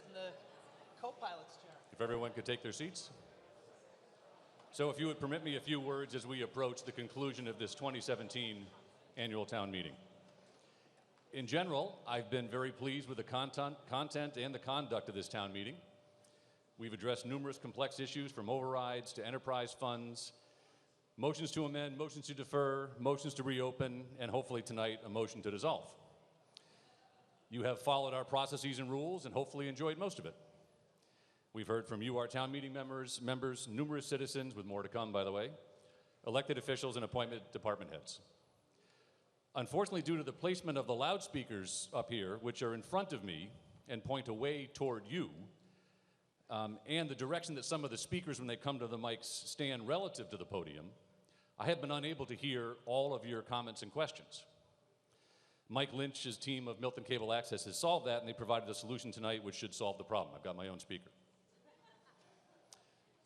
sit in the co-pilot's chair. If everyone could take their seats. So if you would permit me a few words as we approach the conclusion of this 2017 annual town meeting. In general, I've been very pleased with the content and the conduct of this town meeting. We've addressed numerous complex issues from overrides to enterprise funds, motions to amend, motions to defer, motions to reopen, and hopefully tonight, a motion to dissolve. You have followed our processes and rules and hopefully enjoyed most of it. We've heard from you, our town meeting members, numerous citizens, with more to come, by the way, elected officials, and appointed department heads. Unfortunately, due to the placement of the loudspeakers up here, which are in front of me and point away toward you, and the direction that some of the speakers, when they come to the mics, stand relative to the podium, I have been unable to hear all of your comments and questions. Mike Lynch's team of Milton Cable Access has solved that, and they provided a solution tonight which should solve the problem. I've got my own speaker.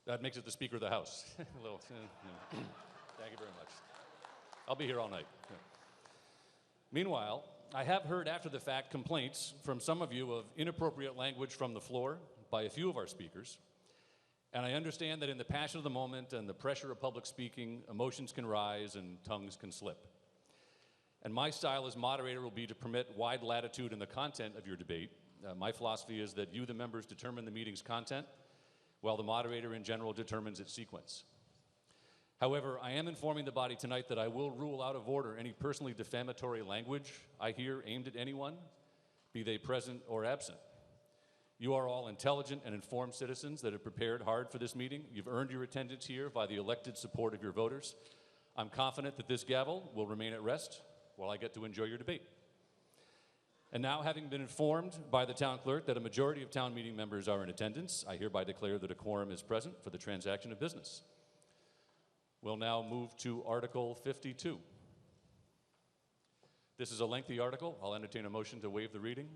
That makes it the Speaker of the House. Thank you very much. I'll be here all night. Yeah. Meanwhile, I have heard after the fact complaints from some of you of inappropriate language from the floor by a few of our speakers. And I understand that in the passion of the moment and the pressure of public speaking, emotions can rise and tongues can slip. And my style as moderator will be to permit wide latitude in the content of your debate. My philosophy is that you, the members, determine the meeting's content, while the moderator in general determines its sequence. However, I am informing the body tonight that I will rule out of order any personally defamatory language I hear aimed at anyone, be they present or absent. You are all intelligent and informed citizens that have prepared hard for this meeting. You've earned your attendance here by the elected support of your voters. I'm confident that this gavel will remain at rest while I get to enjoy your debate. And now, having been informed by the town clerk that a majority of town meeting members are in attendance, I hereby declare that a quorum is present for the transaction of business. We'll now move to Article 52. This is a lengthy article. I'll entertain a motion to waive the reading.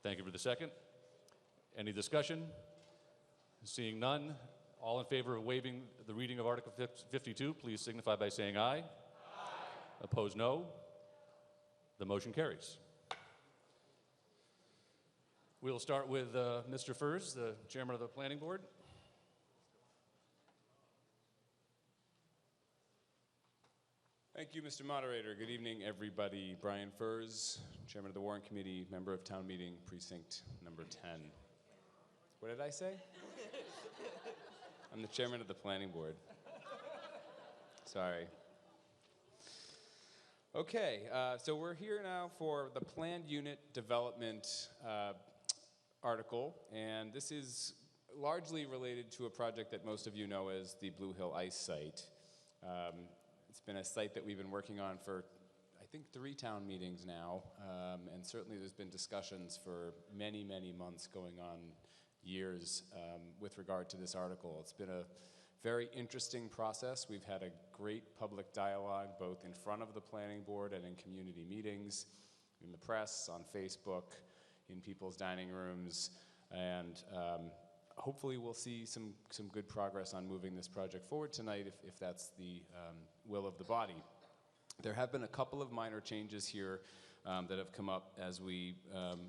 Thank you for the second. Any discussion? Seeing none, all in favor of waiving the reading of Article 52, please signify by saying aye. Aye. Opposed, no. The motion carries. We'll start with Mr. Furs, the chairman of the planning board. Thank you, Mr. Moderator. Good evening, everybody. Brian Furs, chairman of the Warrant Committee, member of town meeting, precinct number 10. What did I say? I'm the chairman of the planning board. Sorry. Okay, so we're here now for the planned unit development article, and this is largely related to a project that most of you know as the Blue Hill Ice site. It's been a site that we've been working on for, I think, 3 town meetings now, and certainly there's been discussions for many, many months, going on years, with regard to this article. It's been a very interesting process. We've had a great public dialogue, both in front of the planning board and in community meetings, in the press, on Facebook, in people's dining rooms, and hopefully we'll see some good progress on moving this project forward tonight if that's the will of the body. There have been a couple of minor changes here that have come up as we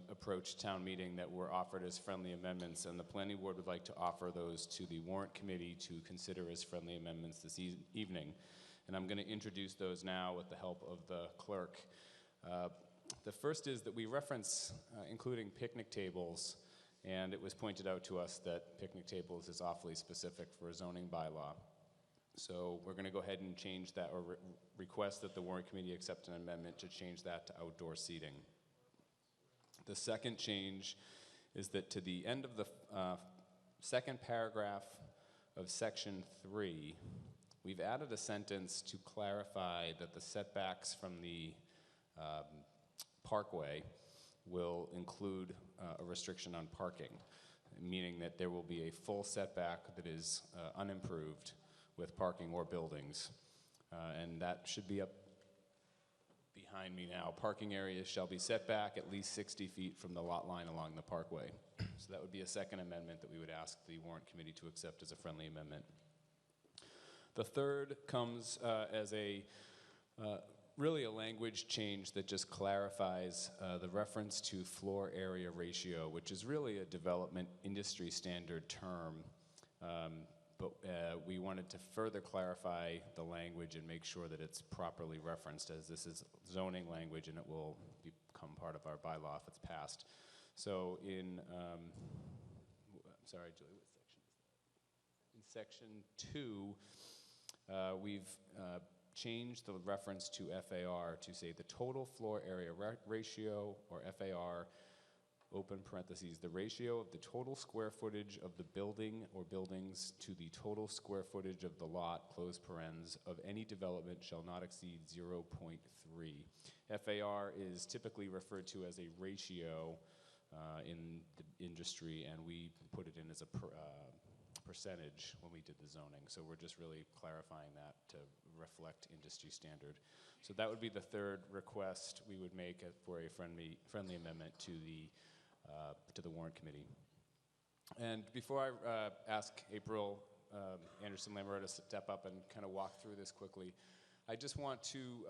approach town meeting that were offered as friendly amendments, and the planning board would like to offer those to the warrant committee to consider as friendly amendments this evening. And I'm going to introduce those now with the help of the clerk. The first is that we reference including picnic tables, and it was pointed out to us that picnic tables is awfully specific for a zoning bylaw. So we're going to go ahead and change that, or request that the warrant committee accept an amendment to change that to outdoor seating. The second change is that to the end of the second paragraph of section 3, we've added a sentence to clarify that the setbacks from the parkway will include a restriction on parking, meaning that there will be a full setback that is unimproved with parking or buildings. And that should be up behind me now. Parking areas shall be set back at least 60 feet from the lot line along the parkway. So that would be a second amendment that we would ask the warrant committee to accept as a friendly amendment. The third comes as a really a language change that just clarifies the reference to floor area ratio, which is really a development industry standard term. But we wanted to further clarify the language and make sure that it's properly referenced, as this is zoning language and it will become part of our bylaw if it's passed. So in, I'm sorry, Julie, what section is that? In section 2, we've changed the reference to FAR to say the total floor area ratio, or FAR, open parentheses, the ratio of the total square footage of the building or buildings to the total square footage of the lot, close parens, of any development shall not exceed 0.3. FAR is typically referred to as a ratio in the industry, and we put it in as a percentage when we did the zoning. So we're just really clarifying that to reflect industry standard. So that would be the third request we would make for a friendly amendment to the warrant committee. And before I ask April Anderson-Lamero to step up and kind of walk through this quickly, I just want to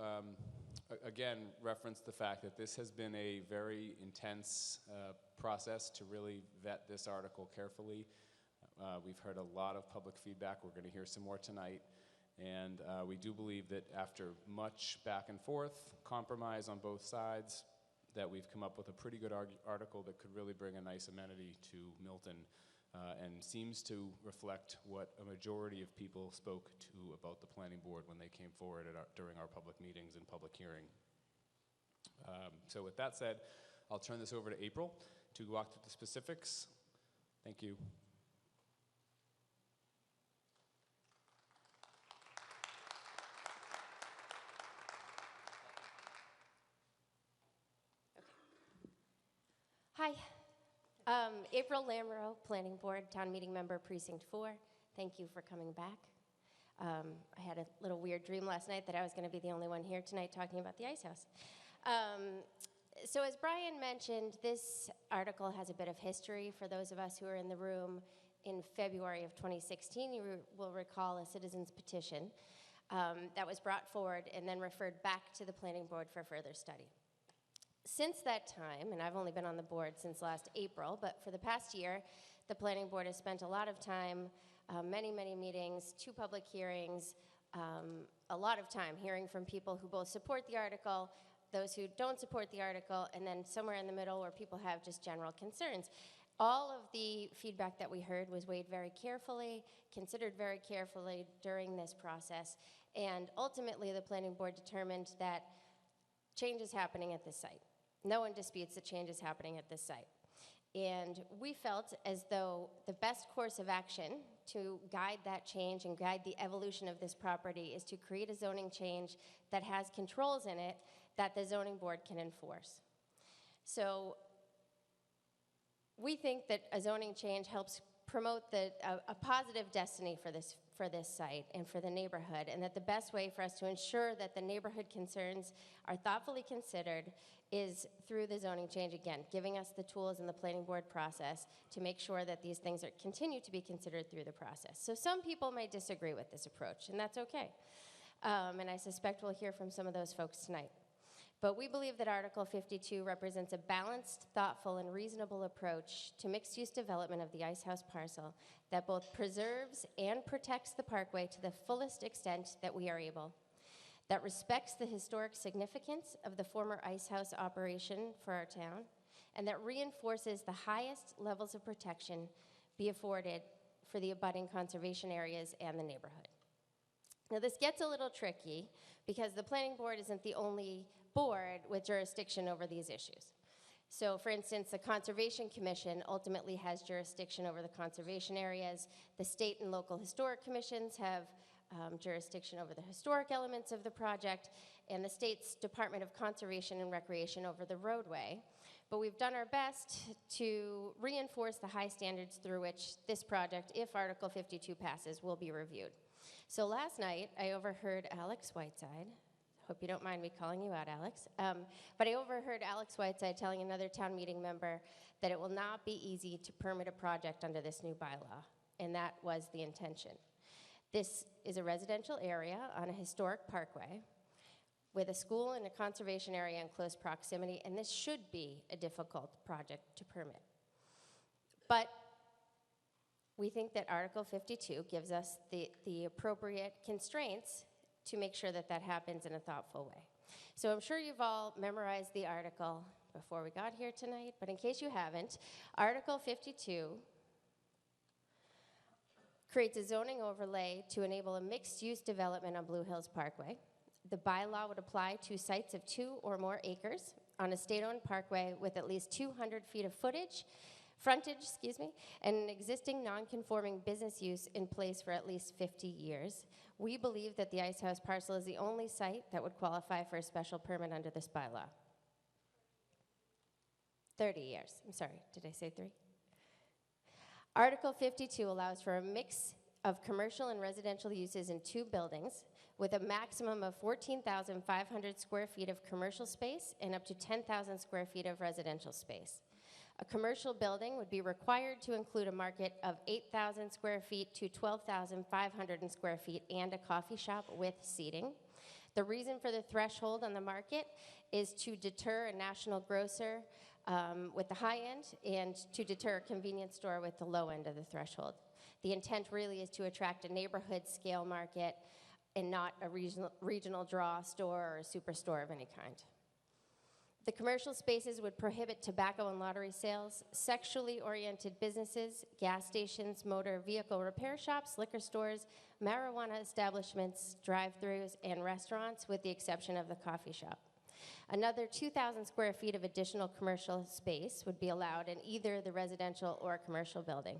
again reference the fact that this has been a very intense process to really vet this article carefully. We've heard a lot of public feedback. We're going to hear some more tonight. And we do believe that after much back and forth, compromise on both sides, that we've come up with a pretty good article that could really bring a nice amenity to Milton and seems to reflect what a majority of people spoke to about the planning board when they came forward during our public meetings and public hearing. So with that said, I'll turn this over to April to walk through the specifics. Thank you. Hi, April Lamero, Planning Board, Town Meeting Member, Precinct 4. Thank you for coming back. I had a little weird dream last night that I was going to be the only one here tonight talking about the Ice House. So as Brian mentioned, this article has a bit of history. For those of us who are in the room, in February of 2016, you will recall a citizen's petition that was brought forward and then referred back to the Planning Board for further study. Since that time, and I've only been on the board since last April, but for the past year, the Planning Board has spent a lot of time, many meetings, 2 public hearings, a lot of time hearing from people who both support the article, those who don't support the article, and then somewhere in the middle where people have just general concerns. All of the feedback that we heard was weighed very carefully, considered very carefully during this process, and ultimately the Planning Board determined that change is happening at this site. No one disputes that change is happening at this site. And we felt as though the best course of action to guide that change and guide the evolution of this property is to create a zoning change that has controls in it that the zoning board can enforce. So we think that a zoning change helps promote a positive destiny for this site and for the neighborhood, and that the best way for us to ensure that the neighborhood concerns are thoughtfully considered is through the zoning change, again, giving us the tools in the planning board process to make sure that these things continue to be considered through the process. So some people may disagree with this approach, and that's okay. And I suspect we'll hear from some of those folks tonight. But we believe that Article 52 represents a balanced, thoughtful, and reasonable approach to mixed-use development of the Ice House parcel that both preserves and protects the parkway to the fullest extent that we are able, that respects the historic significance of the former Ice House operation for our town, and that reinforces the highest levels of protection be afforded for the abutting conservation areas and the neighborhood. Now, this gets a little tricky because the planning board isn't the only board with jurisdiction over these issues. So, for instance, the Conservation Commission ultimately has jurisdiction over the conservation areas. The state and local historic commissions have jurisdiction over the historic elements of the project, and the state's Department of Conservation and Recreation over the roadway. But we've done our best to reinforce the high standards through which this project, if Article 52 passes, will be reviewed. So last night, I overheard Alex Whiteside. Hope you don't mind me calling you out, Alex. But I overheard Alex Whiteside telling another town meeting member that it will not be easy to permit a project under this new bylaw, and that was the intention. This is a residential area on a historic parkway. with a school and a conservation area in close proximity, and this should be a difficult project to permit. But we think that Article 52 gives us the appropriate constraints to make sure that that happens in a thoughtful way. So I'm sure you've all memorized the article before we got here tonight, but in case you haven't, Article 52 creates a zoning overlay to enable a mixed-use development on Blue Hills Parkway. The bylaw would apply to sites of 2 or more acres on a state-owned parkway with at least 200 feet of frontage, and an existing non-conforming business use in place for at least 50 years. We believe that the Ice House parcel is the only site that would qualify for a special permit under this bylaw. 30 years. I'm sorry, did I say 3? Article 52 allows for a mix of commercial and residential uses in 2 buildings with a maximum of 14,500 square feet of commercial space and up to 10,000 square feet of residential space. A commercial building would be required to include a market of 8,000 square feet to 12,500 square feet and a coffee shop with seating. The reason for the threshold on the market is to deter a national grocer with the high end and to deter a convenience store with the low end of the threshold. The intent really is to attract a neighborhood scale market and not a regional draw store or a superstore of any kind. The commercial spaces would prohibit tobacco and lottery sales, sexually oriented businesses, gas stations, motor vehicle repair shops, liquor stores, marijuana establishments, drive-thrus, and restaurants, with the exception of the coffee shop. Another 2,000 square feet of additional commercial space would be allowed in either the residential or commercial building.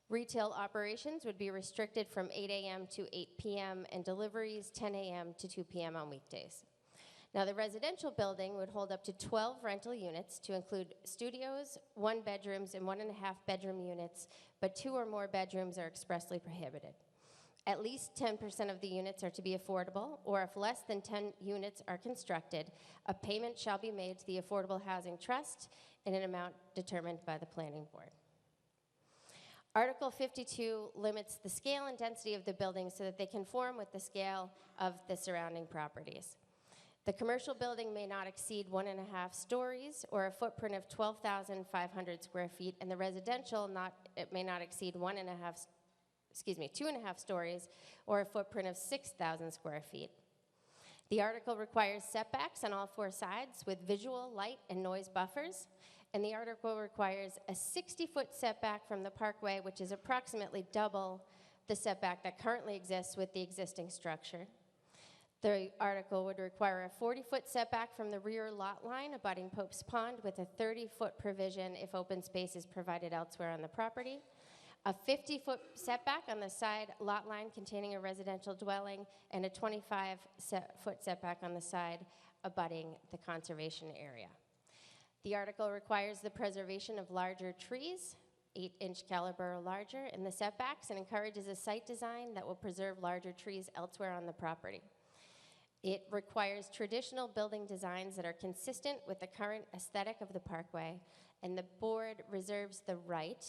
Retail operations would be restricted from 8 a.m. to 8 p.m. and deliveries 10 a.m. to 2 p.m. on weekdays. Now, the residential building would hold up to 12 rental units to include studios, 1 bedrooms, and 1.5 bedroom units, but 2 or more bedrooms are expressly prohibited. At least 10% of the units are to be affordable, or if less than 10 units are constructed, a payment shall be made to the Affordable Housing Trust in an amount determined by the Planning Board. Article 52 limits the scale and density of the buildings so that they conform with the scale of the surrounding properties. The commercial building may not exceed 1.5 stories or a footprint of 12,500 square feet, and the residential may not exceed 2.5 stories or a footprint of 6,000 square feet. The article requires setbacks on all 4 sides with visual, light, and noise buffers, and the article requires a 60-foot setback from the parkway, which is approximately double the setback that currently exists with the existing structure. The article would require a 40-foot setback from the rear lot line abutting Pope's Pond with a 30-foot provision if open space is provided elsewhere on the property, a 50-foot setback on the side lot line containing a residential dwelling, and a 25-foot setback on the side abutting the conservation area. The article requires the preservation of larger trees, 8-inch caliber or larger, in the setbacks, and encourages a site design that will preserve larger trees elsewhere on the property. It requires traditional building designs that are consistent with the current aesthetic of the parkway, and the board reserves the right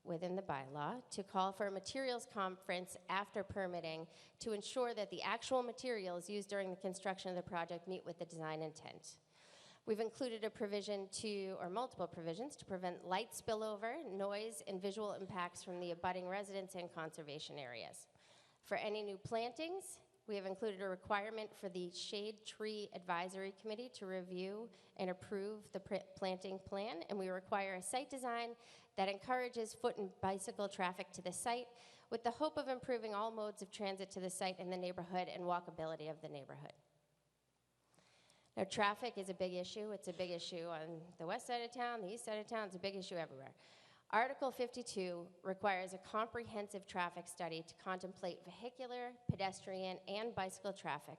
within the bylaw to call for a materials conference after permitting to ensure that the actual materials used during the construction of the project meet with the design intent. We've included a provision or multiple provisions to prevent light spillover, noise, and visual impacts from the abutting residents and conservation areas. For any new plantings, we have included a requirement for the Shade Tree Advisory Committee to review and approve the planting plan, and we require a site design that encourages foot and bicycle traffic to the site with the hope of improving all modes of transit to the site in the neighborhood and walkability of the neighborhood. Now, traffic is a big issue. It's a big issue on the west side of town, the east side of town. It's a big issue everywhere. Article 52 requires a comprehensive traffic study to contemplate vehicular, pedestrian, and bicycle traffic,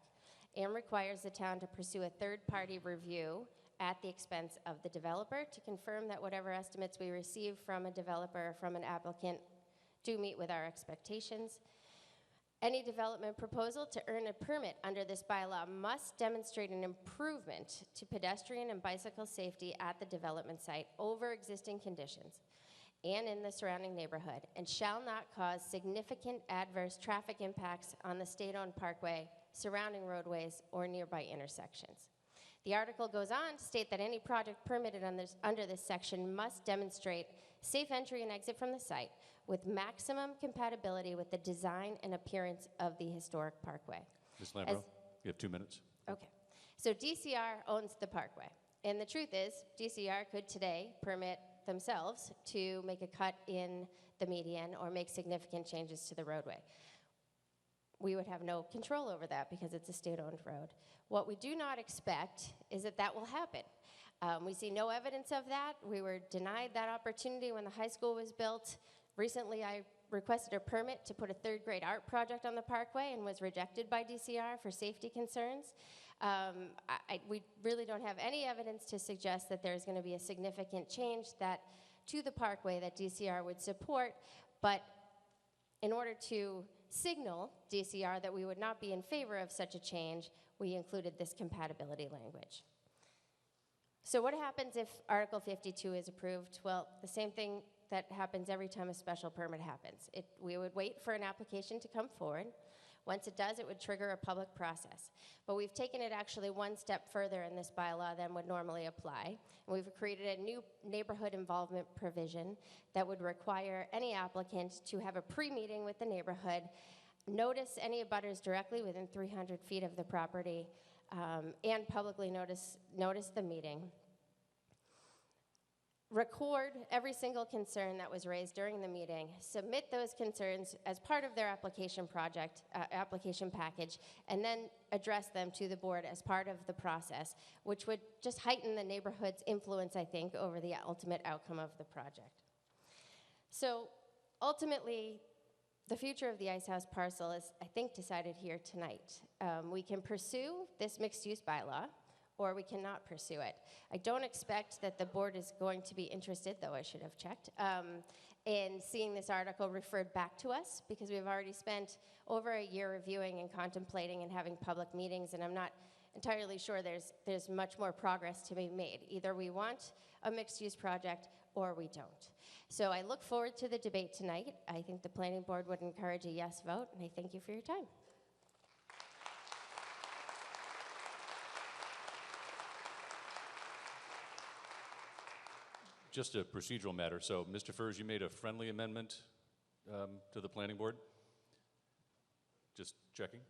and requires the town to pursue a third-party review at the expense of the developer to confirm that whatever estimates we receive from a developer or from an applicant do meet with our expectations. Any development proposal to earn a permit under this bylaw must demonstrate an improvement to pedestrian and bicycle safety at the development site over existing conditions. and in the surrounding neighborhood, and shall not cause significant adverse traffic impacts on the state-owned parkway, surrounding roadways, or nearby intersections. The article goes on to state that any project permitted under this section must demonstrate safe entry and exit from the site with maximum compatibility with the design and appearance of the historic parkway. Ms. Lambro, you have 2 minutes. Okay, so DCR owns the parkway. And the truth is, DCR could today permit themselves to make a cut in the median or make significant changes to the roadway. We would have no control over that because it's a state-owned road. What we do not expect is that that will happen. We see no evidence of that. We were denied that opportunity when the high school was built. Recently, I requested a permit to put a third-grade art project on the parkway and was rejected by DCR for safety concerns. We really don't have any evidence to suggest that there's going to be a significant change to the parkway that DCR would support, but in order to signal DCR that we would not be in favor of such a change, we included this compatibility language. So what happens if Article 52 is approved? Well, the same thing that happens every time a special permit happens. We would wait for an application to come forward. Once it does, it would trigger a public process. But we've taken it actually one step further in this bylaw than would normally apply. And we've created a new neighborhood involvement provision that would require any applicant to have a pre-meeting with the neighborhood, notice any abutters directly within 300 feet of the property, and publicly notice the meeting. Record every single concern that was raised during the meeting, submit those concerns as part of their application package, and then address them to the board as part of the process, which would just heighten the neighborhood's influence, I think, over the ultimate outcome of the project. So ultimately, the future of the Ice House parcel is, I think, decided here tonight. We can pursue this mixed-use bylaw, or we cannot pursue it. I don't expect that the board is going to be interested, though I should have checked, in seeing this article referred back to us, because we've already spent over a year reviewing and contemplating and having public meetings, and I'm not entirely sure there's much more progress to be made. Either we want a mixed-use project or we don't. So I look forward to the debate tonight. I think the planning board would encourage a yes vote, and I thank you for your time. Just a procedural matter. So, Mr. Furs, you made a friendly amendment to the planning board? Just checking.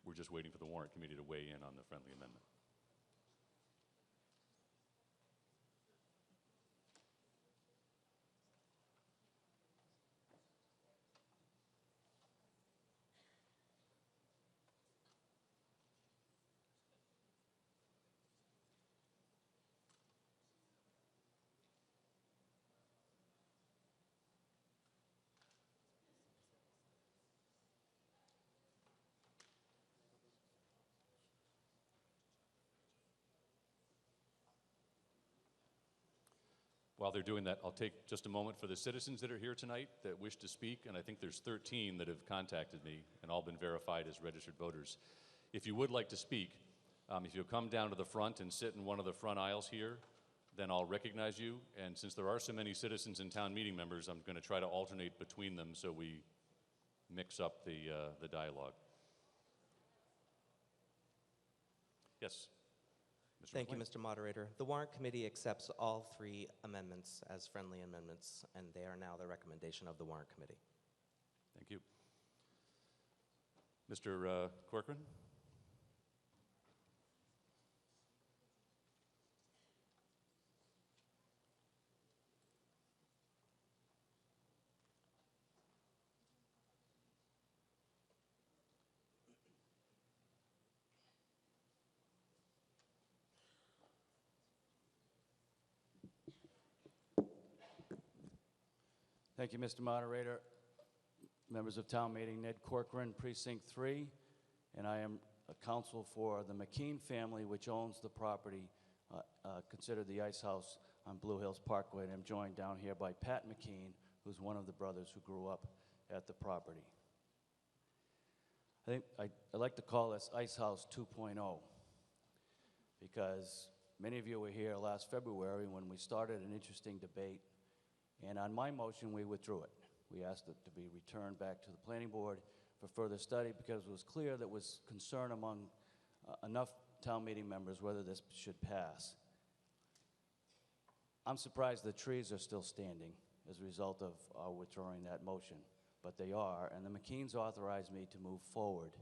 We're just waiting for the warrant committee to weigh in on the friendly amendment. While they're doing that, I'll take just a moment for the citizens that are here tonight that wish to speak, and I think there's 13 that have contacted me and all been verified as registered voters. If you would like to speak, if you'll come down to the front and sit in one of the front aisles here, then I'll recognize you. And since there are so many citizens and town meeting members, I'm going to try to alternate between them so we mix up the dialogue. Yes. Thank you, Mr. Moderator. The Warrant Committee accepts all three amendments as friendly amendments, and they are now the recommendation of the Warrant Committee. Thank you. Mr. Corcoran? Thank you, Mr. Moderator. Members of town meeting, Ned Corcoran, Precinct 3, and I am a counsel for the McKean family, which owns the property considered the Ice House on Blue Hills Parkway, and I'm joined down here by Pat McKean, who's one of the brothers who grew up at the property. I think I'd like to call this Ice House 2.0 because many of you were here last February when we started an interesting debate, and on my motion, we withdrew it. We asked it to be returned back to the planning board for further study because it was clear that there was concern among enough town meeting members whether this should pass. I'm surprised the trees are still standing as a result of our withdrawing that motion, but they are, and the McKeans authorized me to move forward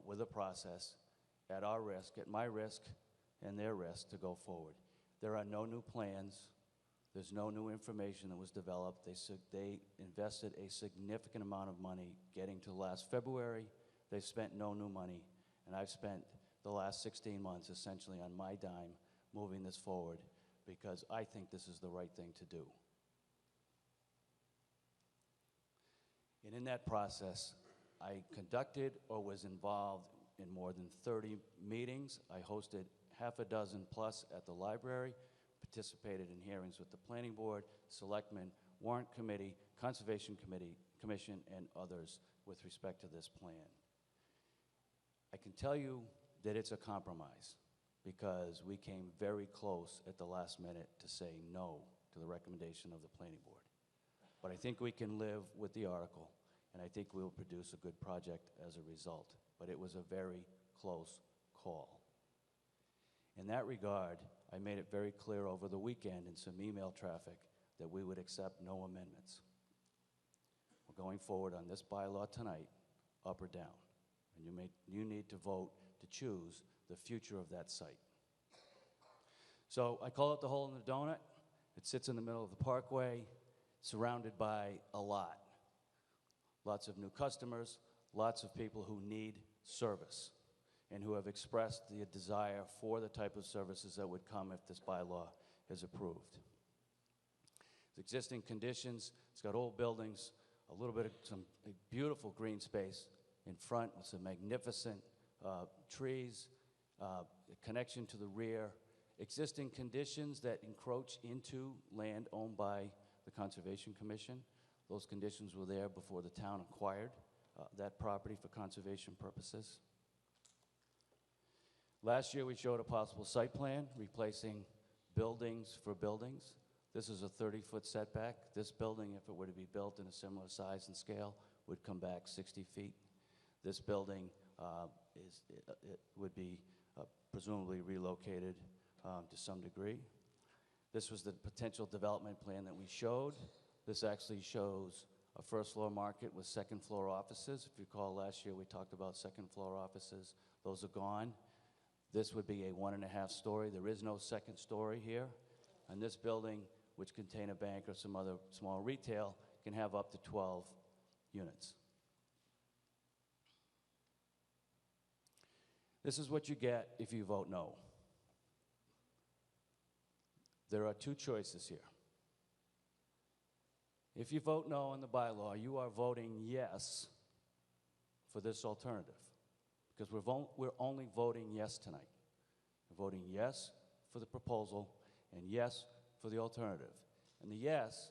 with a process at our risk, at my risk and their risk to go forward. There are no new plans. There's no new information that was developed. They invested a significant amount of money getting to last February. They've spent no new money, and I've spent the last 16 months essentially on my dime moving this forward because I think this is the right thing to do. And in that process, I conducted or was involved in more than 30 meetings. I hosted half a dozen plus at the library, participated in hearings with the planning board, selectmen, warrant committee, conservation commission, and others with respect to this plan. I can tell you that it's a compromise because we came very close at the last minute to say no to the recommendation of the planning board. But I think we can live with the article, and I think we will produce a good project as a result. But it was a very close call. In that regard, I made it very clear over the weekend in some email traffic that we would accept no amendments. We're going forward on this bylaw tonight, up or down. And you need to vote to choose the future of that site. So I call it the hole in the donut. It sits in the middle of the parkway, surrounded by a lot. Lots of new customers, lots of people who need service and who have expressed the desire for the type of services that would come if this bylaw is approved. Existing conditions, it's got old buildings, a little bit of some beautiful green space in front with some magnificent trees, a connection to the rear, existing conditions that encroach into land owned by the Conservation Commission. Those conditions were there before the town acquired that property for conservation purposes. Last year we showed a possible site plan replacing buildings for buildings. This is a 30-foot setback. This building, if it were to be built in a similar size and scale, would come back 60 feet. This building would be presumably relocated to some degree. This was the potential development plan that we showed. This actually shows a first-floor market with second-floor offices. If you recall, last year we talked about second-floor offices. Those are gone. This would be a 1.5-story. There is no second story here. And this building, which contain a bank or some other small retail, can have up to 12 units. This is what you get if you vote no. There are two choices here. If you vote no on the bylaw, you are voting yes for this alternative, because we're only voting yes tonight. We're voting yes for the proposal and yes for the alternative. And the yes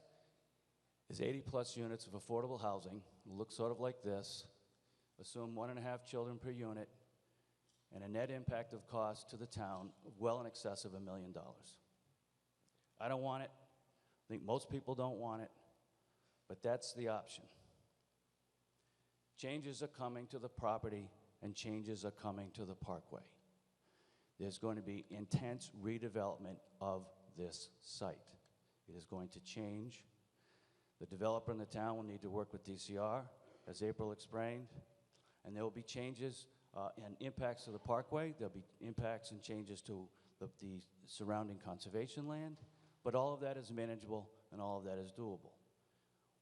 is 80-plus units of affordable housing. It looks sort of like this. Assume 1.5 children per unit and a net impact of cost to the town of well in excess of $1 million. I don't want it. I think most people don't want it, but that's the option. Changes are coming to the property and changes are coming to the parkway. There's going to be intense redevelopment of this site. It is going to change. The developer in the town will need to work with DCR, as April explained, and there will be changes and impacts to the parkway. There'll be impacts and changes to the surrounding conservation land, but all of that is manageable and all of that is doable.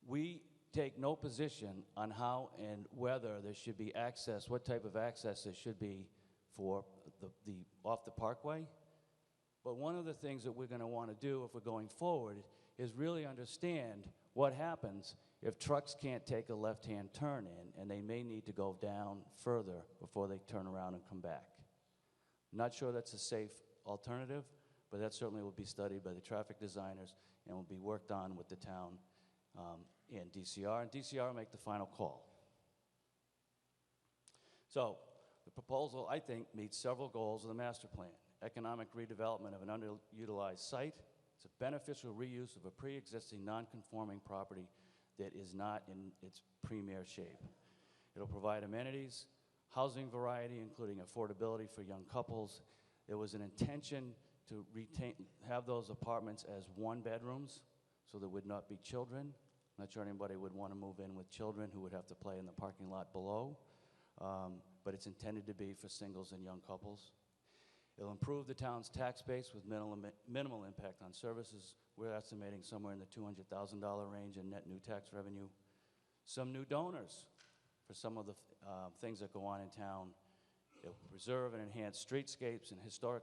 We take no position on how and whether there should be access, what type of access there should be for the off the parkway. But one of the things that we're going to want to do if we're going forward is really understand what happens if trucks can't take a left-hand turn in and they may need to go down further before they turn around and come back? Not sure that's a safe alternative, but that certainly will be studied by the traffic designers and will be worked on with the town and DCR. And DCR will make the final call. So the proposal, I think, meets several goals of the master plan. Economic redevelopment of an underutilized site. It's a beneficial reuse of a pre-existing non-conforming property that is not in its premier shape. It'll provide amenities, housing variety, including affordability for young couples. There was an intention to have those apartments as one-bedrooms, so there would not be children. I'm not sure anybody would want to move in with children who would have to play in the parking lot below, but it's intended to be for singles and young couples. It'll improve the town's tax base with minimal impact on services. We're estimating somewhere in the $200,000 range in net new tax revenue. Some new donors for some of the things that go on in town. It will preserve and enhance streetscapes and historic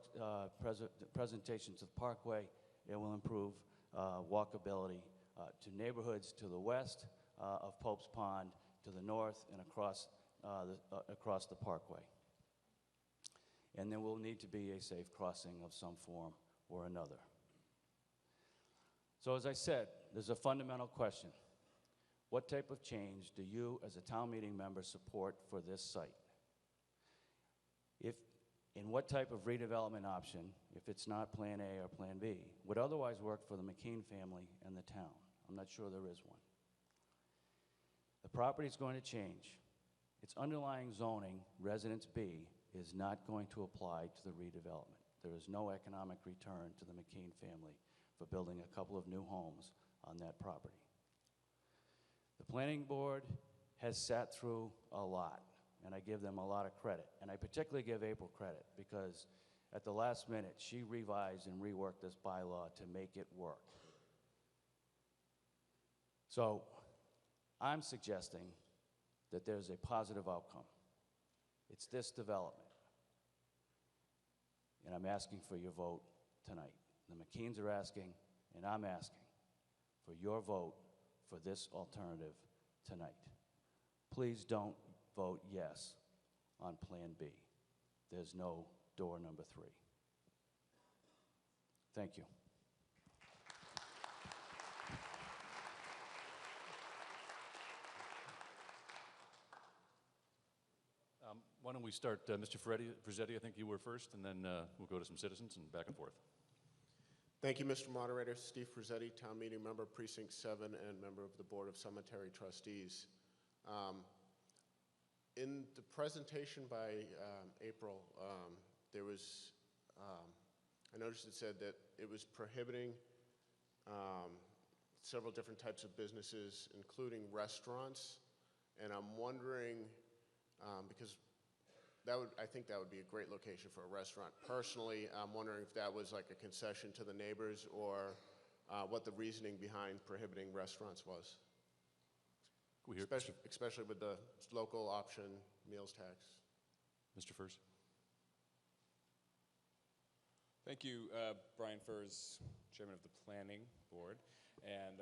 presentations of the parkway. It will improve walkability to neighborhoods to the west of Pope's Pond, to the north, and across the parkway. And there will need to be a safe crossing of some form or another. So as I said, there's a fundamental question. What type of change do you, as a town meeting member, support for this site? In what type of redevelopment option, if it's not Plan A or Plan B, would otherwise work for the McKean family and the town? I'm not sure there is one. The property is going to change. Its underlying zoning, Residence B, is not going to apply to the redevelopment. There is no economic return to the McKean family for building a couple of new homes on that property. The planning board has sat through a lot, and I give them a lot of credit. And I particularly give April credit because at the last minute, she revised and reworked this bylaw to make it work. So I'm suggesting that there's a positive outcome. It's this development. And I'm asking for your vote tonight. The McKeans are asking, and I'm asking for your vote for this alternative tonight. Please don't vote yes on Plan B. There's no door number 3. Thank you. Why don't we start, Mr. Frizzetti, I think you were first, and then we'll go to some citizens and back and forth. Thank you, Mr. Moderator. Steve Frizzetti, Town Meeting Member, Precinct 7, and member of the Board of Cemetery Trustees. In the presentation by April, there was, I noticed it said that it was prohibiting several different types of businesses, including restaurants, and I'm wondering, because I think that would be a great location for a restaurant. Personally, I'm wondering if that was like a concession to the neighbors or what the reasoning behind prohibiting restaurants was. Especially with the local option meals tax. Mr. Furs. Thank you, Brian Furs, Chairman of the Planning Board. And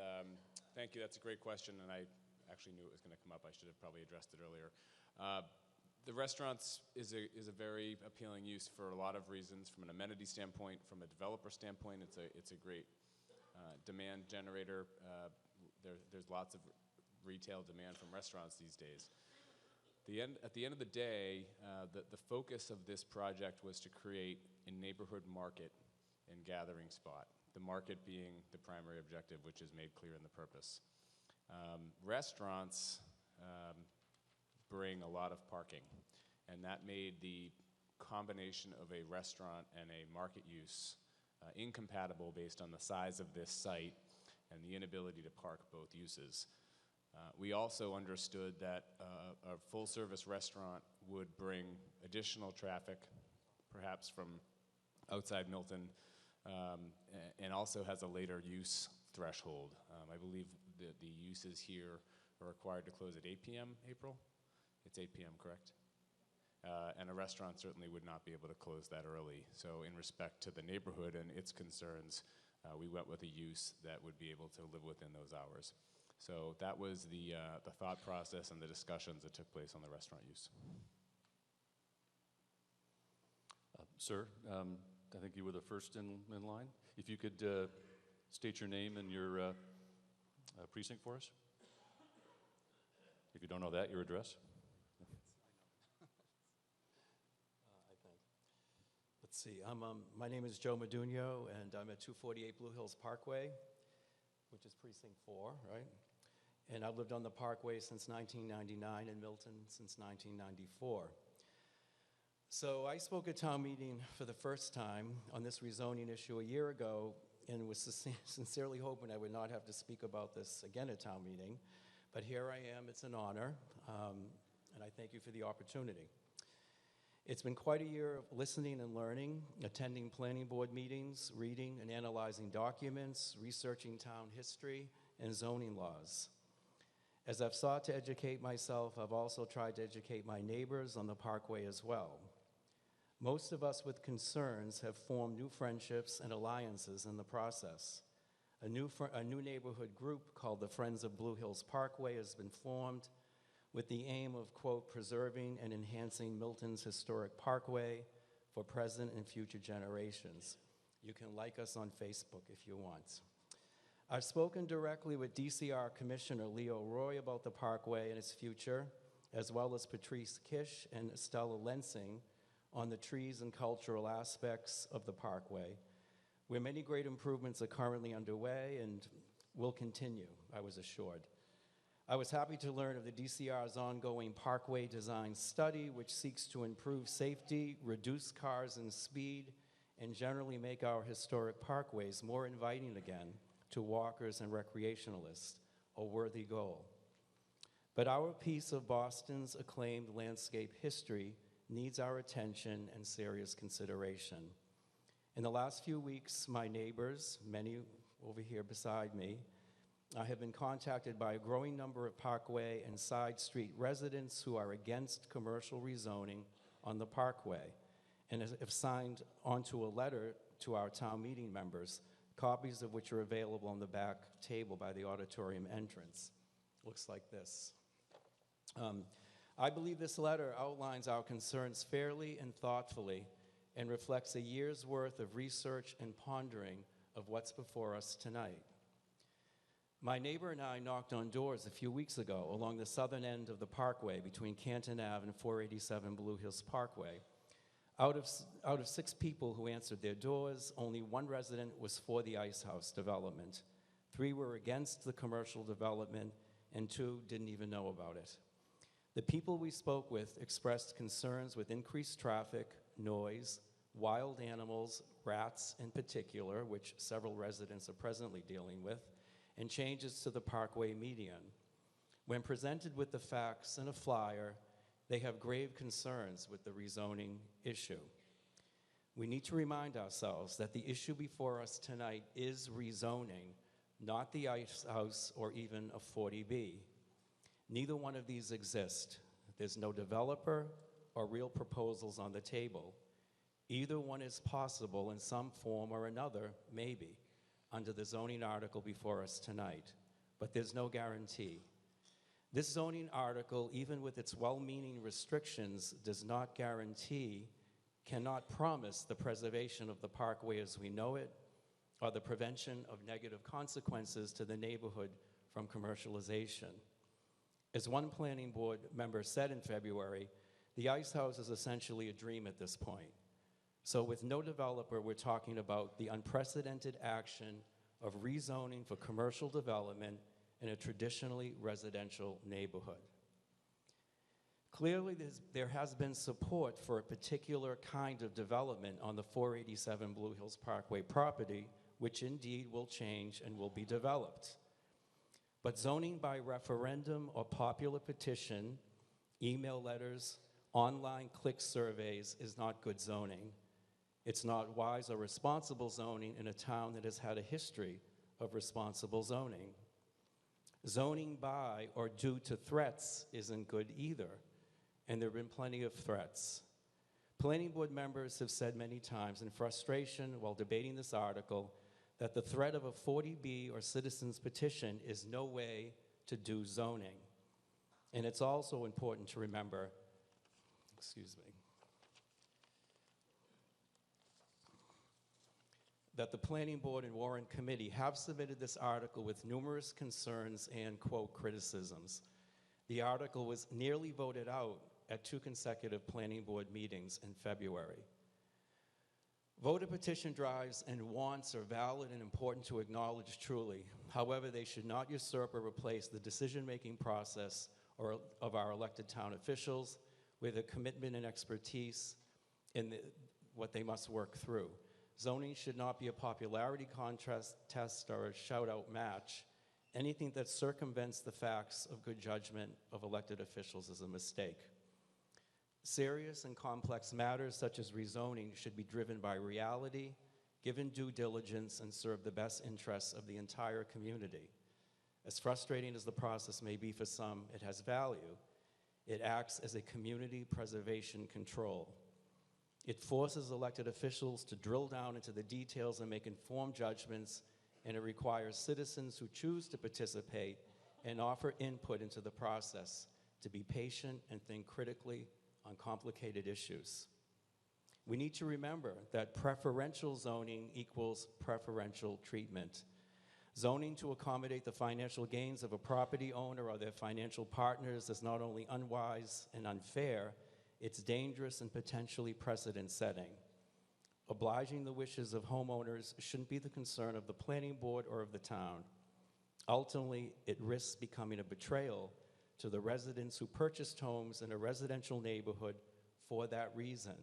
thank you, that's a great question, and I actually knew it was going to come up. I should have probably addressed it earlier. The restaurants is a very appealing use for a lot of reasons. From an amenity standpoint, from a developer standpoint, it's a great demand generator. There's lots of retail demand from restaurants these days. At the end of the day, the focus of this project was to create a neighborhood market and gathering spot, the market being the primary objective, which is made clear in the purpose. Restaurants bring a lot of parking, and that made the combination of a restaurant and a market use incompatible based on the size of this site and the inability to park both uses. We also understood that a full-service restaurant would bring additional traffic, perhaps from outside Milton, and also has a later use threshold. I believe the uses here are required to close at 8 p.m., April? It's 8 p.m., correct? And a restaurant certainly would not be able to close that early. So in respect to the neighborhood and its concerns, we went with a use that would be able to live within those hours. So that was the thought process and the discussions that took place on the restaurant use. Sir, I think you were the first in line. If you could state your name and your precinct for us. If you don't know that, your address. Let's see. My name is Joe Modugno, and I'm at 248 Blue Hills Parkway, which is precinct 4, right? And I've lived on the Parkway since 1999 and Milton since 1994. So I spoke at town meeting for the first time on this rezoning issue a year ago and was sincerely hoping I would not have to speak about this again at town meeting. But here I am. It's an honor, and I thank you for the opportunity. It's been quite a year of listening and learning, attending planning board meetings, reading and analyzing documents, researching town history and zoning laws. As I've sought to educate myself, I've also tried to educate my neighbors on the Parkway as well. Most of us with concerns have formed new friendships and alliances in the process. A new neighborhood group called the Friends of Blue Hills Parkway has been formed with the aim of, quote, preserving and enhancing Milton's historic parkway for present and future generations. You can like us on Facebook if you want. I've spoken directly with DCR Commissioner Leo Roy about the parkway and its future, as well as Patrice Kish and Stella Lensing on the trees and cultural aspects of the parkway, where many great improvements are currently underway and will continue, I was assured. I was happy to learn of the DCR's ongoing parkway design study, which seeks to improve safety, reduce cars and speed, and generally make our historic parkways more inviting again to walkers and recreationalists, a worthy goal. But our piece of Boston's acclaimed landscape history needs our attention and serious consideration. In the last few weeks, my neighbors, many over here beside me, I have been contacted by a growing number of Parkway and side street residents who are against commercial rezoning on the Parkway and have signed onto a letter to our town meeting members, copies of which are available on the back table by the auditorium entrance. Looks like this. I believe this letter outlines our concerns fairly and thoughtfully and reflects a year's worth of research and pondering of what's before us tonight. My neighbor and I knocked on doors a few weeks ago along the southern end of the parkway between Canton Ave and 487 Blue Hills Parkway. Out of 6 people who answered their doors, only 1 resident was for the Ice House development. 3 were against the commercial development, and 2 didn't even know about it. The people we spoke with expressed concerns with increased traffic, noise, wild animals, rats in particular, which several residents are presently dealing with, and changes to the parkway median. When presented with the facts and a flyer, they have grave concerns with the rezoning issue. We need to remind ourselves that the issue before us tonight is rezoning, not the Ice House or even a 40B. Neither one of these exist. There's no developer or real proposals on the table. Either one is possible in some form or another, maybe, under the zoning article before us tonight, but there's no guarantee. This zoning article, even with its well-meaning restrictions, does not guarantee, cannot promise the preservation of the parkway as we know it, or the prevention of negative consequences to the neighborhood from commercialization. As one planning board member said in February, the Ice House is essentially a dream at this point. So with no developer, we're talking about the unprecedented action of rezoning for commercial development in a traditionally residential neighborhood. Clearly, there has been support for a particular kind of development on the 487 Blue Hills Parkway property, which indeed will change and will be developed. But zoning by referendum or popular petition, email letters, online click surveys is not good zoning. It's not wise or responsible zoning in a town that has had a history of responsible zoning. Zoning by or due to threats isn't good either, and there have been plenty of threats. Planning board members have said many times in frustration while debating this article that the threat of a 40B or citizens petition is no way to do zoning. And it's also important to remember, excuse me, that the Planning Board and Warrant Committee have submitted this article with numerous concerns and, quote, criticisms. The article was nearly voted out at 2 consecutive Planning Board meetings in February. Voter petition drives and wants are valid and important to acknowledge truly. However, they should not usurp or replace the decision-making process of our elected town officials with a commitment and expertise in what they must work through. Zoning should not be a popularity contest test or a shout-out match. Anything that circumvents the facts of good judgment of elected officials is a mistake. Serious and complex matters such as rezoning should be driven by reality, given due diligence, and serve the best interests of the entire community. As frustrating as the process may be for some, it has value. It acts as a community preservation control. It forces elected officials to drill down into the details and make informed judgments, and it requires citizens who choose to participate and offer input into the process to be patient and think critically on complicated issues. We need to remember that preferential zoning equals preferential treatment. Zoning to accommodate the financial gains of a property owner or their financial partners is not only unwise and unfair, it's dangerous and potentially precedent-setting. Obliging the wishes of homeowners shouldn't be the concern of the planning board or of the town. Ultimately, it risks becoming a betrayal to the residents who purchased homes in a residential neighborhood for that reason,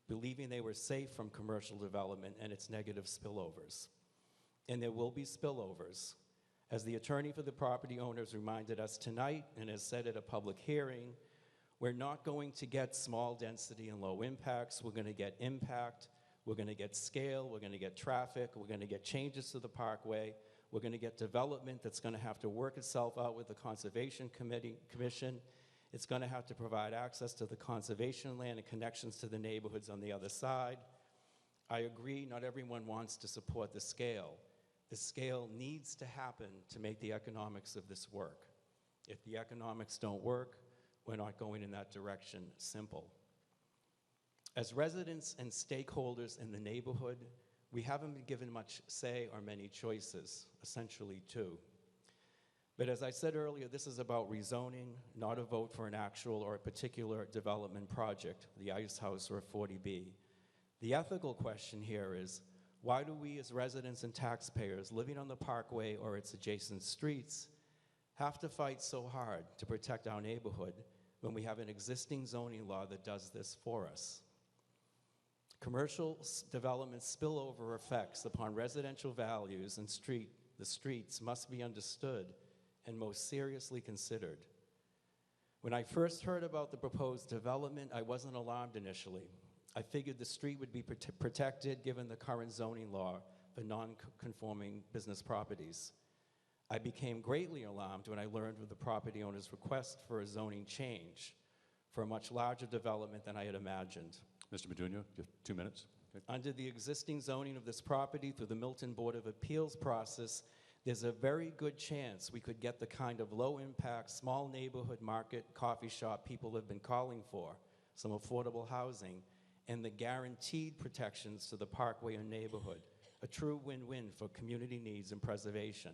believing they were safe from commercial development and its negative spillovers. And there will be spillovers. As the attorney for the property owners reminded us tonight and has said at a public hearing, we're not going to get small density and low impacts. We're going to get impact. We're going to get scale. We're going to get traffic. We're going to get changes to the parkway. We're going to get development that's going to have to work itself out with the Conservation Commission. It's going to have to provide access to the conservation land and connections to the neighborhoods on the other side. I agree, not everyone wants to support the scale. The scale needs to happen to make the economics of this work. If the economics don't work, we're not going in that direction. Simple. As residents and stakeholders in the neighborhood, we haven't been given much say or many choices, essentially two. But as I said earlier, this is about rezoning, not a vote for an actual or a particular development project, the Ice House or 40B. The ethical question here is, why do we as residents and taxpayers living on the parkway or its adjacent streets have to fight so hard to protect our neighborhood when we have an existing zoning law that does this for us? Commercial development spillover effects upon residential values and the streets must be understood and most seriously considered. When I first heard about the proposed development, I wasn't alarmed initially. I figured the street would be protected given the current zoning law for non-conforming business properties. I became greatly alarmed when I learned of the property owner's request for a zoning change for a much larger development than I had imagined. Mr. Meduno, you have 2 minutes. Okay. Under the existing zoning of this property through the Milton Board of Appeals process, there's a very good chance we could get the kind of low-impact, small neighborhood market coffee shop people have been calling for, some affordable housing, and the guaranteed protections to the parkway and neighborhood, a true win-win for community needs and preservation.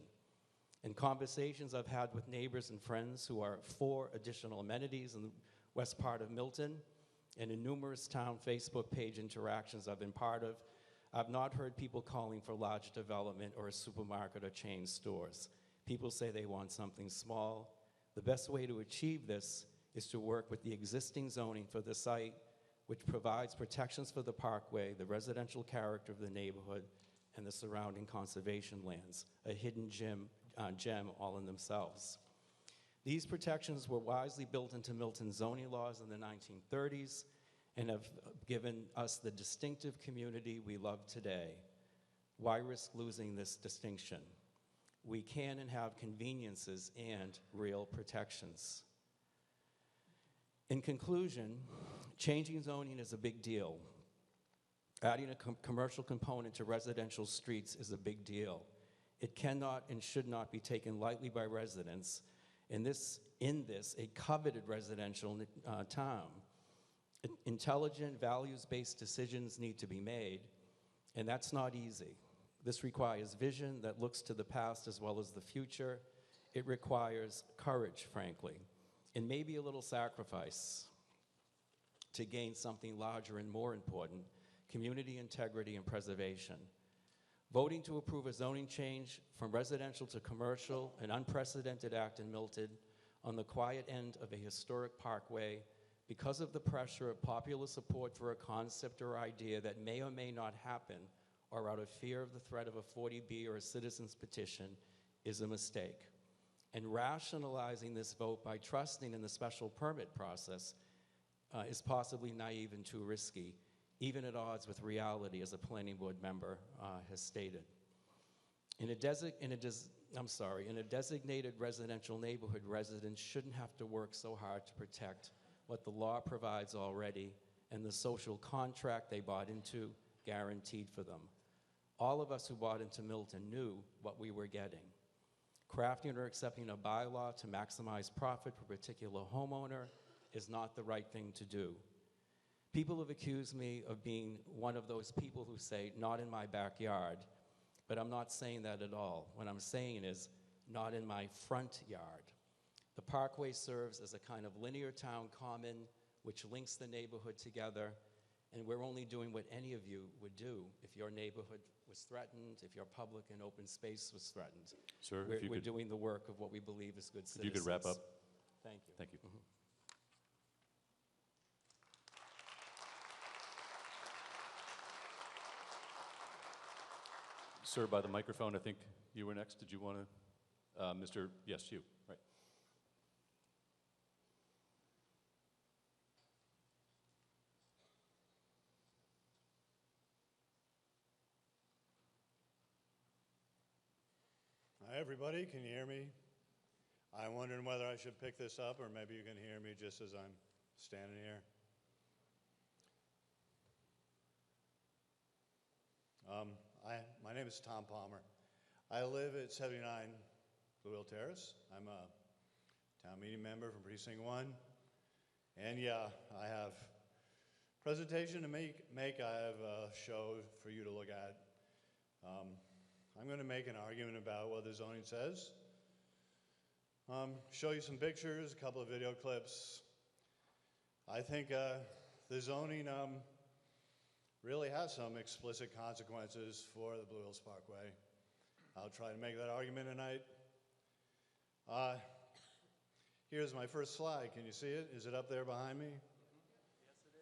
In conversations I've had with neighbors and friends who are for additional amenities in the west part of Milton, and in numerous town Facebook page interactions I've been part of, I've not heard people calling for large development or a supermarket or chain stores. People say they want something small. The best way to achieve this is to work with the existing zoning for the site, which provides protections for the parkway, the residential character of the neighborhood, and the surrounding conservation lands, a hidden gem all in themselves. These protections were wisely built into Milton zoning laws in the 1930s and have given us the distinctive community we love today. Why risk losing this distinction? We can and have conveniences and real protections. In conclusion, changing zoning is a big deal. Adding a commercial component to residential streets is a big deal. It cannot and should not be taken lightly by residents, In this, a coveted residential town. Intelligent, values-based decisions need to be made, and that's not easy. This requires vision that looks to the past as well as the future. It requires courage, frankly, and maybe a little sacrifice to gain something larger and more important, community integrity and preservation. Voting to approve a zoning change from residential to commercial, an unprecedented act in Milton, on the quiet end of a historic parkway, because of the pressure of popular support for a concept or idea that may or may not happen, or out of fear of the threat of a 40B or a citizen's petition, is a mistake. And rationalizing this vote by trusting in the special permit process is possibly naive and too risky, even at odds with reality, as a planning board member has stated. In a designated residential neighborhood, residents shouldn't have to work so hard to protect what the law provides already and the social contract they bought into guaranteed for them. All of us who bought into Milton knew what we were getting. Crafting or accepting a bylaw to maximize profit for a particular homeowner is not the right thing to do. People have accused me of being one of those people who say, not in my backyard, but I'm not saying that at all. What I'm saying is, not in my front yard. The parkway serves as a kind of linear town common which links the neighborhood together, and we're only doing what any of you would do if your neighborhood was threatened, if your public and open space was threatened. Sir, we're doing the work of what we believe is good citizens. If you could wrap up. Thank you. Thank you. Sir, by the microphone, I think you were next. Did you want to, yes, you, right. Hi, everybody. Can you hear me? I'm wondering whether I should pick this up, or maybe you can hear me just as I'm standing here. My name is Tom Palmer. I live at 79 Blue Hill Terrace. I'm a town meeting member from Precinct 1. And yeah, I have a presentation to make. I have a show for you to look at. I'm going to make an argument about what the zoning says. Show you some pictures, a couple of video clips. I think the zoning really has some explicit consequences for the Blue Hills Parkway. I'll try to make that argument tonight. Here's my first slide. Can you see it? Is it up there behind me? Yes, it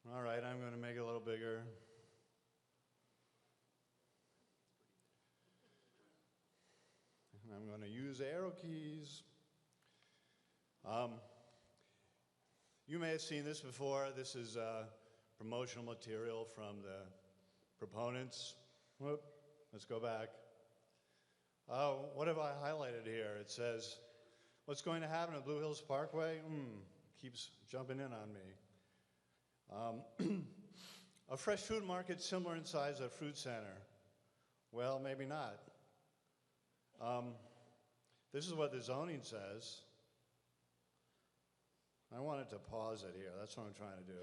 is. All right, I'm going to make it a little bigger. I'm going to use arrow keys. You may have seen this before. This is promotional material from the proponents. Whoop, let's go back. What have I highlighted here? It says, what's going to happen at Blue Hills Parkway? Keeps jumping in on me. A fresh food market similar in size to a fruit center. Well, maybe not. This is what the zoning says. I wanted to pause it here. That's what I'm trying to do.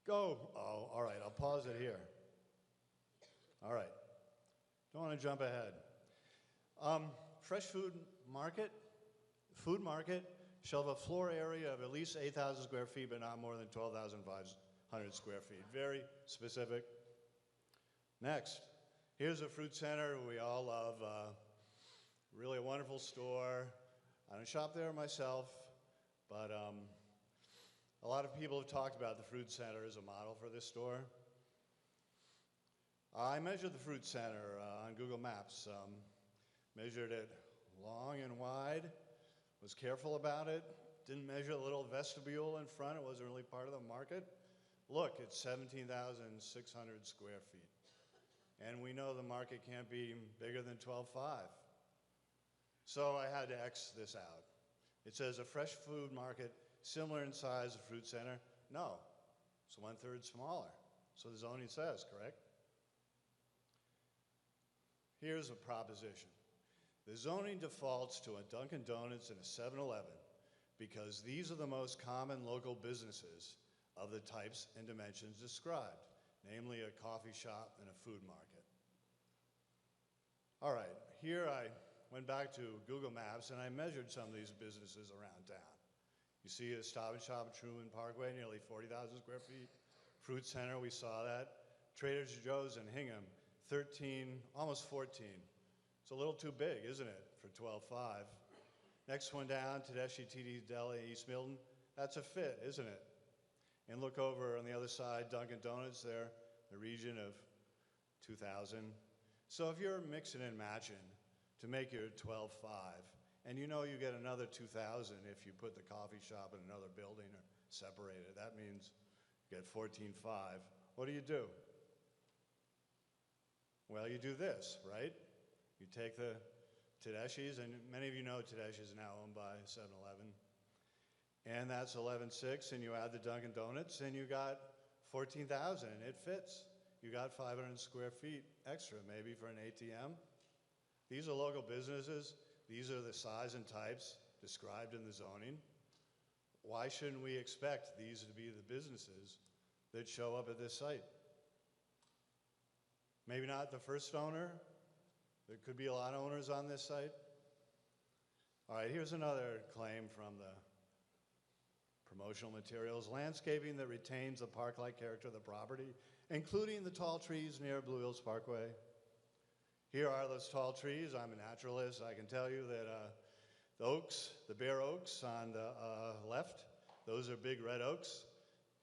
Go. Oh, all right. I'll pause it here. All right. Don't want to jump ahead. Fresh food market shall have a floor area of at least 8,000 square feet, but not more than 12,500 square feet. Very specific. Next. Here's a fruit center we all love. Really a wonderful store. I don't shop there myself, but a lot of people have talked about the fruit center as a model for this store. I measured the fruit center on Google Maps, measured it long and wide, was careful about it, didn't measure the little vestibule in front. It wasn't really part of the market. Look, it's 17,600 square feet. And we know the market can't be bigger than 12.5. So I had to X this out. It says a fresh food market similar in size to fruit center. No, it's 1/3 smaller. So the zoning says, correct? Here's a proposition. The zoning defaults to a Dunkin' Donuts and a 7-Eleven because these are the most common local businesses of the types and dimensions described, namely a coffee shop and a food market. All right, here I went back to Google Maps and I measured some of these businesses around town. You see a Stop and Shop at Truman Parkway, nearly 40,000 square feet. Fruit Center, we saw that. Trader Joe's in Hingham, 13, almost 14. It's a little too big, isn't it, for 12.5? Next one down, Tedeschi TD Deli, East Milton. That's a fit, isn't it? And look over on the other side, Dunkin' Donuts there, the region of 2,000. So if you're mixing and matching to make your 12.5, and you know you get another 2,000 if you put the coffee shop in another building or separate it, that means you get 14.5. What do? Well, you do this, right? You take the Tedeschi's, and many of you know Tedeschi's is now owned by 7-Eleven. And that's 11.6, and you add the Dunkin' Donuts, and you got 14,000, and it fits. You got 500 square feet extra, maybe, for an ATM. These are local businesses. These are the size and types described in the zoning. Why shouldn't we expect these to be the businesses that show up at this site? Maybe not the first owner. There could be a lot of owners on this site. All right, here's another claim from the promotional materials. Landscaping that retains the park-like character of the property, including the tall trees near Blue Hills Parkway. Here are those tall trees. I'm a naturalist. I can tell you that the oaks, the bare oaks on the left, those are big red oaks.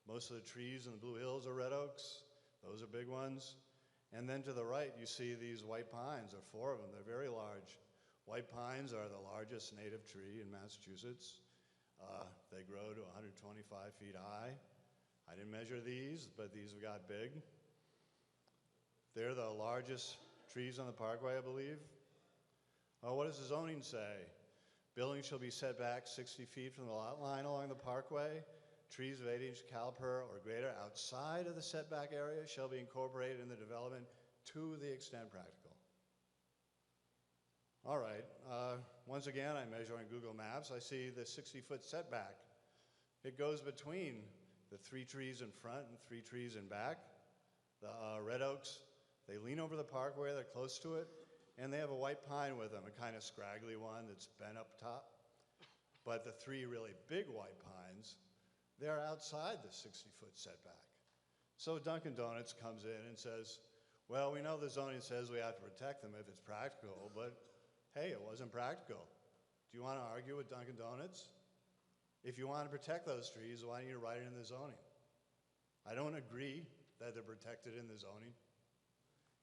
Most of the trees in the Blue Hills are red oaks. Those are big ones. And then to the right, you see these white pines. There are 4 of them. They're very large. White pines are the largest native tree in Massachusetts. They grow to 125 feet high. I didn't measure these, but these have got big. They're the largest trees on the parkway, I believe. What does the zoning say? Buildings shall be set back 60 feet from the lot line along the parkway. Trees of 8-inch caliper or greater outside of the setback area shall be incorporated in the development to the extent practical. All right, once again, I measure on Google Maps. I see the 60-foot setback. It goes between the 3 trees in front and 3 trees in back. The red oaks, they lean over the parkway, they're close to it, and they have a white pine with them, a kind of scraggly one that's bent up top. But the 3 really big white pines, they're outside the 60-foot setback. So Dunkin' Donuts comes in and says, well, we know the zoning says we have to protect them if it's practical, but hey, it wasn't practical. Do you want to argue with Dunkin' Donuts? If you want to protect those trees, why don't you write it in the zoning? I don't agree that they're protected in the zoning.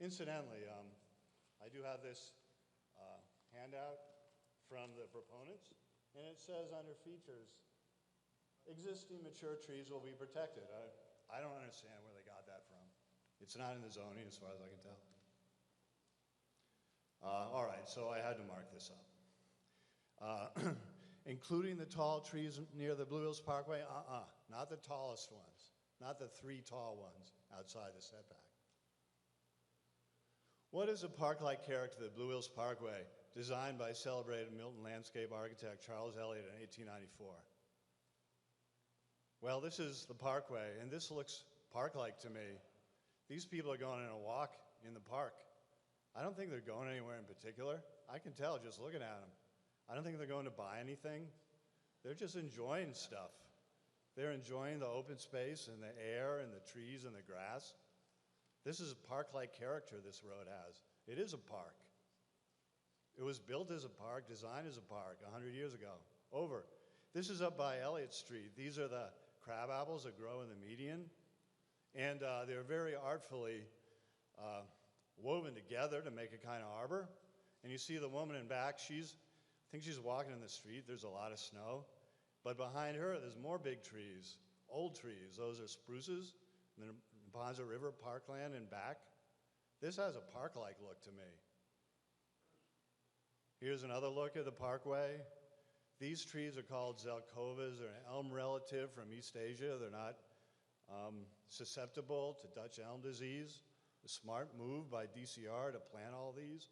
Incidentally, I do have this handout from the proponents, and it says under features, existing mature trees will be protected. I don't understand where they got that from. It's not in the zoning as far as I can tell. All right, so I had to mark this up. Including the tall trees near the Blue Hills Parkway? Not the tallest ones, not the 3 tall ones outside the setback. What is a park-like character to the Blue Hills Parkway, designed by celebrated Milton landscape architect Charles Elliott in 1894? Well, this is the parkway, and this looks park-like to me. These people are going on a walk in the park. I don't think they're going anywhere in particular. I can tell just looking at them. I don't think they're going to buy anything. They're just enjoying stuff. They're enjoying the open space and the air and the trees and the grass. This is a park-like character this road has. It is a park. It was built as a park, designed as a park 100 years ago. Over. This is up by Elliott Street. These are the crab apples that grow in the median. And they're very artfully woven together to make a kind of arbor. And you see the woman in back, I think she's walking in the street. There's a lot of snow. But behind her, there's more big trees, old trees. Those are spruces. And then Ponza River parkland in back. This has a park-like look to me. Here's another look at the parkway. These trees are called zelkovas. They're an elm relative from East Asia. They're not susceptible to Dutch elm disease. A smart move by DCR to plant all these.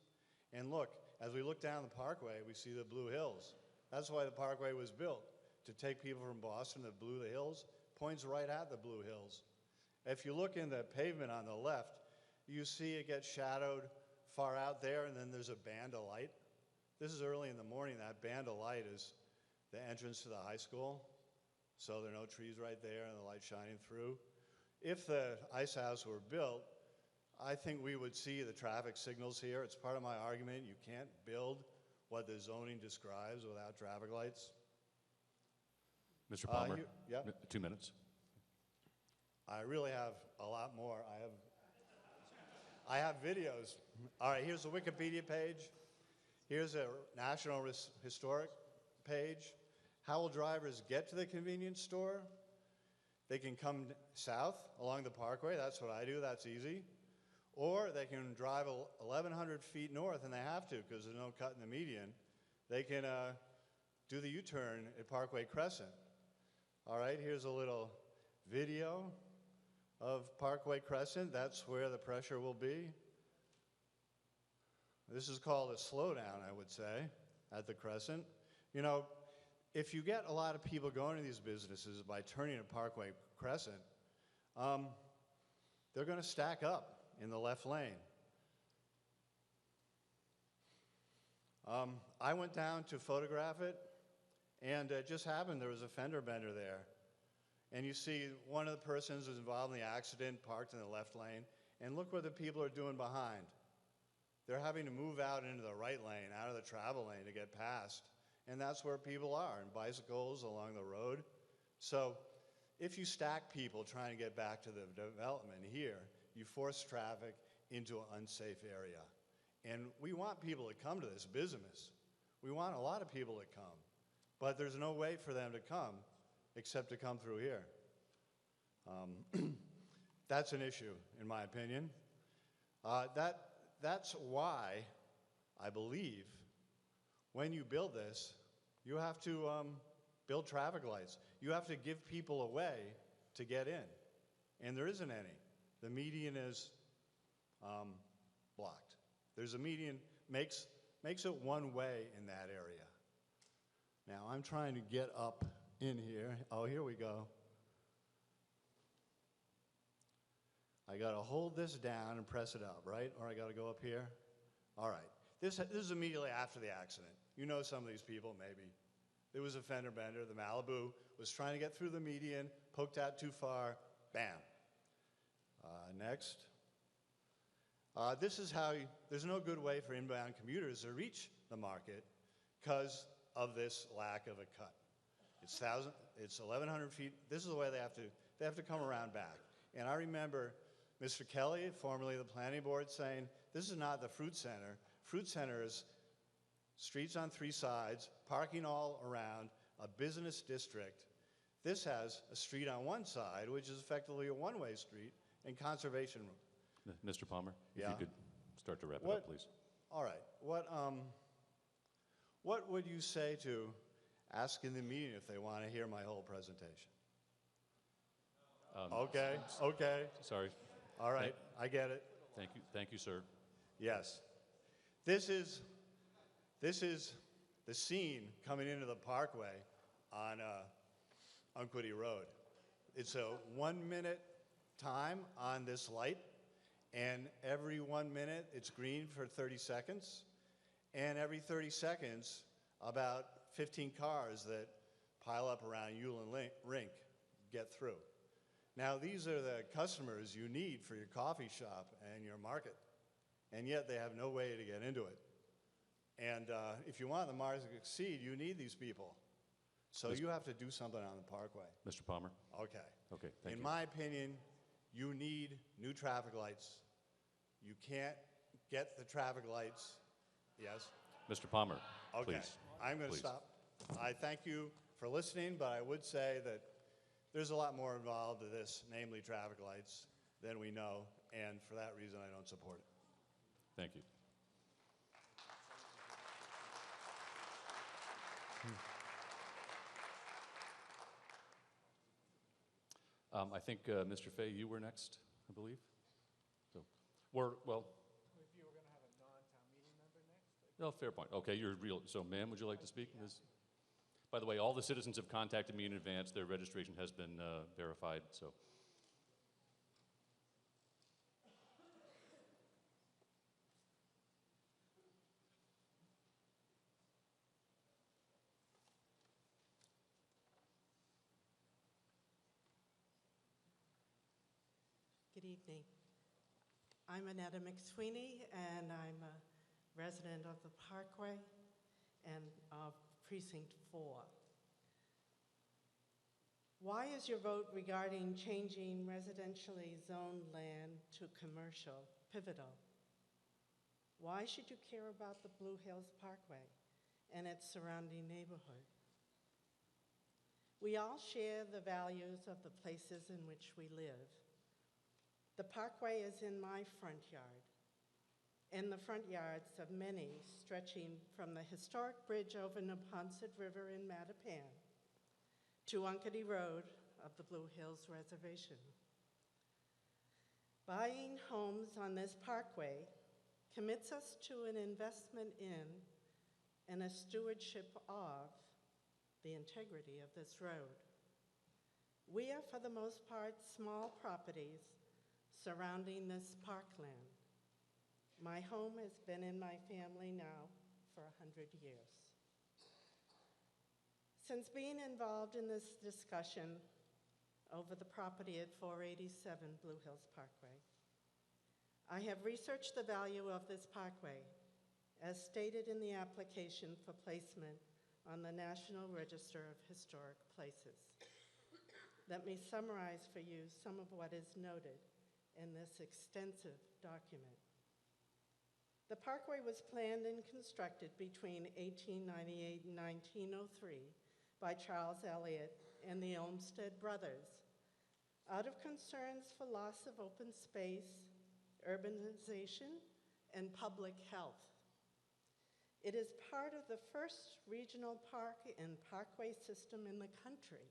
And look, as we look down the Parkway, we see the Blue Hills. That's why the Parkway was built, to take people from Boston to Blue Hills, points right at the Blue Hills. If you look in the pavement on the left, you see it gets shadowed far out there, and then there's a band of light. This is early in the morning. That band of light is the entrance to the high school. So there are no trees right there and the light shining through. If the ice house were built, I think we would see the traffic signals here. It's part of my argument. You can't build what the zoning describes without traffic lights. Mr. Palmer, yeah. 2 minutes. I really have a lot more. I have videos. All right, here's the Wikipedia page. Here's a National Historic page. How will drivers get to the convenience store? They can come south along the Parkway. That's what I do. That's easy. Or they can drive 1,100 feet north, and they have to because there's no cut in the median. They can do the U-turn at Parkway Crescent. All right, here's a little video of Parkway Crescent. That's where the pressure will be. This is called a slowdown, I would say, at the Crescent. You know, if you get a lot of people going to these businesses by turning at Parkway Crescent, they're going to stack up in the left lane. I went down to photograph it, and it just happened there was a fender bender there. And you see one of the persons who was involved in the accident parked in the left lane, and look what the people are doing behind. They're having to move out into the right lane, out of the travel lane to get past. And that's where people are, and bicycles along the road. So if you stack people trying to get back to the development here, you force traffic into an unsafe area. And we want people to come to this business. We want a lot of people to come. But there's no way for them to come except to come through here. That's an issue, in my opinion. That's why I believe when you build this, you have to build traffic lights. You have to give people a way to get in. And there isn't any. The median is blocked. There's a median, makes it one way in that area. Now I'm trying to get up in here. Oh, here we go. I got to hold this down and press it up, right? Or I got to go up here? All right. This is immediately after the accident. You know some of these people, maybe. There was a fender bender. The Malibu was trying to get through the median, poked out too far, bam. Next. This is how there's no good way for inbound commuters to reach the market because of this lack of a cut. It's 1,100 feet. This is the way they have to come around back. And I remember Mr. Kelly, formerly the planning board, saying, this is not the fruit center. Fruit center is streets on 3 sides, parking all around, a business district. This has a street on one side, which is effectively a one-way street, and conservation. Mr. Palmer, if Yeah. you could start to wrap it up, please. All right. What would you say to ask in the meeting if they want to hear my whole presentation? Okay. Sorry. All right. I get it. Thank you, sir. Yes. This is the scene coming into the Parkway on Unquity Road. It's a 1 minute time on this light, and every 1 minute it's green for 30 seconds, and every 30 seconds about 15 cars that pile up around Yulin Rink get through. Now these are the customers you need for your coffee shop and your market, and yet they have no way to get into it. And if you want the market to succeed, you need these people. So you have to do something on the Parkway. Mr. Palmer? Okay. Okay, thank you. In my opinion, you need new traffic lights. You can't get the traffic lights. Yes? Mr. Palmer, Okay. please. I'm going to Please. stop. I thank you for listening, but I would say that there's a lot more involved to this, namely traffic lights, than we know, and for that reason, I don't support it. Thank you. I think, Mr. Fay, you were next, I believe. So, well, If you were going to have a non-town meeting member next, No, fair point. Okay, you're real. So, ma'am, would you like to speak? By the way, all the citizens have contacted me in advance. Their registration has been verified, so. Good evening. I'm Annetta McSweeney, and I'm a resident of the Parkway and of Precinct 4. Why is your vote regarding changing residentially zoned land to commercial pivotal? Why should you care about the Blue Hills Parkway and its surrounding neighborhood? We all share the values of the places in which we live. The Parkway is in my front yard, and the front yards of many stretching from the historic bridge over Neponset River in Mattapan to Unkety Road of the Blue Hills Reservation. Buying homes on this parkway commits us to an investment in and a stewardship of the integrity of this road. We are, for the most part, small properties surrounding this parkland. My home has been in my family now for 100 years. Since being involved in this discussion over the property at 487 Blue Hills Parkway, I have researched the value of this parkway as stated in the application for placement on the National Register of Historic Places. Let me summarize for you some of what is noted in this extensive document. The parkway was planned and constructed between 1898 and 1903 by Charles Elliott and the Olmsted brothers out of concerns for loss of open space, urbanization, and public health. It is part of the first regional park and parkway system in the country.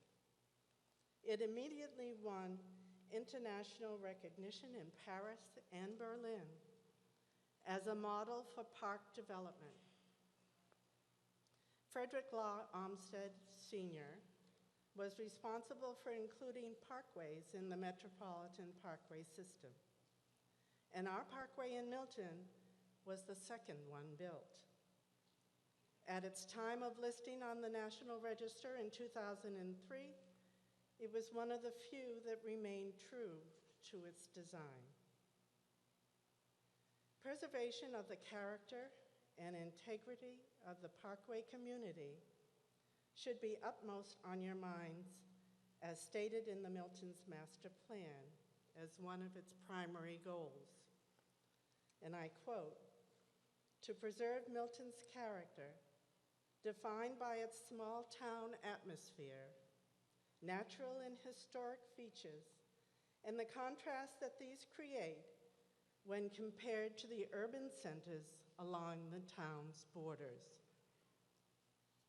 It immediately won international recognition in Paris and Berlin as a model for park development. Frederick Law Olmsted Sr. was responsible for including parkways in the Metropolitan Parkway system, and our parkway in Milton was the second one built. At its time of listing on the National Register in 2003, it was one of the few that remained true to its design. Preservation of the character and integrity of the Parkway community should be upmost on your minds, as stated in the Milton's master plan as one of its primary goals. And I quote, "To preserve Milton's character, defined by its small town atmosphere, natural and historic features, and the contrast that these create when compared to the urban centers along the town's borders.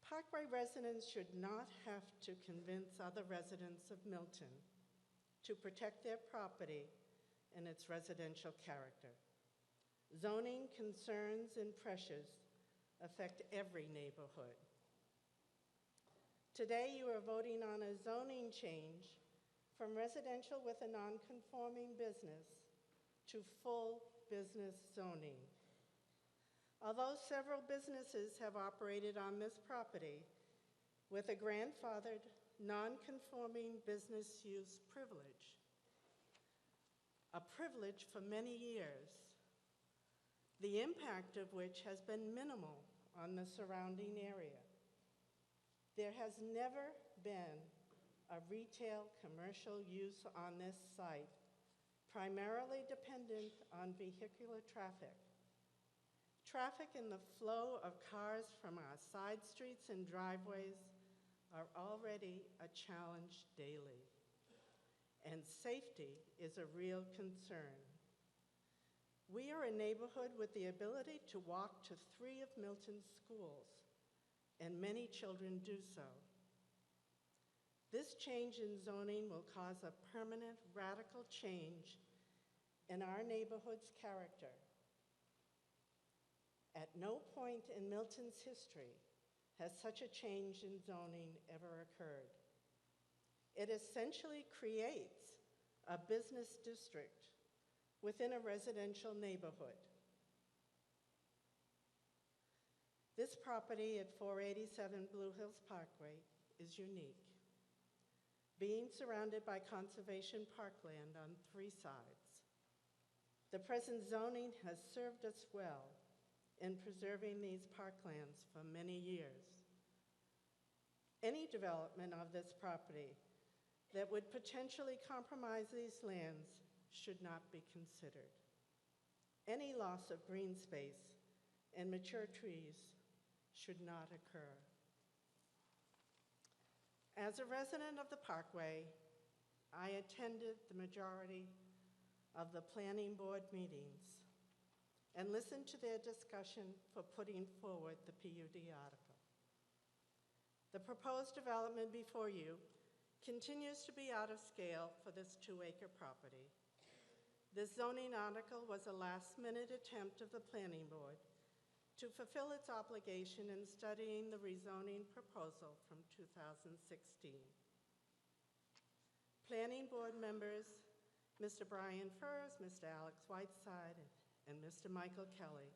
Parkway residents should not have to convince other residents of Milton to protect their property and its residential character. Zoning concerns and pressures affect every neighborhood. Today, you are voting on a zoning change from residential with a non-conforming business to full business zoning. Although several businesses have operated on this property with a grandfathered, non-conforming business use privilege, a privilege for many years, the impact of which has been minimal on the surrounding area. There has never been a retail commercial use on this site, primarily dependent on vehicular traffic. Traffic and the flow of cars from our side streets and driveways are already a challenge daily, and safety is a real concern. We are a neighborhood with the ability to walk to 3 of Milton's schools, and many children do so. This change in zoning will cause a permanent, radical change in our neighborhood's character. At no point in Milton's history has such a change in zoning ever occurred. It essentially creates a business district within a residential neighborhood. This property at 487 Blue Hills Parkway is unique, being surrounded by conservation parkland on 3 sides. The present zoning has served us well in preserving these parklands for many years. Any development of this property that would potentially compromise these lands should not be considered. Any loss of green space and mature trees should not occur. As a resident of the Parkway, I attended the majority of the planning board meetings and listened to their discussion for putting forward the PUD article. The proposed development before you continues to be out of scale for this 2-acre property. This zoning article was a last-minute attempt of the planning board to fulfill its obligation in studying the rezoning proposal from 2016. Planning board members, Mr. Brian Furs, Mr. Alex Whiteside, and Mr. Michael Kelly,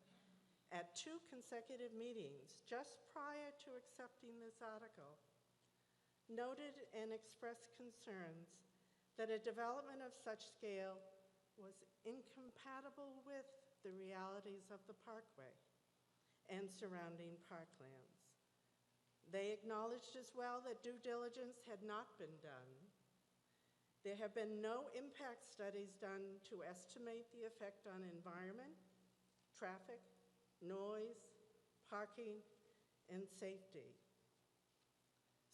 at 2 consecutive meetings just prior to accepting this article, noted and expressed concerns that a development of such scale was incompatible with the realities of the Parkway and surrounding parklands. They acknowledged as well that due diligence had not been done. There have been no impact studies done to estimate the effect on environment, traffic, noise, parking, and safety.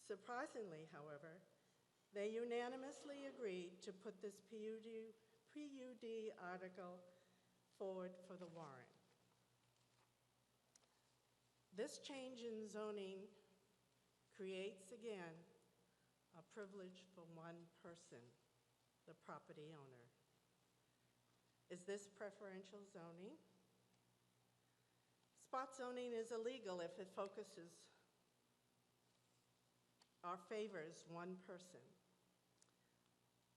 Surprisingly, however, they unanimously agreed to put this PUD article forward for the warrant. This change in zoning creates, again, a privilege for one person, the property owner. Is this preferential zoning? Spot zoning is illegal if it focuses or favors one person.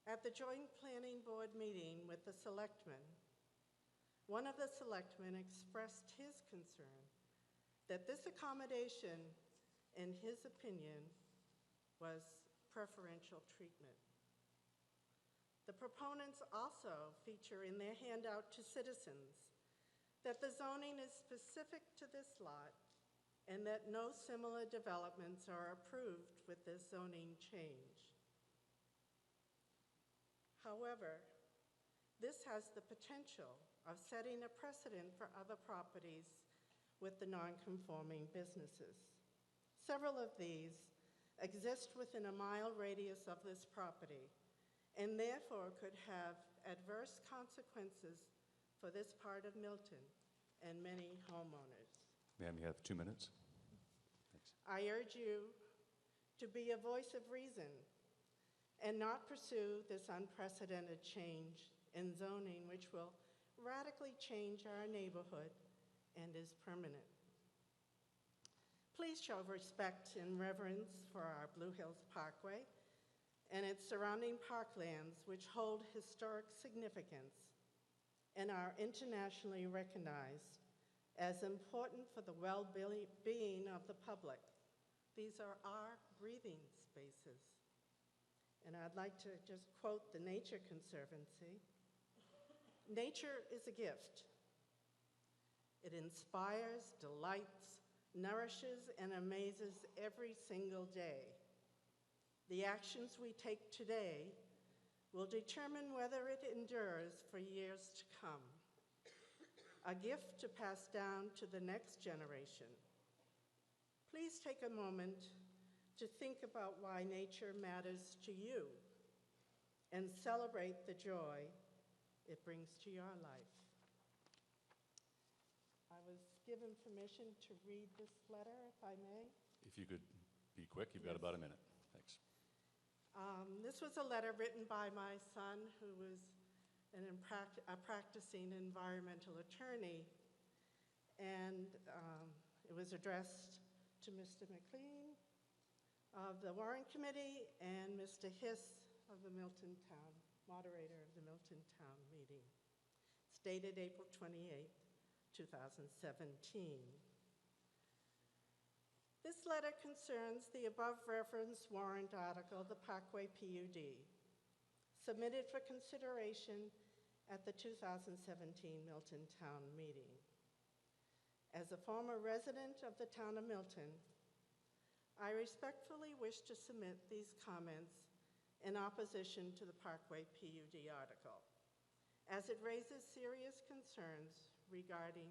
At the joint planning board meeting with the selectmen, one of the selectmen expressed his concern that this accommodation, in his opinion, was preferential treatment. The proponents also feature in their handout to citizens that the zoning is specific to this lot and that no similar developments are approved with this zoning change. However, this has the potential of setting a precedent for other properties with the non-conforming businesses. Several of these exist within a mile radius of this property and therefore could have adverse consequences for this part of Milton and many homeowners. Ma'am, you have 2 minutes. Thanks. I urge you to be a voice of reason and not pursue this unprecedented change in zoning which will radically change our neighborhood and is permanent. Please show respect and reverence for our Blue Hills Parkway and its surrounding parklands which hold historic significance and are internationally recognized as important for the well-being of the public. These are our breathing spaces. And I'd like to just quote the Nature Conservancy. Nature is a gift. It inspires, delights, nourishes, and amazes every single day. The actions we take today will determine whether it endures for years to come. A gift to pass down to the next generation. Please take a moment to think about why nature matters to you and celebrate the joy it brings to your life. I was given permission to read this letter, if I may. If you could be quick, you've got about a minute. Thanks. This was a letter written by my son, who was a practicing environmental attorney, and it was addressed to Mr. McLean of the Warrant Committee and Mr. Hiss of the Milton Town, moderator of the Milton Town meeting. It's dated April 28th, 2017. This letter concerns the above-referenced warrant article, the Parkway PUD, submitted for consideration at the 2017 Milton Town meeting. As a former resident of the town of Milton, I respectfully wish to submit these comments in opposition to the Parkway PUD article, as it raises serious concerns regarding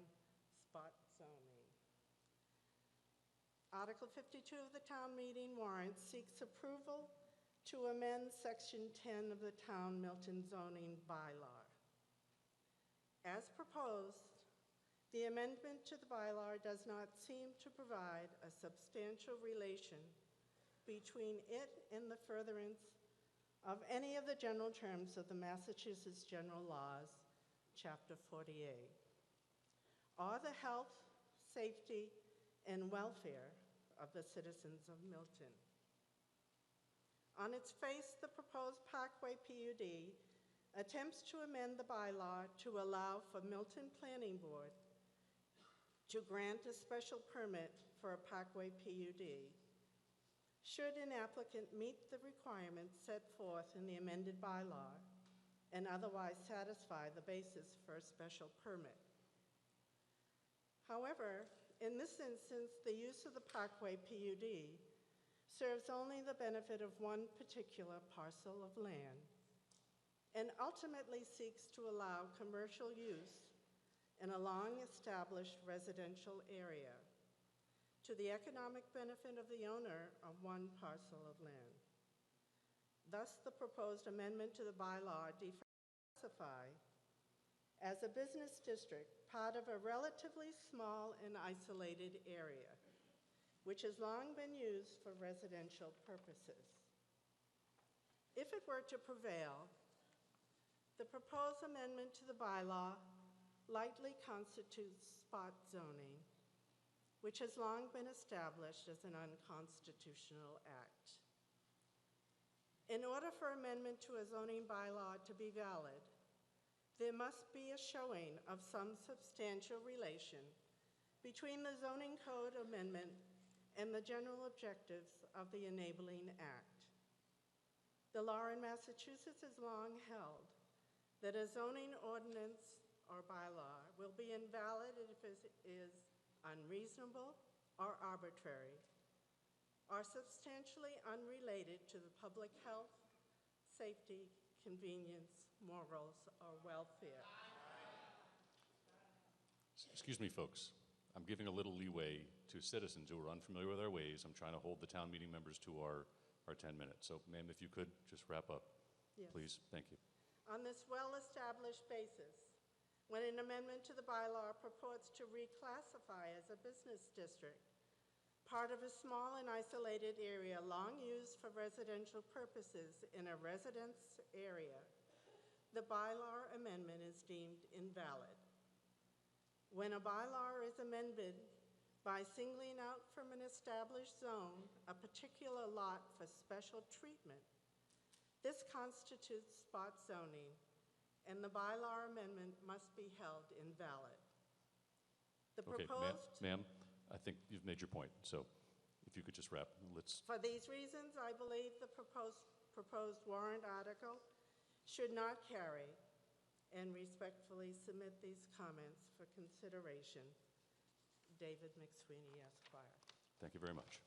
spot zoning. Article 52 of the town meeting warrant seeks approval to amend Section 10 of the town Milton zoning bylaw. As proposed, the amendment to the bylaw does not seem to provide a substantial relation between it and the furtherance of any of the general terms of the Massachusetts General Laws, Chapter 48, or the health, safety, and welfare of the citizens of Milton. On its face, the proposed Parkway PUD attempts to amend the bylaw to allow for Milton Planning Board to grant a special permit for a Parkway PUD should an applicant meet the requirements set forth in the amended bylaw and otherwise satisfy the basis for a special permit. However, in this instance, the use of the Parkway PUD serves only the benefit of one particular parcel of land and ultimately seeks to allow commercial use in a long-established residential area to the economic benefit of the owner of one parcel of land. Thus, the proposed amendment to the bylaw declassify as a business district part of a relatively small and isolated area, which has long been used for residential purposes. If it were to prevail, the proposed amendment to the bylaw likely constitutes spot zoning, which has long been established as an unconstitutional act. In order for amendment to a zoning bylaw to be valid, there must be a showing of some substantial relation between the zoning code amendment and the general objectives of the enabling act. The law in Massachusetts has long held that a zoning ordinance or bylaw will be invalid if it is unreasonable or arbitrary or substantially unrelated to the public health, safety, convenience, morals, or welfare. Excuse me, folks. I'm giving a little leeway to citizens who are unfamiliar with our ways. I'm trying to hold the town meeting members to our 10 minutes. So, ma'am, if you could just wrap up, Yes. please. Thank you. On this well-established basis, when an amendment to the bylaw purports to reclassify as a business district part of a small and isolated area long used for residential purposes in a residence area, the bylaw amendment is deemed invalid. When a bylaw is amended by singling out from an established zone a particular lot for special treatment, this constitutes spot zoning, and the bylaw amendment must be held invalid. The Okay, proposed, ma'am, I think you've made your point. So if you could just wrap, let's. For these reasons, I believe the proposed warrant article should not carry, and respectfully submit these comments for consideration. David McSweeney, Esquire. Thank you very much.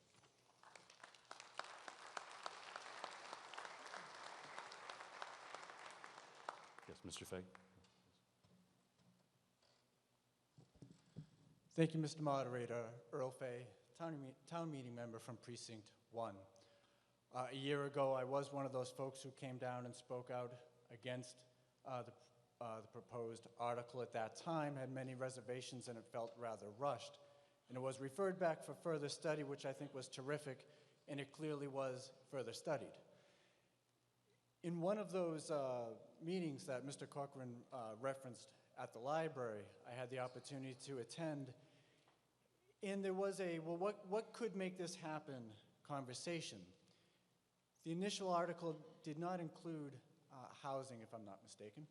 Yes, Mr. Fay. Thank you, Mr. Moderator. Earl Fay, town meeting member from Precinct 1. A year ago, I was one of those folks who came down and spoke out against the proposed article at that time, had many reservations, and it felt rather rushed. And it was referred back for further study, which I think was terrific, and it clearly was further studied. In one of those meetings that Mr. Corcoran referenced at the library, I had the opportunity to attend, And there was a, well, what could make this happen conversation. The initial article did not include housing, if I'm not mistaken.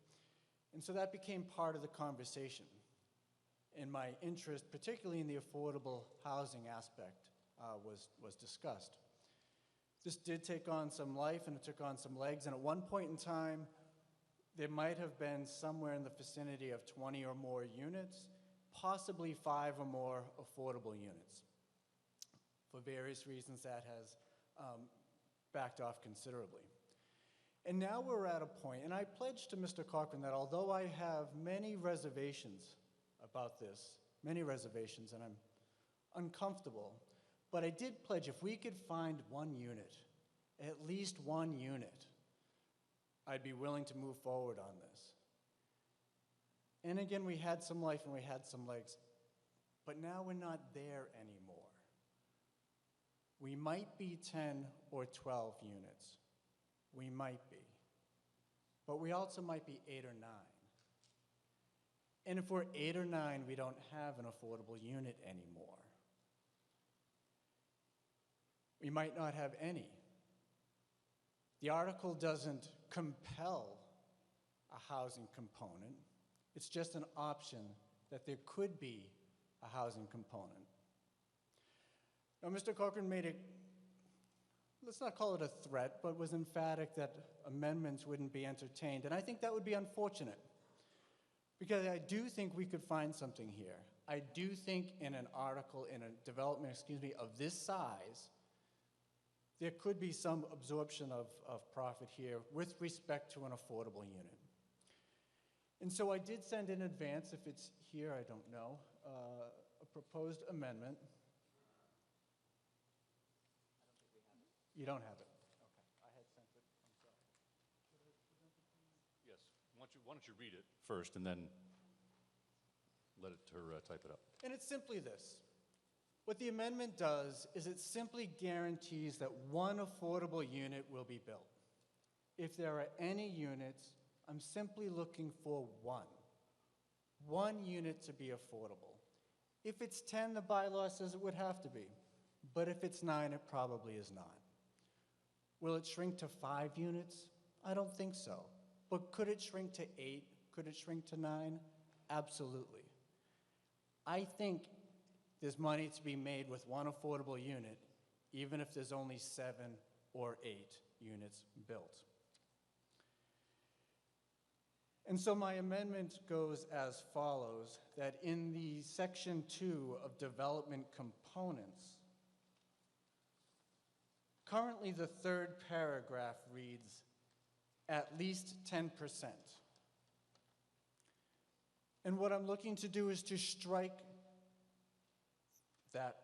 And so that became part of the conversation. And my interest, particularly in the affordable housing aspect, was discussed. This did take on some life and it took on some legs. And at one point in time, there might have been somewhere in the vicinity of 20 or more units, possibly 5 or more affordable units. For various reasons, that has backed off considerably. And now we're at a point, and I pledged to Mr. Cochran that although I have many reservations about this, many reservations, and I'm uncomfortable, but I did pledge if we could find one unit, at least one unit, I'd be willing to move forward on this. And again, we had some life and we had some legs, but now we're not there anymore. We might be 10 or 12 units. We might be. But we also might be 8 or 9. And if we're 8 or 9, we don't have an affordable unit anymore. We might not have any. The article doesn't compel a housing component. It's just an option that there could be a housing component. Now, Mr. Cochran made it, let's not call it a threat, but was emphatic that amendments wouldn't be entertained. And I think that would be unfortunate, because I do think we could find something here. I do think in an article, in a development, of this size, there could be some absorption of profit here with respect to an affordable unit. And so I did send in advance, if it's here, I don't know, a proposed amendment. You don't have it? Okay. I had sent it. I'm sorry. Yes. Why don't you read it first and then let her type it up. And it's simply this. What the amendment does is it simply guarantees that one affordable unit will be built. If there are any units, I'm simply looking for one. One unit to be affordable. If it's 10, the bylaw says it would have to be. But if it's 9, it probably is not. Will it shrink to 5 units? I don't think so. But could it shrink to 8? Could it shrink to 9? Absolutely. I think there's money to be made with one affordable unit, even if there's only 7 or 8 units built. And so my amendment goes as follows, that in the section 2 of development components, currently the third paragraph reads, at least 10%. And what I'm looking to do is to strike that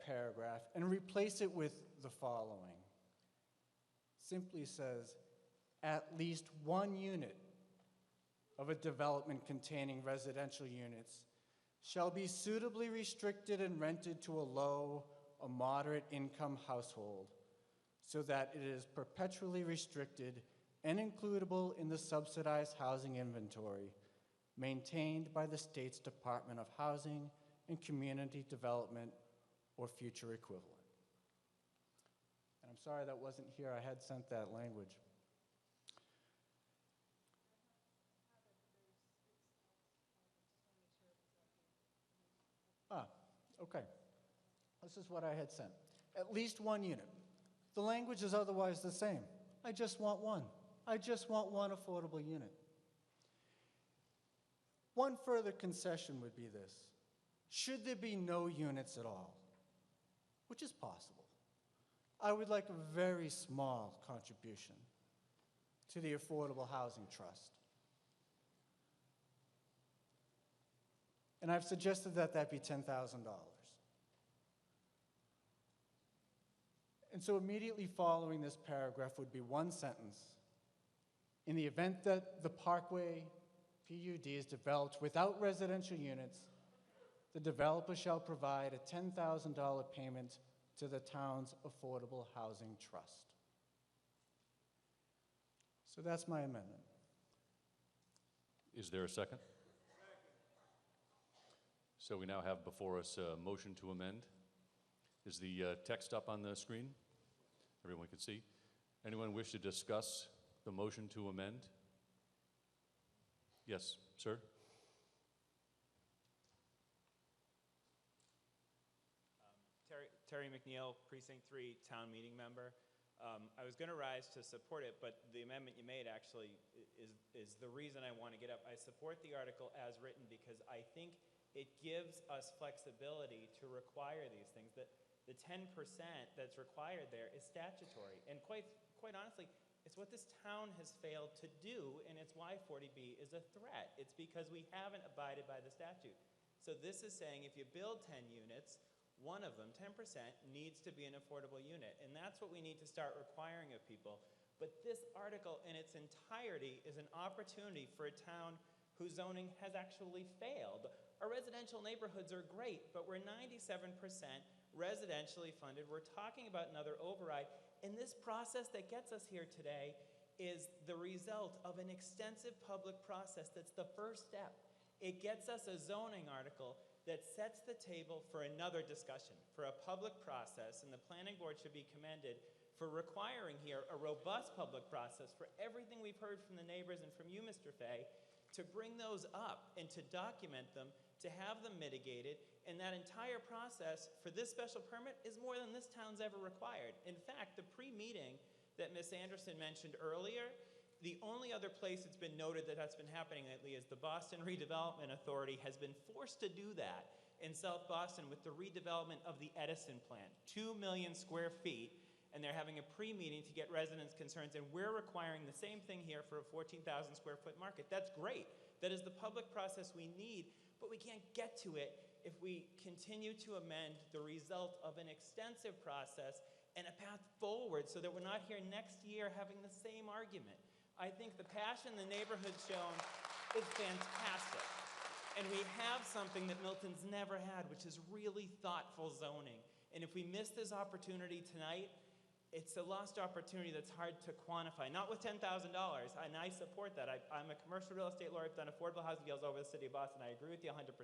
paragraph and replace it with the following. Simply says, at least one unit of a development containing residential units shall be suitably restricted and rented to a low or moderate income household so that it is perpetually restricted and includable in the subsidized housing inventory maintained by the state's Department of Housing and Community Development or future equivalent. And I'm sorry that wasn't here. I had sent that language. Okay. This is what I had sent. At least one unit. The language is otherwise the same. I just want one. I just want one affordable unit. One further concession would be this. Should there be no units at all, which is possible, I would like a very small contribution to the Affordable Housing Trust. And I've suggested that that be $10,000. And so immediately following this paragraph would be one sentence. In the event that the Parkway PUD is developed without residential units, the developer shall provide a $10,000 payment to the town's Affordable Housing Trust. So that's my amendment. Is there a second? So we now have before us a motion to amend. Is the text up on the screen? Everyone can see. Anyone wish to discuss the motion to amend? Yes, sir? Terry McNeil, Precinct 3, Town Meeting Member. I was going to rise to support it, but the amendment you made actually is the reason I want to get up. I support the article as written because I think it gives us flexibility to require these things. That the 10% that's required there is statutory, and quite honestly, it's what this town has failed to do, and it's why 40B is a threat. It's because we haven't abided by the statute. So this is saying if you build 10 units, one of them, 10%, needs to be an affordable unit. And that's what we need to start requiring of people. But this article in its entirety is an opportunity for a town whose zoning has actually failed. Our residential neighborhoods are great, but we're 97% residentially funded. We're talking about another override. And this process that gets us here today is the result of an extensive public process. That's the first step. It gets us a zoning article that sets the table for another discussion, for a public process, and the planning board should be commended for requiring here a robust public process for everything we've heard from the neighbors and from you, Mr. Fay, to bring those up and to document them, to have them mitigated, and that entire process for this special permit is more than this town's ever required. In fact, the pre-meeting that Ms. Anderson mentioned earlier, the only other place it's been noted that that's been happening lately is the Boston Redevelopment Authority has been forced to do that in South Boston with the redevelopment of the Edison plant, 2 million square feet, and they're having a pre-meeting to get residents' concerns, and we're requiring the same thing here for a 14,000 square foot market. That's great. That is the public process we need, but we can't get to it if we continue to amend the result of an extensive process and a path forward so that we're not here next year having the same argument. I think the passion the neighborhood's shown is fantastic. And we have something that Milton's never had, which is really thoughtful zoning. And if we miss this opportunity tonight, it's a lost opportunity that's hard to quantify. Not with $10,000, and I support that. I'm a commercial real estate lawyer. I've done affordable housing deals over the city of Boston. I agree with you 100%.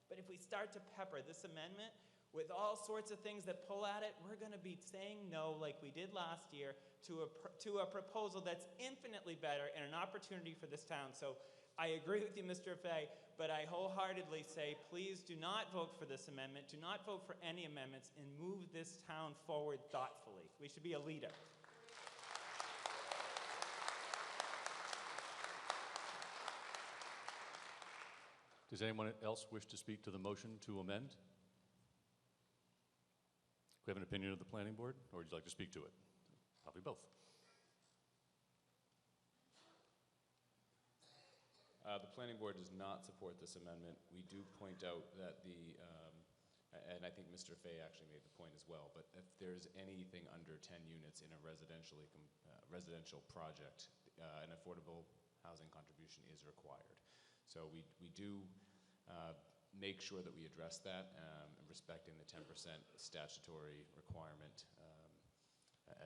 But if we start to pepper this amendment with all sorts of things that pull at it, we're going to be saying no, like we did last year, to a proposal that's infinitely better and an opportunity for this town. So I agree with you, Mr. Fay, but I wholeheartedly say, please do not vote for this amendment. Do not vote for any amendments, and move this town forward thoughtfully. We should be a leader. Does anyone else wish to speak to the motion to amend? Do we have an opinion of the planning board, or would you like to speak to it? Probably both. The planning board does not support this amendment. We do point out that and I think Mr. Fay actually made the point as well, but if there's anything under 10 units in a residential project, an affordable housing contribution is required. So we do make sure that we address that, respecting the 10% statutory requirement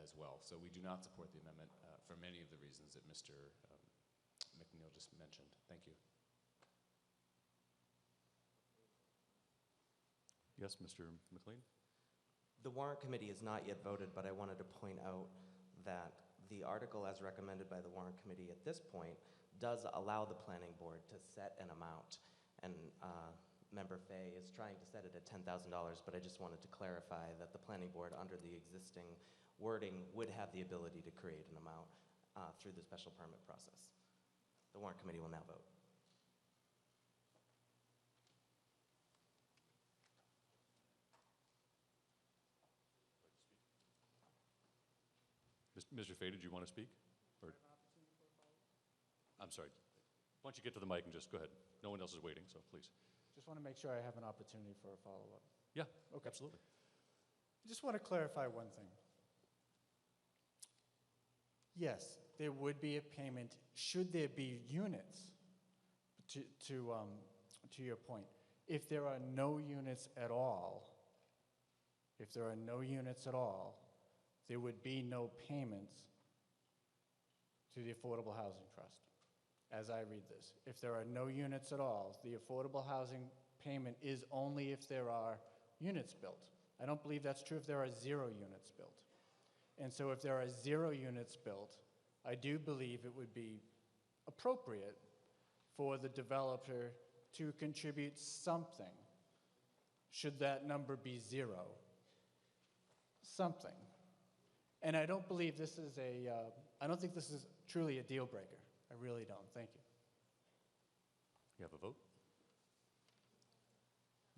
as well. So we do not support the amendment for many of the reasons that Mr. McNeil just mentioned. Thank you. Yes, Mr. McLean? The warrant committee has not yet voted, but I wanted to point out that the article as recommended by the warrant committee at this point does allow the planning board to set an amount. And Member Fay is trying to set it at $10,000, but I just wanted to clarify that the planning board, under the existing wording, would have the ability to create an amount through the special permit process. The warrant committee will now vote. Mr. Fay, did you want to speak? Or? I'm sorry. Why don't you get to the mic and just go ahead. No one else is waiting, so please. Just want to make sure I have an opportunity for a follow-up. Yeah, okay. Absolutely. I just want to clarify one thing. Yes, there would be a payment should there be units, to your point. If there are no units at all, there would be no payments to the Affordable Housing Trust, as I read this. If there are no units at all, the Affordable Housing payment is only if there are units built. I don't believe that's true if there are 0 units built. And so if there are 0 units built, I do believe it would be appropriate for the developer to contribute something, should that number be 0. Something. And I don't believe this is I don't think this is truly a deal breaker. I really don't. Thank you. You have a vote?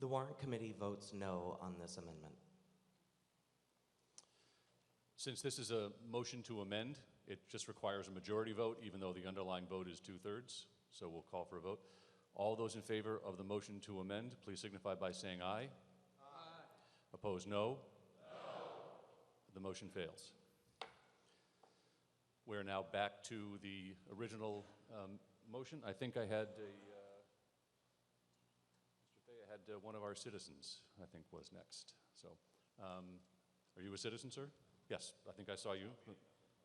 The warrant committee votes no on this amendment. Since this is a motion to amend, it just requires a majority vote, even though the underlying vote is 2/3. So we'll call for a vote. All those in favor of the motion to amend, please signify by saying aye. Aye. Opposed, no? No. The motion fails. We're now back to the original motion. I think I had Mr. Fay, I had one of our citizens, I think, was next. So, are you a citizen, sir? Yes, I think I saw you.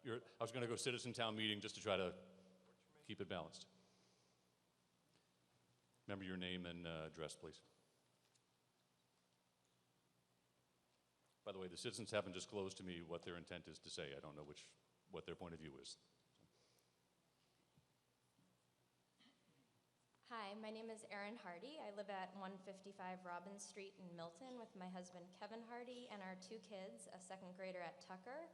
I was going to go citizen town meeting just to try to keep it balanced. Remember your name and address, please. By the way, the citizens haven't disclosed to me what their intent is to say. I don't know what their point of view is. Hi, my name is Erin Hardy. I live at 155 Robbins Street in Milton with my husband Kevin Hardy and our 2 kids, a 2nd grader at Tucker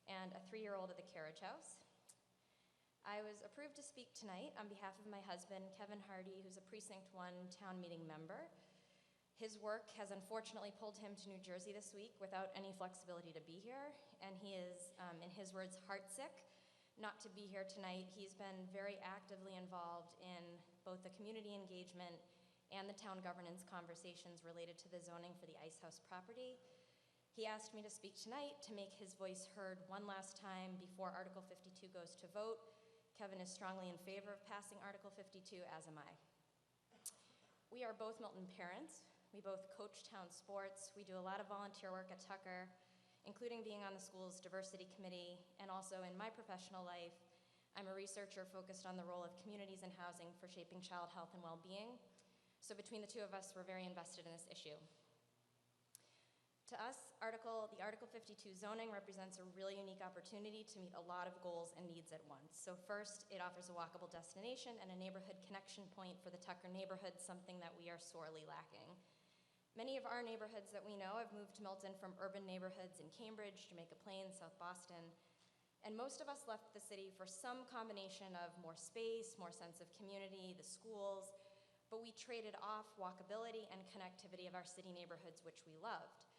and a 3-year-old at the Carriage House. I was approved to speak tonight on behalf of my husband, Kevin Hardy, who's a Precinct 1 town meeting member. His work has unfortunately pulled him to New Jersey this week without any flexibility to be here, and he is, in his words, heartsick not to be here tonight. He's been very actively involved in both the community engagement and the town governance conversations related to the zoning for the Ice House property. He asked me to speak tonight to make his voice heard one last time before Article 52 goes to vote. Kevin is strongly in favor of passing Article 52, as am I. We are both Milton parents. We both coach town sports. We do a lot of volunteer work at Tucker, including being on the school's diversity committee, and also in my professional life, I'm a researcher focused on the role of communities and housing for shaping child health and well-being. So between the 2 of us, we're very invested in this issue. To us, the Article 52 zoning represents a really unique opportunity to meet a lot of goals and needs at once. So first, it offers a walkable destination and a neighborhood connection point for the Tucker neighborhood, something that we are sorely lacking. Many of our neighborhoods that we know have moved to Milton from urban neighborhoods in Cambridge, Jamaica Plains, South Boston, and most of us left the city for some combination of more space, more sense of community, the schools, but we traded off walkability and connectivity of our city neighborhoods, which we loved.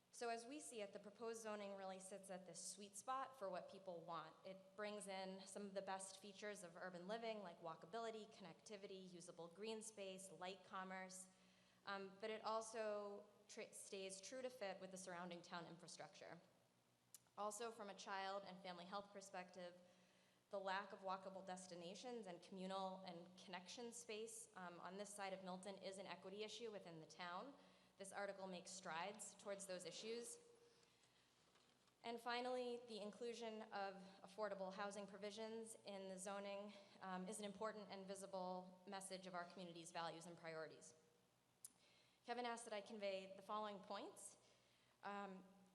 So as we see it, the proposed zoning really sits at this sweet spot for what people want. It brings in some of the best features of urban living, like walkability, connectivity, usable green space, light commerce, but it also stays true to fit with the surrounding town infrastructure. Also, from a child and family health perspective, the lack of walkable destinations and communal and connection space on this side of Milton is an equity issue within the town. This article makes strides towards those issues. And finally, the inclusion of affordable housing provisions in the zoning is an important and visible message of our community's values and priorities. Kevin asked that I convey the following points.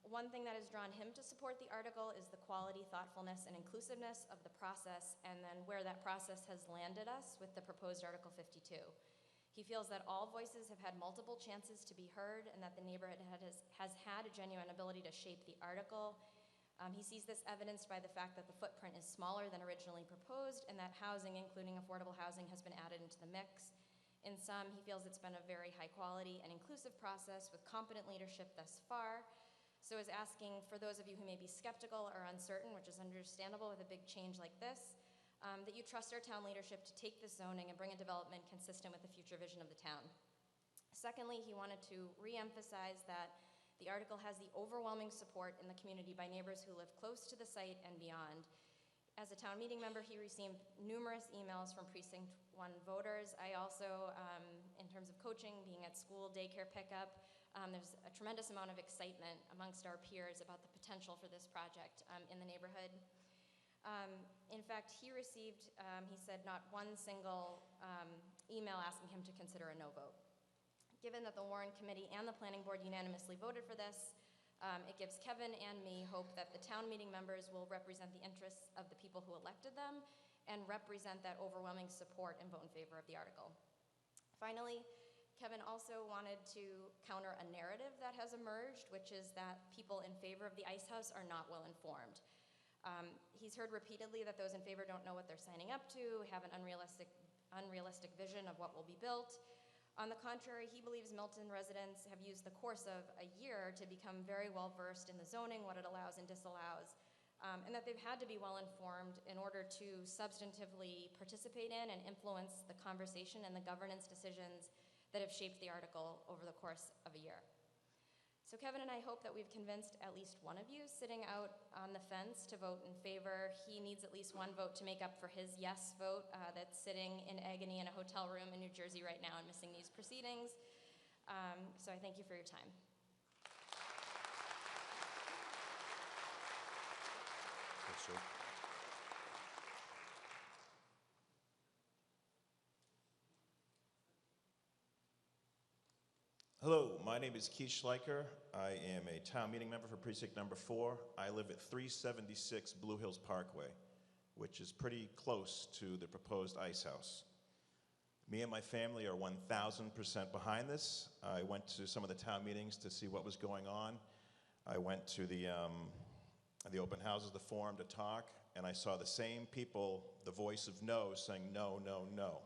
One thing that has drawn him to support the article is the quality, thoughtfulness, and inclusiveness of the process, and then where that process has landed us with the proposed Article 52. He feels that all voices have had multiple chances to be heard and that the neighborhood has had a genuine ability to shape the article. He sees this evidenced by the fact that the footprint is smaller than originally proposed and that housing, including affordable housing, has been added into the mix. In sum, he feels it's been a very high quality and inclusive process with competent leadership thus far. So is asking for those of you who may be skeptical or uncertain, which is understandable with a big change like this, that you trust our town leadership to take this zoning and bring a development consistent with the future vision of the town. Secondly, he wanted to re-emphasize that the article has the overwhelming support in the community by neighbors who live close to the site and beyond. As a town meeting member, he received numerous emails from Precinct 1 voters. I also, in terms of coaching, being at school, daycare pickup, there's a tremendous amount of excitement amongst our peers about the potential for this project in the neighborhood. In fact, he received, he said, not one single email asking him to consider a no vote. Given that the Warren Committee and the Planning Board unanimously voted for this, it gives Kevin and me hope that the town meeting members will represent the interests of the people who elected them and represent that overwhelming support and vote in favor of the article. Finally, Kevin also wanted to counter a narrative that has emerged, which is that people in favor of the ice house are not well informed. He's heard repeatedly that those in favor don't know what they're signing up to, have an unrealistic vision of what will be built. On the contrary, he believes Milton residents have used the course of a year to become very well versed in the zoning, what it allows and disallows, and that they've had to be well informed in order to substantively participate in and influence the conversation and the governance decisions that have shaped the article over the course of a year. So Kevin and I hope that we've convinced at least one of you sitting out on the fence to vote in favor. He needs at least one vote to make up for his yes vote that's sitting in agony in a hotel room in New Jersey right now and missing these proceedings. So I thank you for your time. Yes, sir. Hello, my name is Keith Schleicher. I am a town meeting member for precinct number 4. I live at 376 Blue Hills Parkway, which is pretty close to the proposed ice house. Me and my family are 1,000% behind this. I went to some of the town meetings to see what was going on. I went to the open houses, the forum to talk, and I saw the same people, the voice of no, saying no, no, no.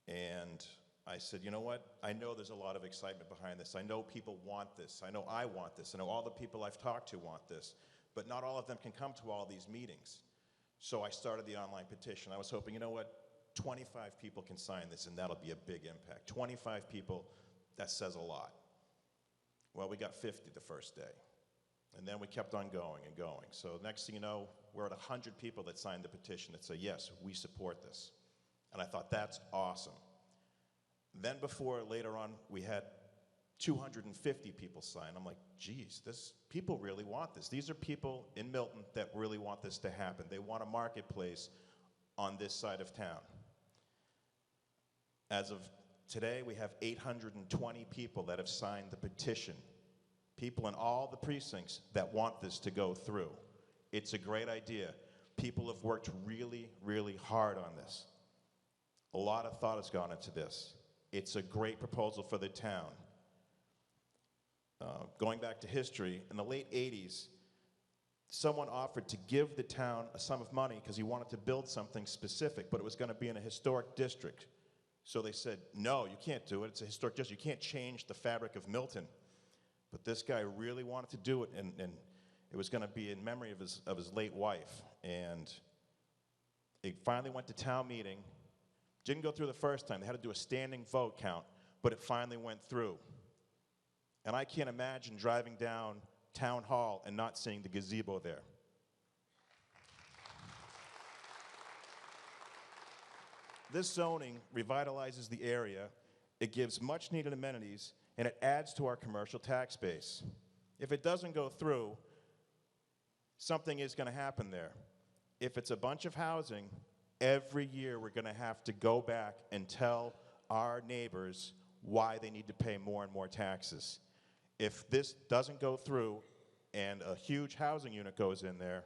And I said, you know what? I know there's a lot of excitement behind this. I know people want this. I know I want this. I know all the people I've talked to want this. But not all of them can come to all these meetings. So I started the online petition. I was hoping, you know what? 25 people can sign this, and that'll be a big impact. 25 people, that says a lot. Well, we got 50 the first day. And then we kept on going and going. So next thing you know, we're at 100 people that signed the petition that say, yes, we support this. And I thought, that's awesome. Then later on, we had 250 people sign. I'm like, geez, people really want this. These are people in Milton that really want this to happen. They want a marketplace on this side of town. As of today, we have 820 people that have signed the petition. People in all the precincts that want this to go through. It's a great idea. People have worked really, really hard on this. A lot of thought has gone into this. It's a great proposal for the town. Going back to history, in the late 80s, someone offered to give the town a sum of money because he wanted to build something specific, but it was going to be in a historic district. So they said, no, you can't do it. It's a historic district. You can't change the fabric of Milton. But this guy really wanted to do it, and it was going to be in memory of his late wife. And it finally went to town meeting. Didn't go through the first time. They had to do a standing vote count, but it finally went through. And I can't imagine driving down Town Hall and not seeing the gazebo there. This zoning revitalizes the area. It gives much needed amenities, and it adds to our commercial tax base. If it doesn't go through, something is going to happen there. If it's a bunch of housing, every year we're going to have to go back and tell our neighbors why they need to pay more and more taxes. If this doesn't go through and a huge housing unit goes in there,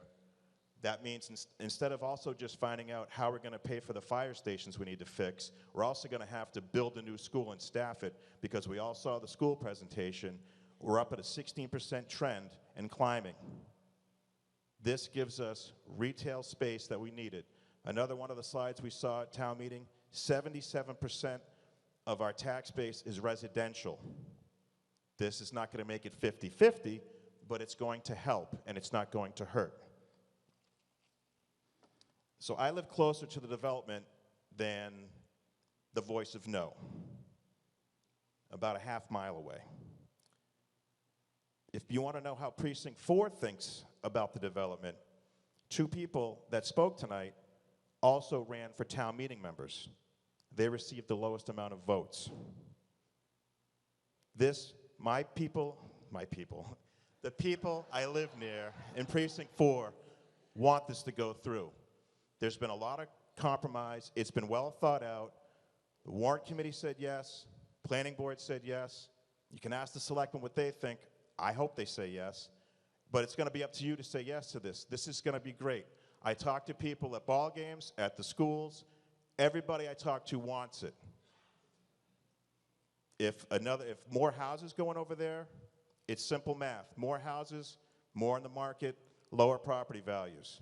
that means instead of also just finding out how we're going to pay for the fire stations we need to fix, we're also going to have to build a new school and staff it, because we all saw the school presentation. We're up at a 16% trend and climbing. This gives us retail space that we needed. Another one of the slides we saw at town meeting, 77% of our tax base is residential. This is not going to make it 50-50, but it's going to help, and it's not going to hurt. So I live closer to the development than the voice of no, about a half mile away. If you want to know how Precinct 4 thinks about the development, 2 people that spoke tonight also ran for town meeting members. They received the lowest amount of votes. The people I live near in Precinct 4 want this to go through. There's been a lot of compromise. It's been well thought out. The warrant committee said yes. Planning board said yes. You can ask the selectmen what they think. I hope they say yes. But it's going to be up to you to say yes to this. This is going to be great. I talk to people at ball games, at the schools. Everybody I talk to wants it. If more houses going over there, it's simple math. More houses, more in the market, lower property values.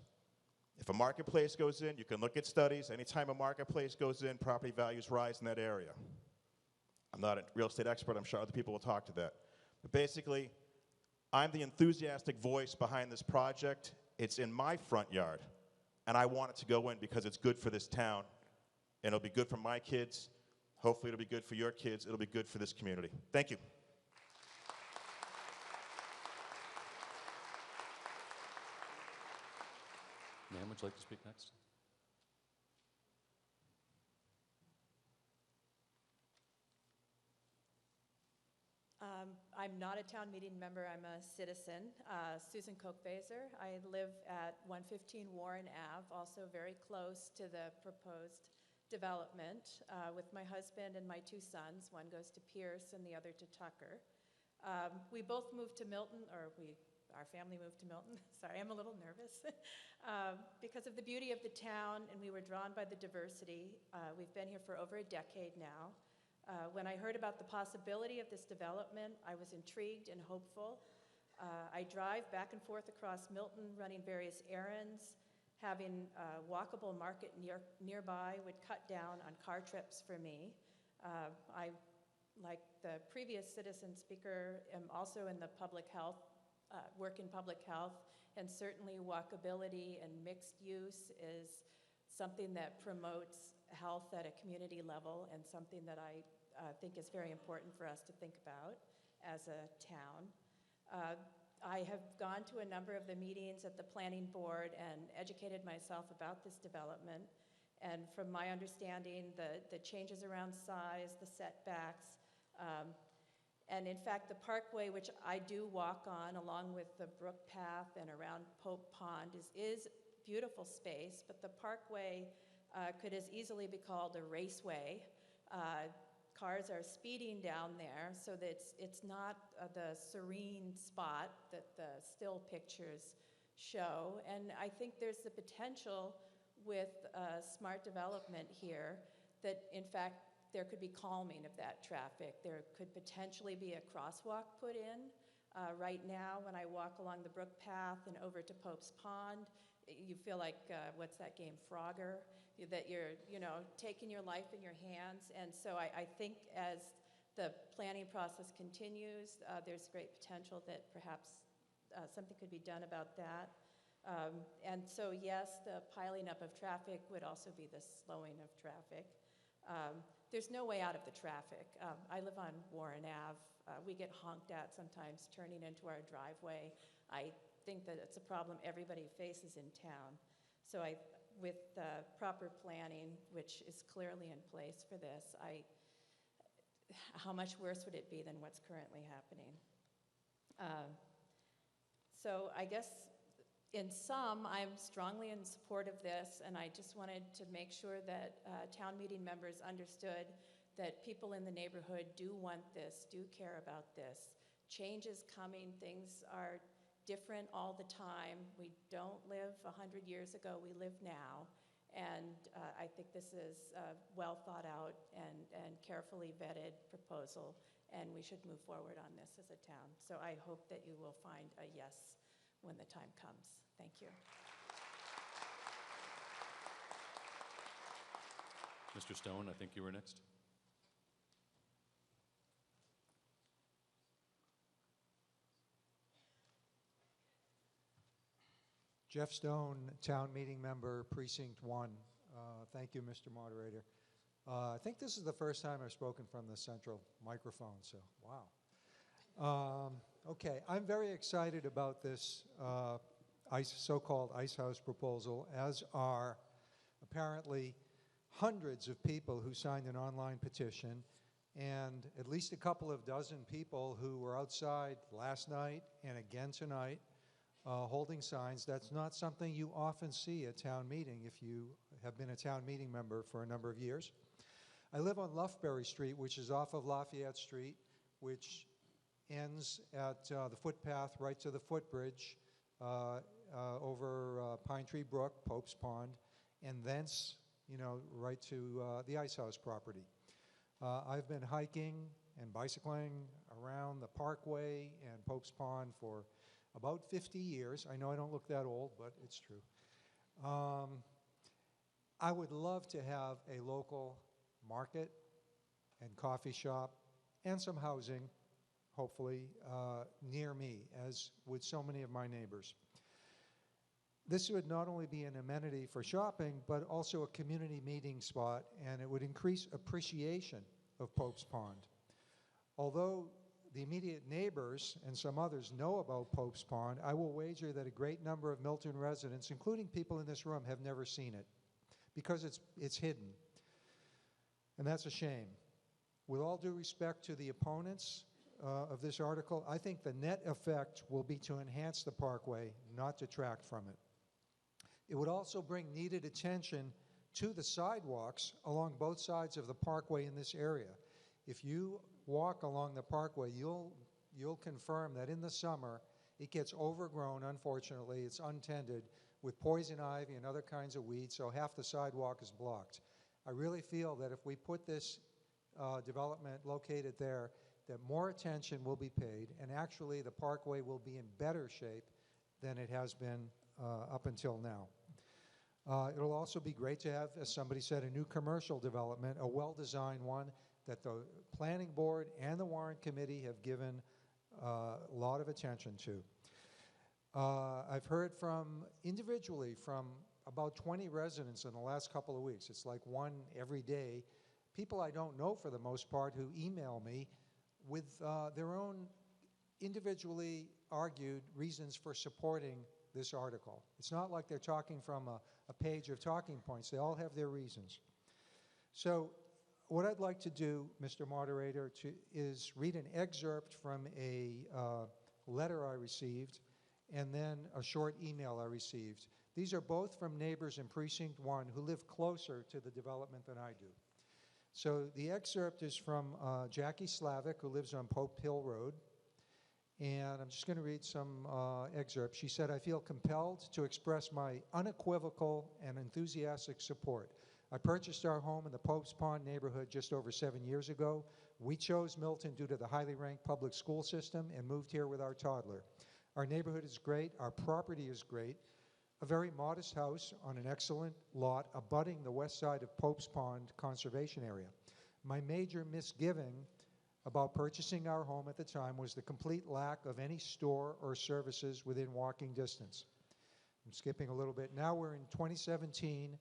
If a marketplace goes in, you can look at studies. Anytime a marketplace goes in, property values rise in that area. I'm not a real estate expert. I'm sure other people will talk to that. But basically, I'm the enthusiastic voice behind this project. It's in my front yard, and I want it to go in because it's good for this town, and it'll be good for my kids. Hopefully it'll be good for your kids. It'll be good for this community. Thank you. Ma'am, would you like to speak next? I'm not a town meeting member, I'm a citizen. Susan Kochbaser. I live at 115 Warren Ave, also very close to the proposed development with my husband and my two sons. One goes to Pierce and the other to Tucker. We both moved to Milton, or our family moved to Milton. Sorry, I'm a little nervous. Because of the beauty of the town, and we were drawn by the diversity. We've been here for over a decade now. When I heard about the possibility of this development, I was intrigued and hopeful. I drive back and forth across Milton, running various errands. Having a walkable market nearby would cut down on car trips for me. I, like the previous citizen speaker, am also in the public health, work in public health, and certainly walkability and mixed use is something that promotes health at a community level and something that I think is very important for us to think about as a town. I have gone to a number of the meetings at the planning board and educated myself about this development. And from my understanding, the changes around size, the setbacks, and in fact, the parkway, which I do walk on along with the brook path and around Pope Pond, is beautiful space, but the parkway could as easily be called a raceway. Cars are speeding down there, so that it's not the serene spot that the still pictures show. And I think there's the potential with smart development here that, in fact, there could be calming of that traffic. There could potentially be a crosswalk put in. Right now, when I walk along the brook path and over to Pope's Pond, you feel like, what's that game, Frogger? That you're, taking your life in your hands. And so I think as the planning process continues, there's great potential that perhaps something could be done about that. And so yes, the piling up of traffic would also be the slowing of traffic. There's no way out of the traffic. I live on Warren Ave. We get honked at sometimes turning into our driveway. I think that it's a problem everybody faces in town. So with proper planning, which is clearly in place for this, how much worse would it be than what's currently happening? So I guess in sum, I'm strongly in support of this, and I just wanted to make sure that town meeting members understood that people in the neighborhood do want this, do care about this. Change is coming, things are different all the time. We don't live 100 years ago, we live now. And I think this is a well thought out and carefully vetted proposal, and we should move forward on this as a town. So I hope that you will find a yes when the time comes. Thank you. Mr. Stone, I think you were next. Jeff Stone, Town Meeting Member, Precinct 1. Thank you, Mr. Moderator. I think this is the first time I've spoken from the central microphone, so wow. Okay, I'm very excited about this so-called Ice House proposal, as are apparently hundreds of people who signed an online petition, and at least a couple of dozen people who were outside last night and again tonight holding signs. That's not something you often see at town meeting if you have been a town meeting member for a number of years. I live on Loughbury Street, which is off of Lafayette Street, which ends at the footpath right to the footbridge over Pine Tree Brook, Pope's Pond, and thence, right to the Ice House property. I've been hiking and bicycling around the Parkway and Pope's Pond for about 50 years. I know I don't look that old, but it's true. I would love to have a local market and coffee shop and some housing, hopefully, near me, as would so many of my neighbors. This would not only be an amenity for shopping, but also a community meeting spot, and it would increase appreciation of Pope's Pond. Although the immediate neighbors and some others know about Pope's Pond, I will wager that a great number of Milton residents, including people in this room, have never seen it because it's hidden. And that's a shame. With all due respect to the opponents of this article, I think the net effect will be to enhance the Parkway, not detract from it. It would also bring needed attention to the sidewalks along both sides of the Parkway in this area. If you walk along the Parkway, you'll confirm that in the summer it gets overgrown, unfortunately. It's untended with poison ivy and other kinds of weeds, so half the sidewalk is blocked. I really feel that if we put this development located there, that more attention will be paid, and actually the Parkway will be in better shape than it has been up until now. It'll also be great to have, as somebody said, a new commercial development, a well-designed one that the Planning Board and the Warrant Committee have given a lot of attention to. I've heard individually from about 20 residents in the last couple of weeks. It's like one every day. People I don't know for the most part who email me with their own individually argued reasons for supporting this article. It's not like they're talking from a page of talking points. They all have their reasons. So what I'd like to do, Mr. Moderator, is read an excerpt from a letter I received and then a short email I received. These are both from neighbors in Precinct 1 who live closer to the development than I do. So the excerpt is from Jackie Slavic, who lives on Pope Hill Road. And I'm just going to read some excerpts. She said, I feel compelled to express my unequivocal and enthusiastic support. I purchased our home in the Pope's Pond neighborhood just over 7 years ago. We chose Milton due to the highly ranked public school system and moved here with our toddler. Our neighborhood is great. Our property is great. A very modest house on an excellent lot abutting the west side of Pope's Pond Conservation Area. My major misgiving about purchasing our home at the time was the complete lack of any store or services within walking distance. I'm skipping a little bit. Now we're in 2017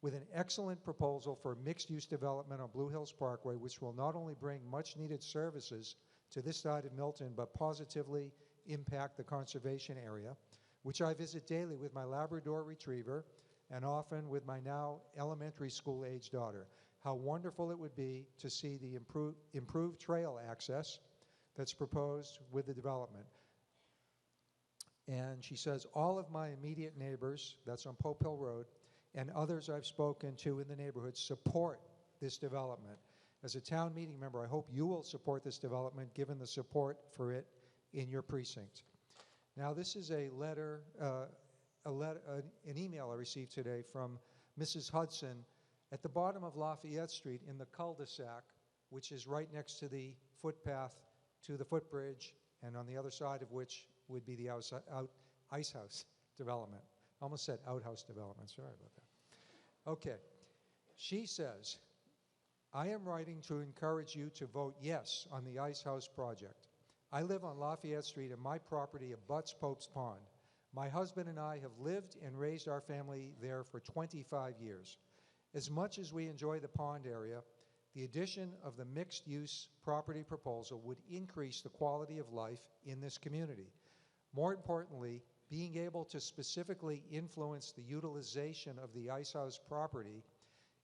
with an excellent proposal for mixed-use development on Blue Hills Parkway, which will not only bring much-needed services to this side of Milton, but positively impact the conservation area, which I visit daily with my Labrador Retriever and often with my now elementary school-age daughter. How wonderful it would be to see the improved trail access that's proposed with the development. And she says, all of my immediate neighbors, that's on Pope Hill Road, and others I've spoken to in the neighborhood support this development. As a town meeting member, I hope you will support this development given the support for it in your precinct. Now, this is an email I received today from Mrs. Hudson at the bottom of Lafayette Street in the cul-de-sac, which is right next to the footpath to the footbridge, and on the other side of which would be the Ice House development. I almost said outhouse development, sorry about that. Okay, she says, I am writing to encourage you to vote yes on the Ice House project. I live on Lafayette Street and my property abuts Pope's Pond. My husband and I have lived and raised our family there for 25 years. As much as we enjoy the pond area, the addition of the mixed-use property proposal would increase the quality of life in this community. More importantly, being able to specifically influence the utilization of the Ice House property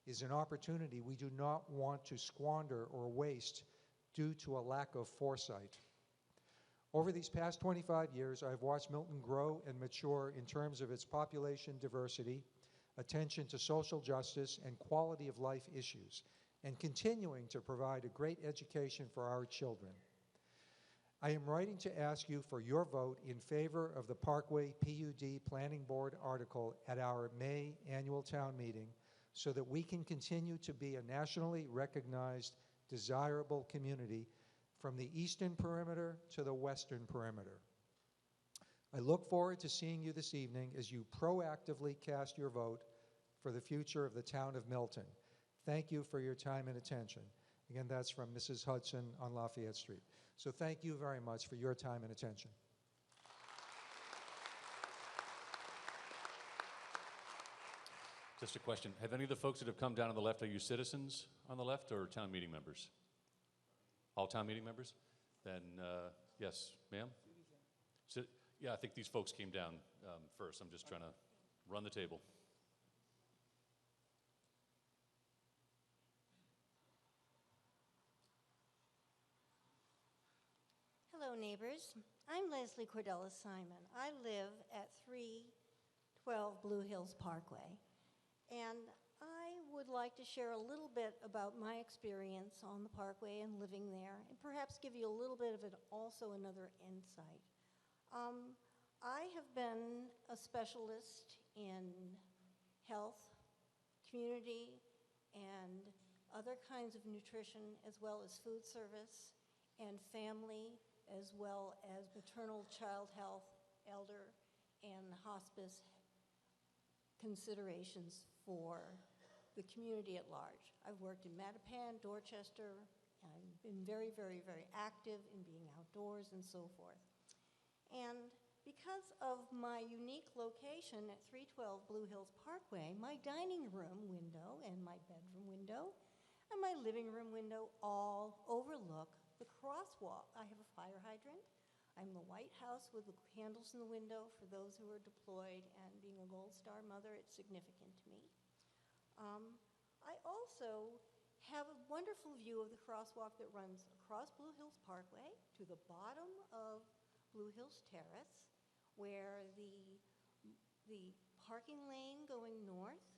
is an opportunity we do not want to squander or waste due to a lack of foresight. Over these past 25 years, I've watched Milton grow and mature in terms of its population diversity, attention to social justice, and quality of life issues. and continuing to provide a great education for our children. I am writing to ask you for your vote in favor of the Parkway PUD Planning Board article at our May annual town meeting so that we can continue to be a nationally recognized, desirable community from the eastern perimeter to the western perimeter. I look forward to seeing you this evening as you proactively cast your vote for the future of the town of Milton. Thank you for your time and attention. Again, that's from Mrs. Hudson on Lafayette Street. So thank you very much for your time and attention. Just a question. Have any of the folks that have come down on the left, are you citizens on the left or town meeting members? All town meeting members? Then, yes, ma'am? Yeah, I think these folks came down first. I'm just trying to run the table. Hello, neighbors. I'm Leslie Cordella Simon. I live at 312 Blue Hills Parkway, and I would like to share a little bit about my experience on the Parkway and living there, and perhaps give you a little bit of also another insight. I have been a specialist in health, community, and other kinds of nutrition, as well as food service and family, as well as maternal child health, elder, and hospice considerations for the community at large. I've worked in Mattapan, Dorchester, and I've been very, very, very active in being outdoors and so forth. And because of my unique location at 312 Blue Hills Parkway, my dining room window and my bedroom window and my living room window all overlook the crosswalk. I have a fire hydrant. I'm the White House with the candles in the window for those who are deployed, and being a Gold Star mother, it's significant to me. I also have a wonderful view of the crosswalk that runs across Blue Hills Parkway to the bottom of Blue Hills Terrace, where the parking lane going north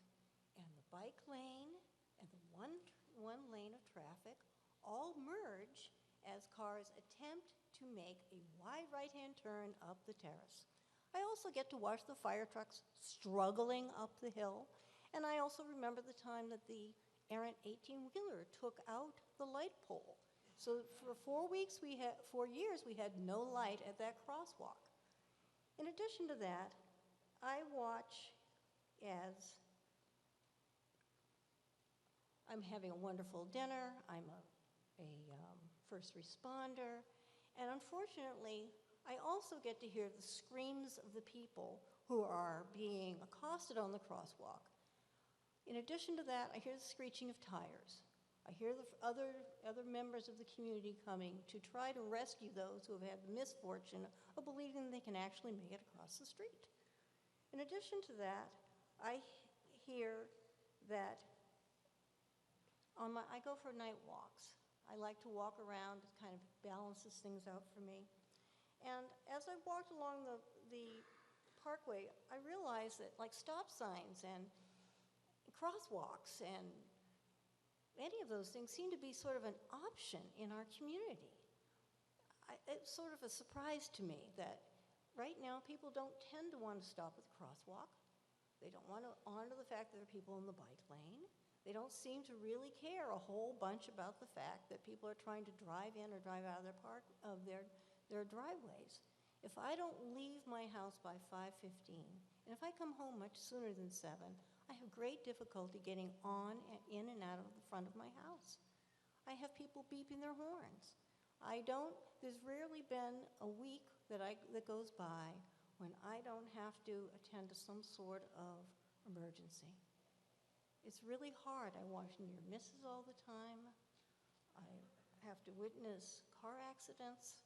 and the bike lane and the one lane of traffic all merge as cars attempt to make a wide right-hand turn up the terrace. I also get to watch the fire trucks struggling up the hill, and I also remember the time that the errant 18-wheeler took out the light pole. So for 4 years, we had no light at that crosswalk. In addition to that, I watch as I'm having a wonderful dinner. I'm a first responder, and unfortunately, I also get to hear the screams of the people who are being accosted on the crosswalk. In addition to that, I hear the screeching of tires. I hear the other members of the community coming to try to rescue those who have had the misfortune of believing they can actually make it across the street. In addition to that, I hear that I go for night walks. I like to walk around. It kind of balances things out for me. And as I walked along the parkway, I realized that like stop signs and crosswalks and any of those things seem to be sort of an option in our community. It's sort of a surprise to me that right now people don't tend to want to stop at the crosswalk. They don't want to honor the fact that there are people in the bike lane. They don't seem to really care a whole bunch about the fact that people are trying to drive in or drive out of their driveways. If I don't leave my house by 5:15, and if I come home much sooner than 7, I have great difficulty getting in and out of the front of my house. I have people beeping their horns. There's rarely been a week that goes by when I don't have to attend to some sort of emergency. It's really hard. I watch near misses all the time. I have to witness car accidents.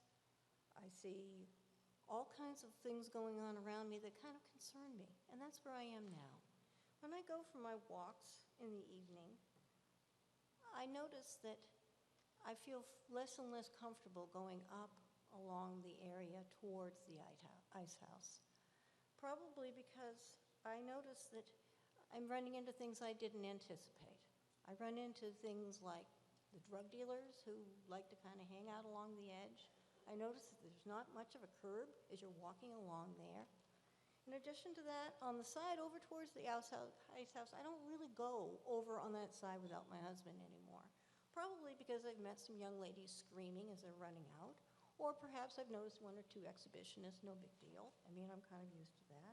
I see all kinds of things going on around me that kind of concern me, and that's where I am now. When I go for my walks in the evening, I notice that I feel less and less comfortable going up along the area towards the ice house. Probably because I notice that I'm running into things I didn't anticipate. I run into things like the drug dealers who like to kind of hang out along the edge. I notice that there's not much of a curb as you're walking along there. In addition to that, on the side over towards the ice house, I don't really go over on that side without my husband anymore. Probably because I've met some young ladies screaming as they're running out, or perhaps I've noticed one or two exhibitionists, no big deal. I mean, I'm kind of used to that.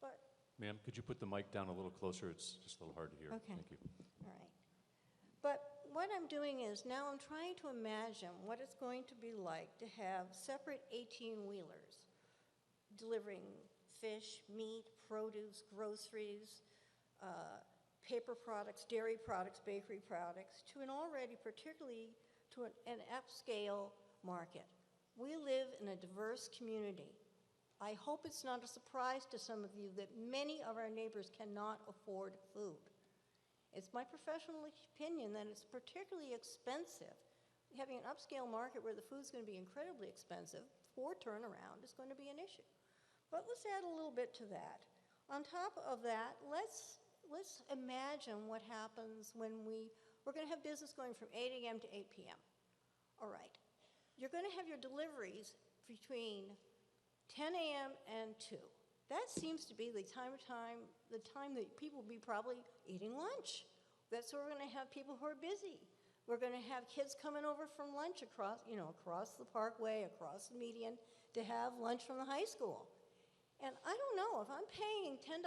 But Ma'am, could you put the mic down a little closer? It's just a little hard to hear. Okay. Thank you. All right. But what I'm doing is now I'm trying to imagine what it's going to be like to have separate 18-wheelers delivering fish, meat, produce, groceries, paper products, dairy products, bakery products, to an already particularly to an upscale market. We live in a diverse community. I hope it's not a surprise to some of you that many of our neighbors cannot afford food. It's my professional opinion that it's particularly expensive. Having an upscale market where the food's going to be incredibly expensive for turnaround is going to be an issue. But let's add a little bit to that. On top of that, let's imagine what happens when we're going to have business going from 8 a.m. to 8 p.m. All right. You're going to have your deliveries between 10 a.m. and 2. That seems to be the time that people will be probably eating lunch. That's where we're going to have people who are busy. We're going to have kids coming over from lunch across the parkway, across the median, to have lunch from the high school. And I don't know, if I'm paying $10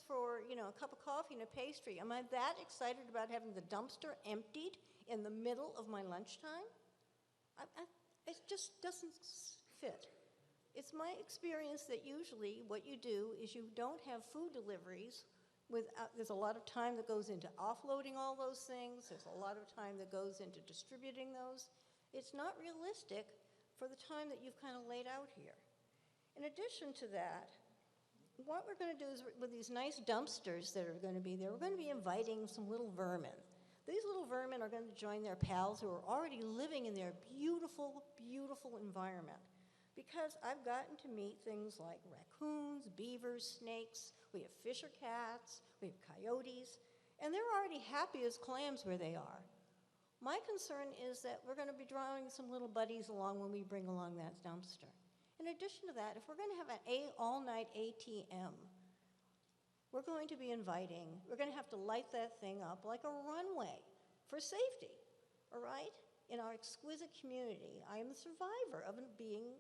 for, a cup of coffee and a pastry, am I that excited about having the dumpster emptied in the middle of my lunchtime? It just doesn't fit. It's my experience that usually what you do is you don't have food deliveries there's a lot of time that goes into offloading all those things. There's a lot of time that goes into distributing those. It's not realistic for the time that you've kind of laid out here. In addition to that, what we're going to do is with these nice dumpsters that are going to be there, we're going to be inviting some little vermin. These little vermin are going to join their pals who are already living in their beautiful, beautiful environment. Because I've gotten to meet things like raccoons, beavers, snakes, we have fisher cats, we have coyotes, and they're already happy as clams where they are. My concern is that we're going to be drawing some little buddies along when we bring along that dumpster. In addition to that, if we're going to have an all-night ATM, we're going to have to light that thing up like a runway for safety, all right? In our exquisite community, I am the survivor of being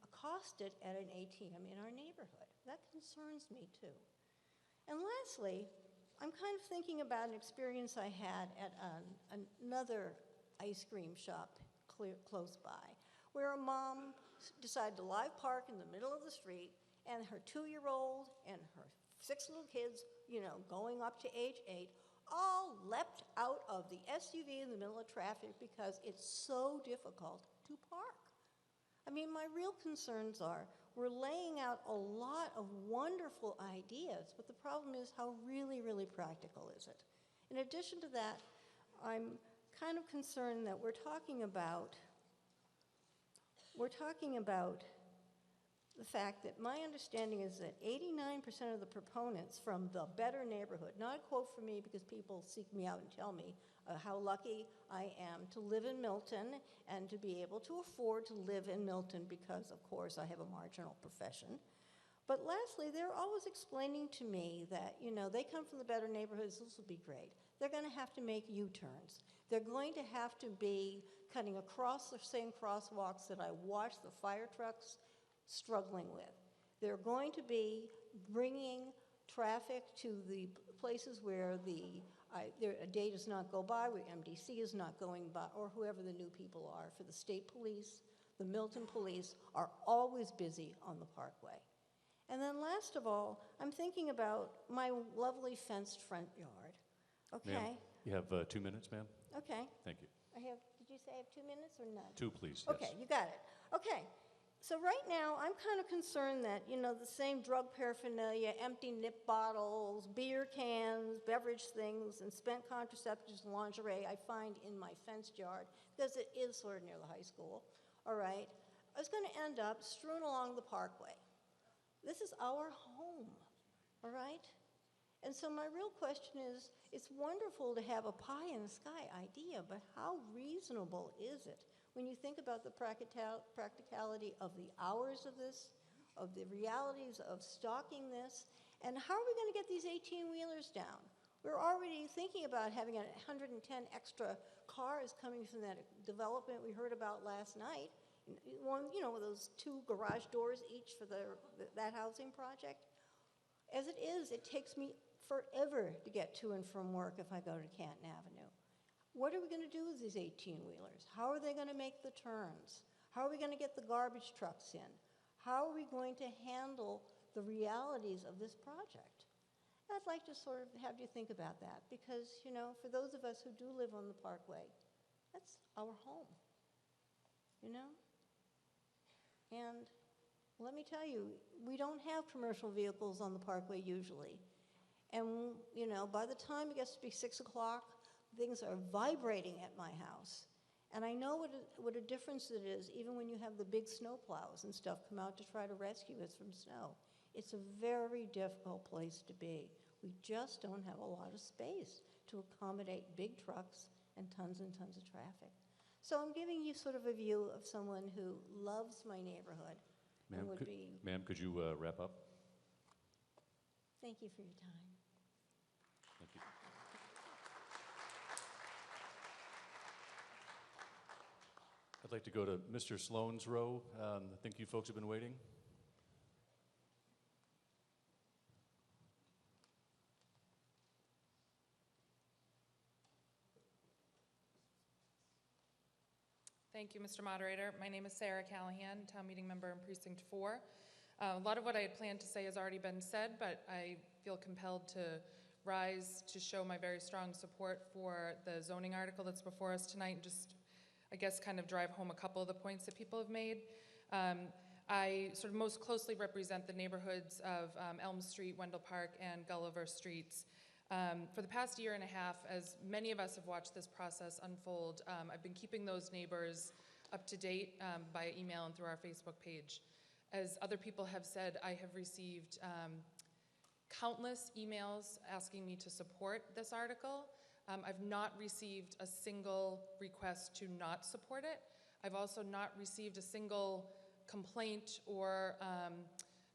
accosted at an ATM in our neighborhood. That concerns me too. And lastly, I'm kind of thinking about an experience I had at another ice cream shop close by, where a mom decided to live park in the middle of the street, and her 2-year-old and her 6 little kids, going up to age 8, all leapt out of the SUV in the middle of traffic because it's so difficult to park. I mean, my real concerns are we're laying out a lot of wonderful ideas, but the problem is how really, really practical is it? In addition to that, I'm kind of concerned that we're talking about the fact that my understanding is that 89% of the proponents from the better neighborhood, not a quote from me because people seek me out and tell me how lucky I am to live in Milton and to be able to afford to live in Milton because, of course, I have a marginal profession. But lastly, they're always explaining to me that, they come from the better neighborhoods, this will be great. They're going to have to make U-turns. They're going to have to be cutting across the same crosswalks that I watch the fire trucks struggling with. They're going to be bringing traffic to the places where a day does not go by, where MDC is not going by, or whoever the new people are. For the state police, the Milton police are always busy on the parkway. And then last of all, I'm thinking about my lovely fenced front yard. Okay? Ma'am, you have 2 minutes, ma'am? Okay. Thank you. Did you say I have 2 minutes or none? 2, please, yes. Okay, you got it. Okay. So right now, I'm kind of concerned that, the same drug paraphernalia, empty nip bottles, beer cans, beverage things, and spent contraceptives and lingerie I find in my fenced yard, because it is sort of near the high school, all right, is going to end up strewn along the parkway. This is our home, all right? And so my real question is, it's wonderful to have a pie-in-the-sky idea, but how reasonable is it when you think about the practicality of the hours of this, of the realities of stocking this, and how are we going to get these 18-wheelers down? We're already thinking about having 110 extra cars coming from that development we heard about last night. One, with those 2 garage doors each for that housing project. As it is, it takes me forever to get to and from work if I go to Canton Avenue. What are we going to do with these 18-wheelers? How are they going to make the turns? How are we going to get the garbage trucks in? How are we going to handle the realities of this project? I'd like to sort of have you think about that because, for those of us who do live on the Parkway, that's our home, And let me tell you, we don't have commercial vehicles on the Parkway usually. And, by the time it gets to be 6 o'clock, things are vibrating at my house. And I know what a difference it is, even when you have the big snow plows and stuff come out to try to rescue us from snow. It's a very difficult place to be. We just don't have a lot of space to accommodate big trucks and tons of traffic. So I'm giving you sort of a view of someone who loves my neighborhood. Ma'am, could you wrap up? Thank you for your time. Thank you. I'd like to go to Mr. Sloan's row. I think you folks have been waiting. Thank you, Mr. Moderator. My name is Sarah Callahan, town meeting member in Precinct 4. A lot of what I had planned to say has already been said, but I feel compelled to rise to show my very strong support for the zoning article that's before us tonight and just, I guess, kind of drive home a couple of the points that people have made. I sort of most closely represent the neighborhoods of Elm Street, Wendell Park, and Gulliver Streets. For the past year and a half, as many of us have watched this process unfold, I've been keeping those neighbors up to date by email and through our Facebook page. As other people have said, I have received countless emails asking me to support this article. I've not received a single request to not support it. I've also not received a single complaint or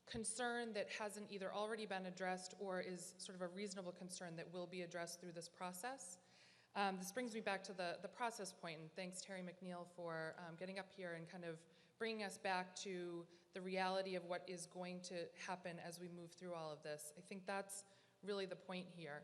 concern that hasn't either already been addressed or is sort of a reasonable concern that will be addressed through this process. This brings me back to the process point, and thanks Terry McNeil for getting up here and kind of bringing us back to the reality of what is going to happen as we move through all of this. I think that's really the point here.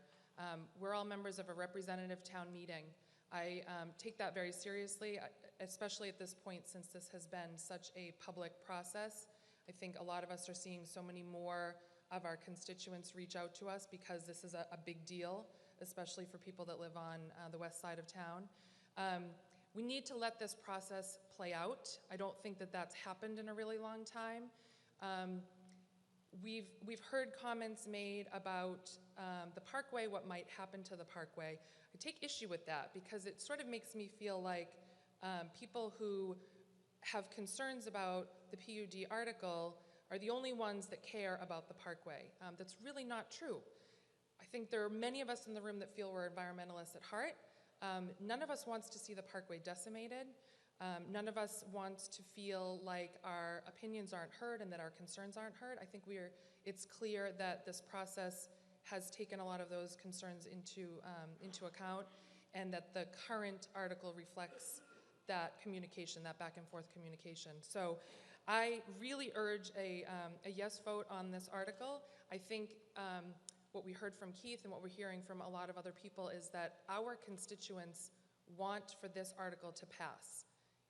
We're all members of a representative town meeting. I take that very seriously, especially at this point since this has been such a public process. I think a lot of us are seeing so many more of our constituents reach out to us because this is a big deal, especially for people that live on the west side of town. We need to let this process play out. I don't think that that's happened in a really long time. We've heard comments made about the Parkway, what might happen to the Parkway. I take issue with that because it sort of makes me feel like people who have concerns about the PUD article are the only ones that care about the Parkway. That's really not true. I think there are many of us in the room that feel we're environmentalists at heart. None of us wants to see the Parkway decimated. None of us wants to feel like our opinions aren't heard and that our concerns aren't heard. I think it's clear that this process has taken a lot of those concerns into account and that the current article reflects that communication, that back and forth communication. So I really urge a yes vote on this article. I think what we heard from Keith and what we're hearing from a lot of other people is that our constituents want for this article to pass.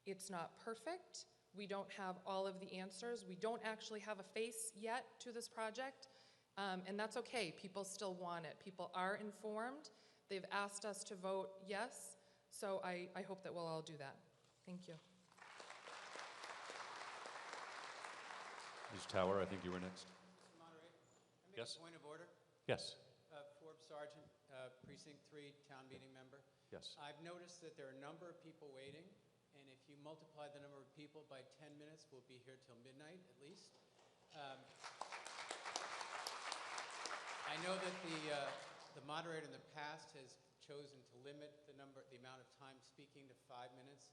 It's not perfect. We don't have all of the answers. We don't actually have a face yet to this project, and that's okay. People still want it. People are informed. They've asked us to vote yes, so I hope that we'll all do that. Thank you. Ms. Tower, I think you were next. Mr. Moderator, I make Yes. a point of order. Yes. Forbes Sargent, Precinct 3, town meeting member. Yes. I've noticed that there are a number of people waiting, and if you multiply the number of people by 10 minutes, we'll be here till midnight at least. I know that the moderator in the past has chosen to limit the amount of time speaking to 5 minutes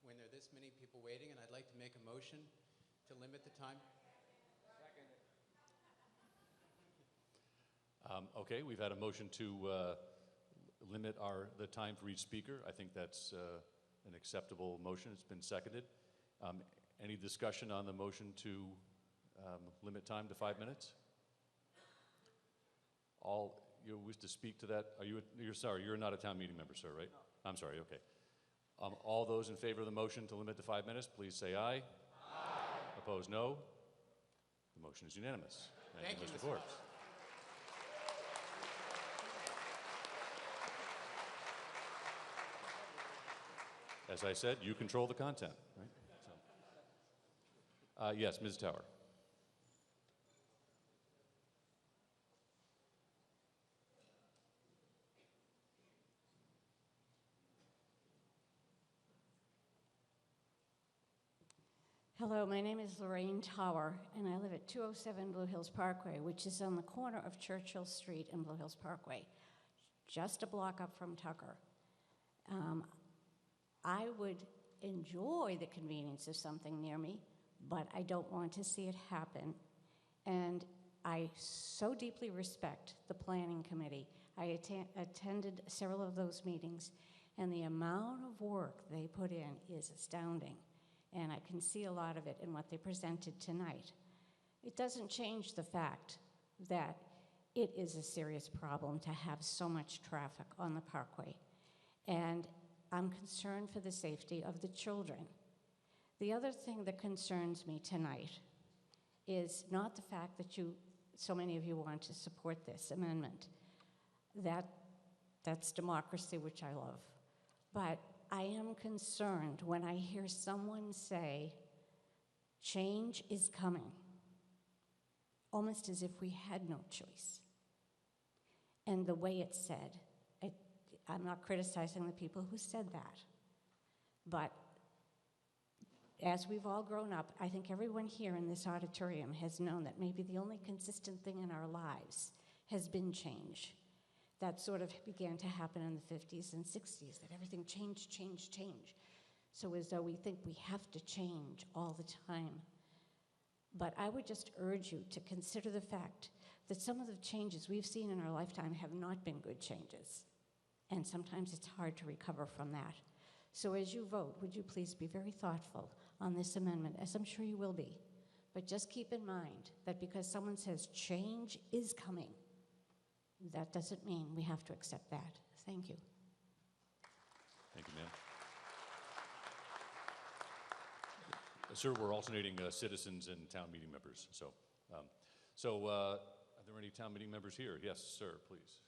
when there are this many people waiting, and I'd like to make a motion to limit the time. Okay, we've had a motion to limit the time for each speaker. I think that's an acceptable motion. It's been seconded. Any discussion on the motion to limit time to 5 minutes? All you wish to speak to that? You're sorry, you're not a town meeting member, sir, right? No. I'm sorry, okay. All those in favor of the motion to limit to 5 minutes, please say aye. Aye. Opposed, no. The motion is unanimous. Thank you, Mr. Forbes. As I said, you control the content, right? So, yes, Ms. Tower. Hello, my name is Lorraine Tower, and I live at 207 Blue Hills Parkway, which is on the corner of Churchill Street and Blue Hills Parkway, just a block up from Tucker. I would enjoy the convenience of something near me, but I don't want to see it happen. And I so deeply respect the planning committee. I attended several of those meetings, and the amount of work they put in is astounding. And I can see a lot of it in what they presented tonight. It doesn't change the fact that it is a serious problem to have so much traffic on the parkway. And I'm concerned for the safety of the children. The other thing that concerns me tonight is not the fact that so many of you want to support this amendment. That's democracy, which I love. But I am concerned when I hear someone say, change is coming, almost as if we had no choice. And the way it's said, I'm not criticizing the people who said that, but as we've all grown up, I think everyone here in this auditorium has known that maybe the only consistent thing in our lives has been change. That sort of began to happen in the 50s and 60s, that everything changed. So as though we think we have to change all the time. But I would just urge you to consider the fact that some of the changes we've seen in our lifetime have not been good changes. And sometimes it's hard to recover from that. So as you vote, would you please be very thoughtful on this amendment, as I'm sure you will be. But just keep in mind that because someone says change is coming, that doesn't mean we have to accept that. Thank you. Thank you, ma'am. Sir, we're alternating citizens and town meeting members. So, are there any town meeting members here? Yes, sir, please.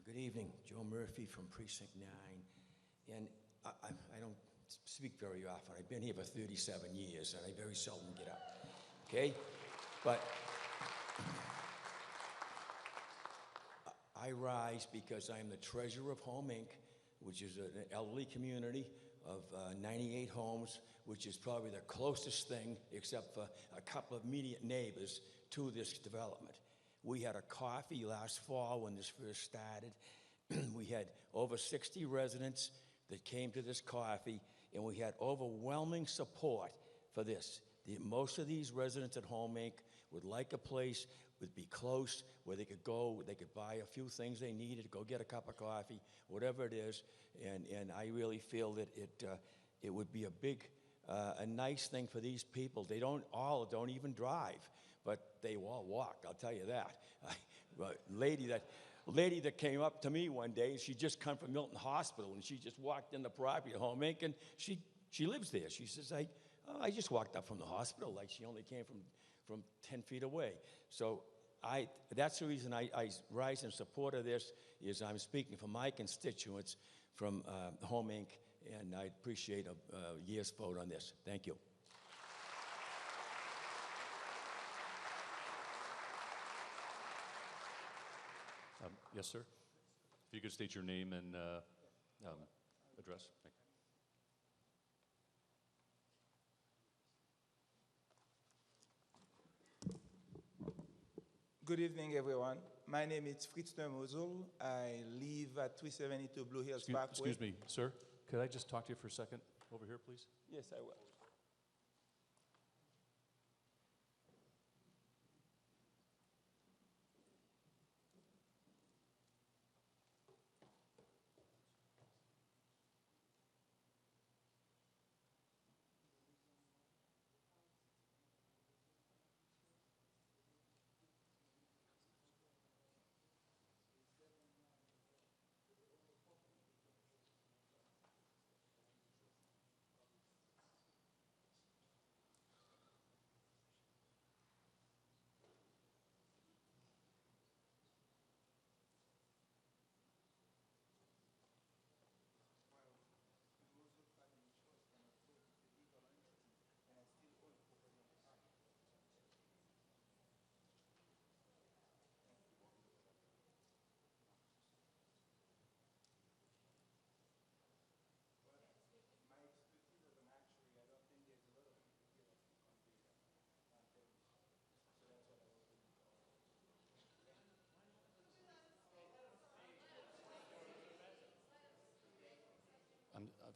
Good evening, Joe Murphy from Precinct 9. And I don't speak very often. I've been here for 37 years, and I very seldom get up, okay? But I rise because I'm the treasurer of Home Inc., which is an elderly community of 98 homes, which is probably the closest thing, except for a couple of immediate neighbors, to this development. We had a coffee last fall when this first started. We had over 60 residents that came to this coffee, and we had overwhelming support for this. Most of these residents at Home Inc. would like a place, would be close, where they could go, they could buy a few things they needed, go get a cup of coffee, whatever it is. And I really feel that it would be a nice thing for these people. They don't even drive, but they all walk, I'll tell you that. Lady that came up to me one day, she just come from Milton Hospital, and she just walked in the property at Home Inc., and she lives there. She says, I just walked up from the hospital, like she only came from 10 feet away. So that's the reason I rise in support of this, is I'm speaking for my constituents from Home Inc., and I appreciate a yes vote on this. Thank you. Yes, sir. If you could state your name and address. Thank you. Good evening, everyone. My name is Fritz Mosul. I live at 372 Blue Hills Parkway. Excuse me, sir. Could I just talk to you for a second over here, please? Yes, I will.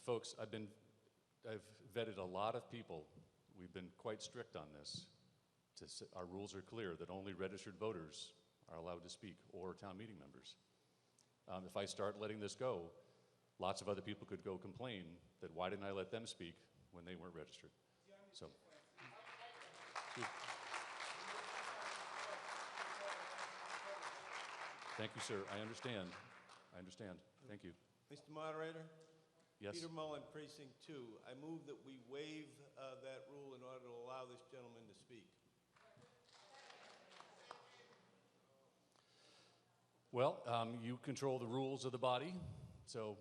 Folks, I've vetted a lot of people. We've been quite strict on this. Our rules are clear that only registered voters are allowed to speak, or town meeting members. If I start letting this go, lots of other people could go complain that why didn't I let them speak when they weren't registered? So, thank you, sir. I understand. Thank you. Mr. Moderator? Yes. Peter Mullen, Precinct 2. I move that we waive that rule in order to allow this gentleman to speak. Well, you control the rules of the body, so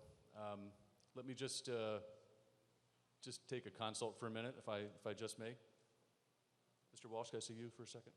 let me just take a consult for a minute, if I just may. Mr. Walsh, can I see you for a second?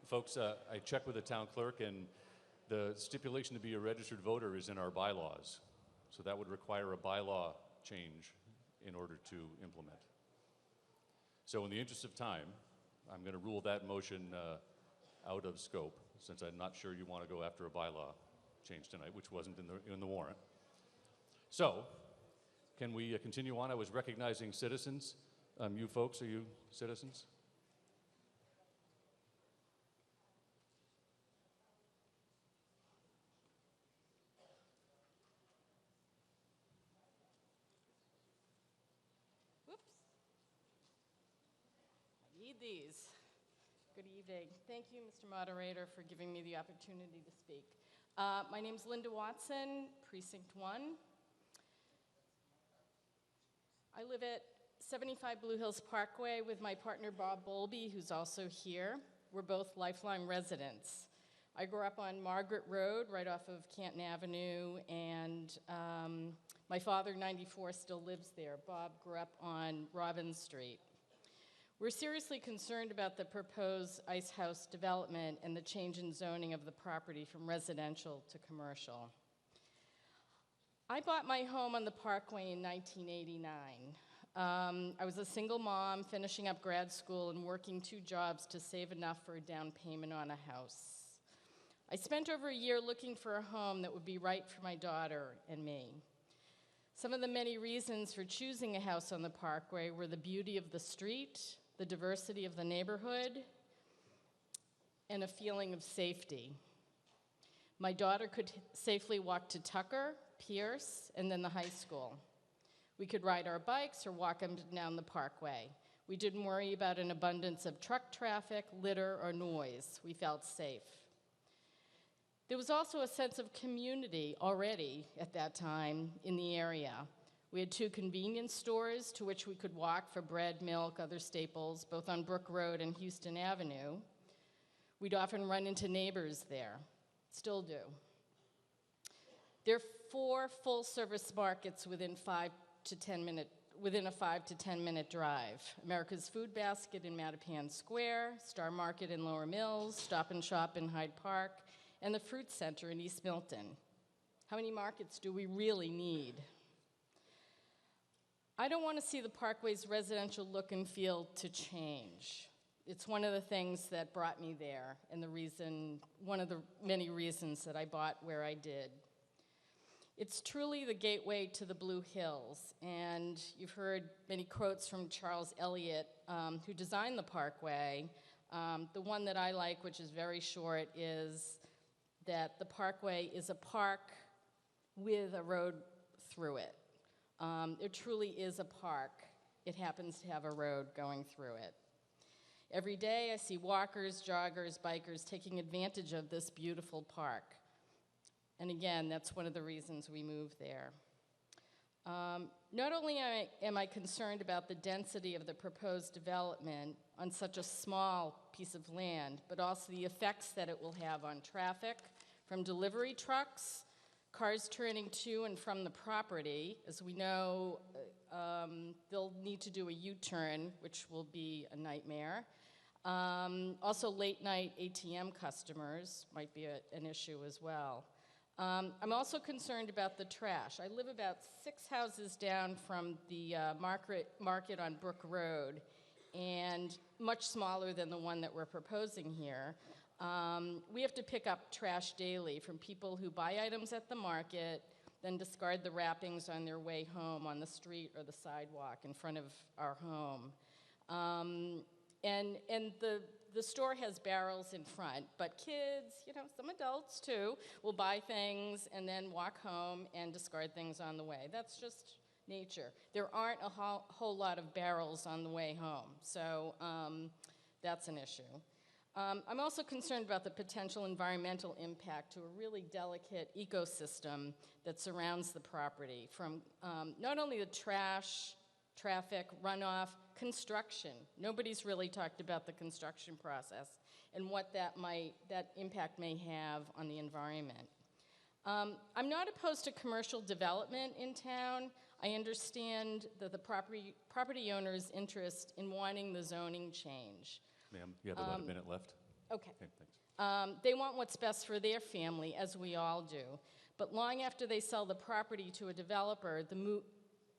Folks, I checked with the town clerk, and the stipulation to be a registered voter is in our bylaws. So that would require a bylaw change in order to implement. So in the interest of time, I'm going to rule that motion out of scope, since I'm not sure you want to go after a bylaw change tonight, which wasn't in the warrant. So, can we continue on? I was recognizing citizens. You folks, are you citizens? Need these. Good evening. Thank you, Mr. Moderator, for giving me the opportunity to speak. My name's Linda Watson, Precinct 1. I live at 75 Blue Hills Parkway with my partner, Bob Bowlby, who's also here. We're both lifelong residents. I grew up on Margaret Road, right off of Canton Avenue, and my father, 94, still lives there. Bob grew up on Robbins Street. We're seriously concerned about the proposed ice house development and the change in zoning of the property from residential to commercial. I bought my home on the Parkway in 1989. I was a single mom finishing up grad school and working 2 jobs to save enough for a down payment on a house. I spent over a year looking for a home that would be right for my daughter and me. Some of the many reasons for choosing a house on the Parkway were the beauty of the street, the diversity of the neighborhood, and a feeling of safety. My daughter could safely walk to Tucker, Pierce, and then the high school. We could ride our bikes or walk up and down the Parkway. We didn't worry about an abundance of truck traffic, litter, or noise. We felt safe. There was also a sense of community already at that time in the area. We had 2 convenience stores to which we could walk for bread, milk, other staples, both on Brook Road and Houston Avenue. We'd often run into neighbors there, still do. There are 4 full-service markets within a 5 to 10 minute drive. America's Food Basket in Mattapan Square, Star Market in Lower Mills, Stop and Shop in Hyde Park, and the Fruit Center in East Milton. How many markets do we really need? I don't want to see the Parkway's residential look and feel to change. It's one of the things that brought me there and one of the many reasons that I bought where I did. It's truly the gateway to the Blue Hills, and you've heard many quotes from Charles Eliot, who designed the Parkway. The one that I like, which is very short, is that the Parkway is a park with a road through it. It truly is a park. It happens to have a road going through it. Every day I see walkers, joggers, bikers taking advantage of this beautiful park. And again, that's one of the reasons we moved there. Not only am I concerned about the density of the proposed development on such a small piece of land, but also the effects that it will have on traffic from delivery trucks, cars turning to and from the property. As we know, they'll need to do a U-turn, which will be a nightmare. Also, late-night ATM customers might be an issue as well. I'm also concerned about the trash. I live about 6 houses down from the market on Brook Road, and much smaller than the one that we're proposing here. We have to pick up trash daily from people who buy items at the market, then discard the wrappings on their way home on the street or the sidewalk in front of our home. And the store has barrels in front, but kids, some adults too, will buy things and then walk home and discard things on the way. That's just nature. There aren't a whole lot of barrels on the way home, so that's an issue. I'm also concerned about the potential environmental impact to a really delicate ecosystem that surrounds the property, from not only the trash, traffic, runoff, construction. Nobody's really talked about the construction process and what that impact may have on the environment. I'm not opposed to commercial development in town. I understand that the property owner's interest in wanting the zoning change. Ma'am, you have about a minute left. Okay. Thanks. They want what's best for their family, as we all do. But long after they sell the property to a developer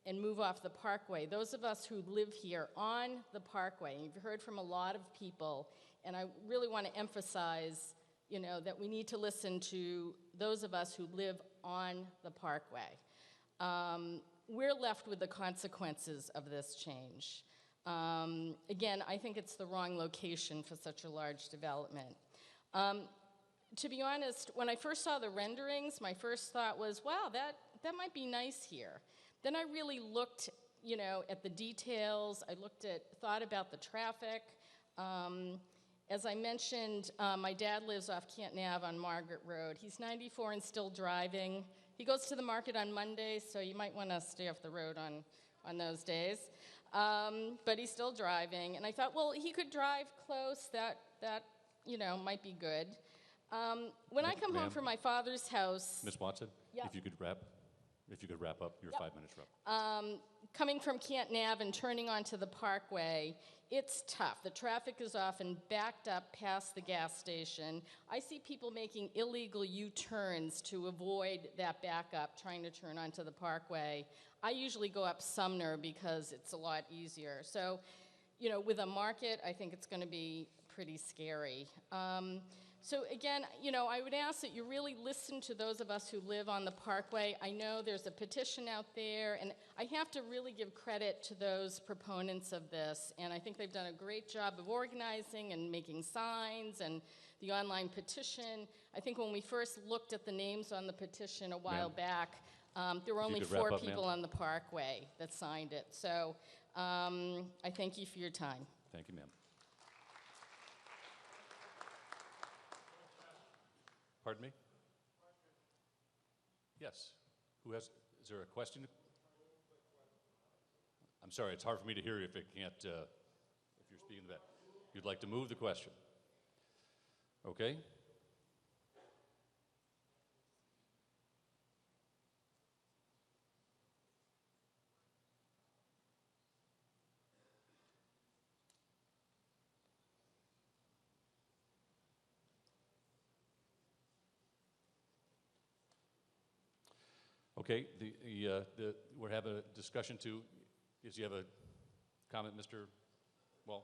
and move off the Parkway, those of us who live here on the Parkway, and you've heard from a lot of people, and I really want to emphasize, that we need to listen to those of us who live on the Parkway. We're left with the consequences of this change. Again, I think it's the wrong location for such a large development. To be honest, when I first saw the renderings, my first thought was, wow, that might be nice here. Then I really looked, at the details. I thought about the traffic. As I mentioned, my dad lives off Canton Ave on Margaret Road. He's 94 and still driving. He goes to the market on Mondays, so you might want to stay off the road on those days. But he's still driving, and I thought, well, he could drive close. That might be good. When I come home from my father's house, Ms. Watson, Yep. if you could wrap up your 5 minutes wrap. Coming from Canton Ave and turning onto the Parkway, it's tough. The traffic is often backed up past the gas station. I see people making illegal U-turns to avoid that backup, trying to turn onto the Parkway. I usually go up Sumner because it's a lot easier. So, with a market, I think it's going to be pretty scary. So again, you know, I would ask that you really listen to those of us who live on the Parkway. I know there's a petition out there, and I have to really give credit to those proponents of this, and I think they've done a great job of organizing and making signs and the online petition. I think when we first looked at the names on the petition a while back, there were only 4 people on the Parkway that signed it. So I thank you for your time. Thank you, ma'am. Pardon me? Yes. Is there a question? I'm sorry, it's hard for me to hear you if it can't, if you're speaking to that. You'd like to move the question? Okay. Okay, we're having a discussion do you have a comment, Mr. Walsh?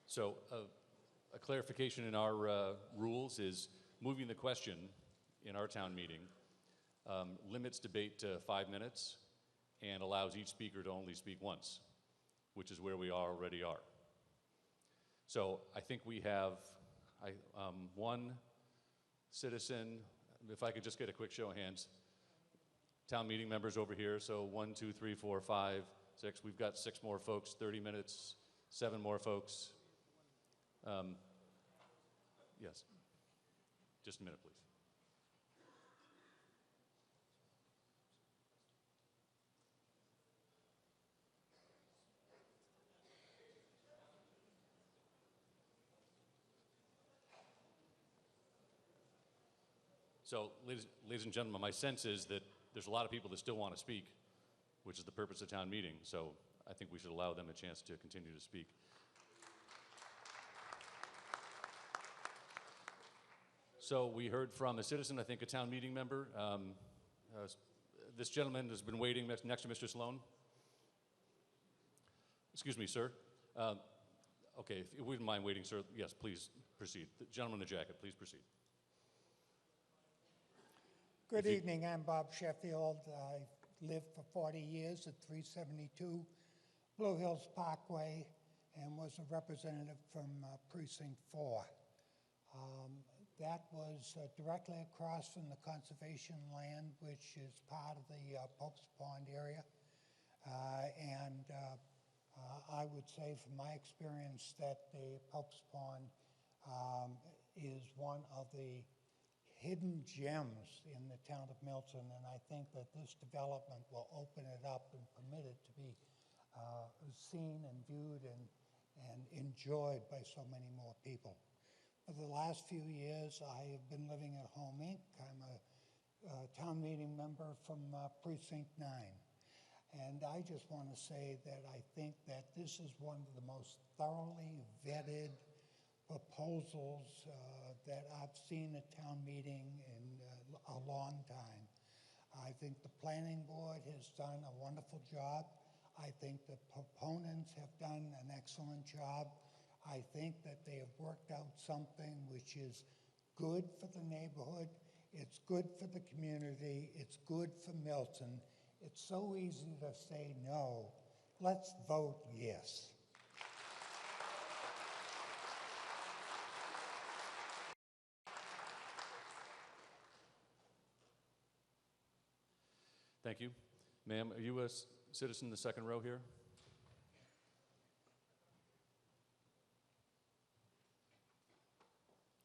So a clarification in our rules is moving the question in our town meeting limits debate to 5 minutes and allows each speaker to only speak once, which is where we already are. So I think we have one citizen, if I could just get a quick show of hands. Town meeting members over here, so 1, 2, 3, 4, 5, 6. We've got 6 more folks, 30 minutes, 7 more folks. Yes. Just a minute, please. So, ladies and gentlemen, my sense is that there's a lot of people that still want to speak, which is the purpose of town meeting. So I think we should allow them a chance to continue to speak. So we heard from a citizen, I think a town meeting member. This gentleman has been waiting next to Mr. Sloan. Excuse me, sir. Okay, if you wouldn't mind waiting, sir, yes, please proceed. The gentleman in the jacket, please proceed. Good evening, I'm Bob Sheffield. I lived for 40 years at 372 Blue Hills Parkway and was a representative from Precinct 4. That was directly across from the conservation land, which is part of the Pope's Pond area. I would say from my experience that the Pope's Pond is one of the hidden gems in the town of Milton, and I think that this development will open it up and permit it to be seen and viewed and enjoyed by so many more people. For the last few years, I have been living at Home Inc. I'm a town meeting member from Precinct 9. And I just want to say that I think that this is one of the most thoroughly vetted proposals that I've seen at town meeting in a long time. I think the planning board has done a wonderful job. I think the proponents have done an excellent job. I think that they have worked out something which is good for the neighborhood, it's good for the community, it's good for Milton. It's so easy to say no. Let's vote yes. Thank you. Ma'am, are you a citizen in the second row here?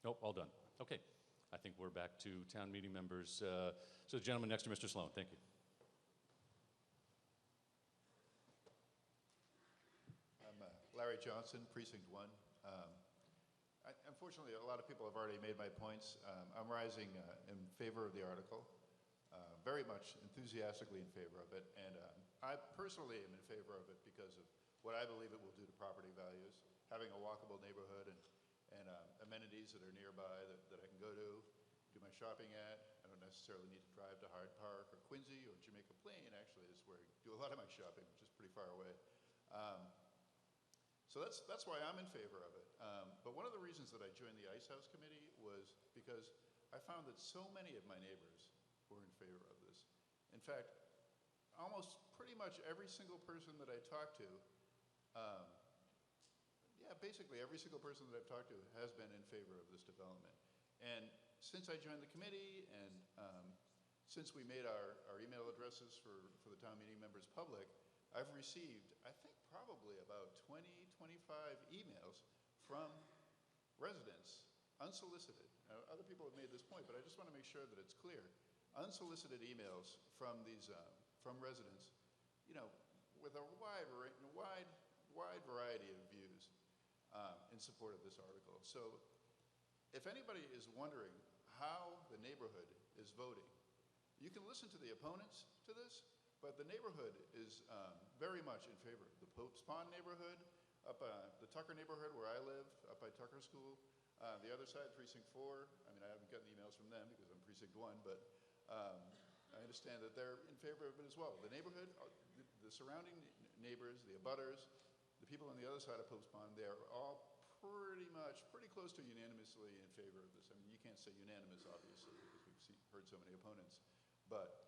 Nope, all done. Okay. I think we're back to town meeting members. So the gentleman next to Mr. Sloan, thank you. I'm Larry Johnson, Precinct 1. Unfortunately, a lot of people have already made my points. I'm rising in favor of the article, very much enthusiastically in favor of it, and I personally am in favor of it because of what I believe it will do to property values, having a walkable neighborhood and amenities that are nearby that I can go to, do my shopping at. I don't necessarily need to drive to Hyde Park or Quincy or Jamaica Plain, actually, is where I do a lot of my shopping, which is pretty far away. So that's why I'm in favor of it. But one of the reasons that I joined the Ice House Committee was because I found that so many of my neighbors were in favor of this. In fact, almost pretty much every single person that I talked to, basically every single person that I've talked to has been in favor of this development. And since I joined the committee and since we made our email addresses for the town meeting members public, I've received, I think, probably about 20, 25 emails from residents, unsolicited. Now, other people have made this point, but I just want to make sure that it's clear. Unsolicited emails from these from residents, you know, with a wide variety of views in support of this article. So, if anybody is wondering how the neighborhood is voting, you can listen to the opponents to this. But the neighborhood is very much in favor. The Pope's Pond neighborhood, up the Tucker neighborhood where I live, up by Tucker School. The other side, Precinct 4, I mean, I haven't gotten emails from them because I'm Precinct 1, but I understand that they're in favor of it as well. The neighborhood, the surrounding neighbors, the abutters, the people on the other side of Pope's Pond, they are all pretty close to unanimously in favor of this. I mean, you can't say unanimous, obviously, because we've heard so many opponents. But,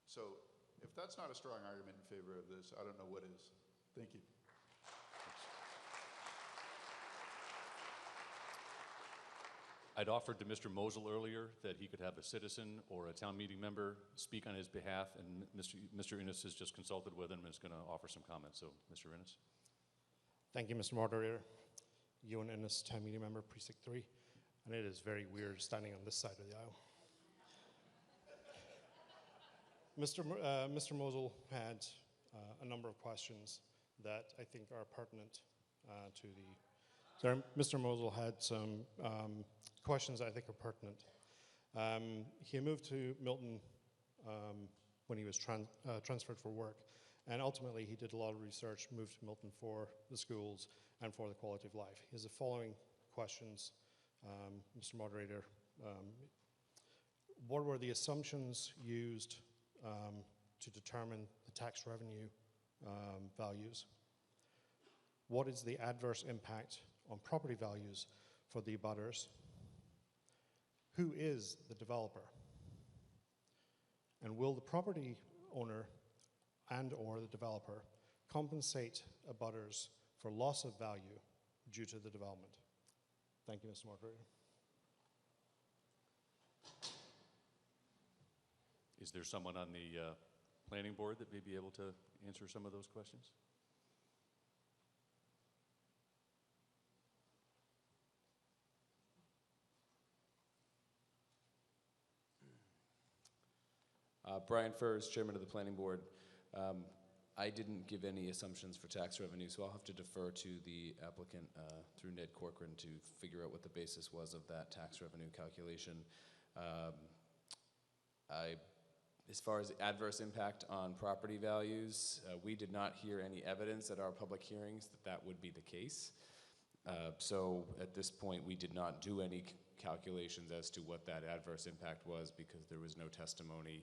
so, if that's not a strong argument in favor of this, I don't know what is. Thank you. I'd offered to Mr. Mosel earlier that he could have a citizen or a town meeting member speak on his behalf, and Mr. Innes has just consulted with him and is going to offer some comments. So, Mr. Innes. Thank you, Mr. Moderator. Ewan Innes, town meeting member, Precinct 3. And it is very weird standing on this side of the aisle. Mr. Mosel had a number of questions that I think are pertinent to the... Sorry, Mr. Mosel had some questions that I think are pertinent. He moved to Milton when he was transferred for work, and ultimately he did a lot of research, moved to Milton for the schools and for the quality of life. He has the following questions, Mr. Moderator. What were the assumptions used to determine the tax revenue values? What is the adverse impact on property values for the abutters? Who is the developer? And will the property owner and or the developer compensate abutters for loss of value due to the development? Thank you, Mr. Moderator. Is there someone on the planning board that may be able to answer some of those questions? Brian Furrs, Chairman of the Planning Board. I didn't give any assumptions for tax revenue, so I'll have to defer to the applicant through Ned Corcoran to figure out what the basis was of that tax revenue calculation. As far as adverse impact on property values, we did not hear any evidence at our public hearings that that would be the case. So at this point, we did not do any calculations as to what that adverse impact was because there was no testimony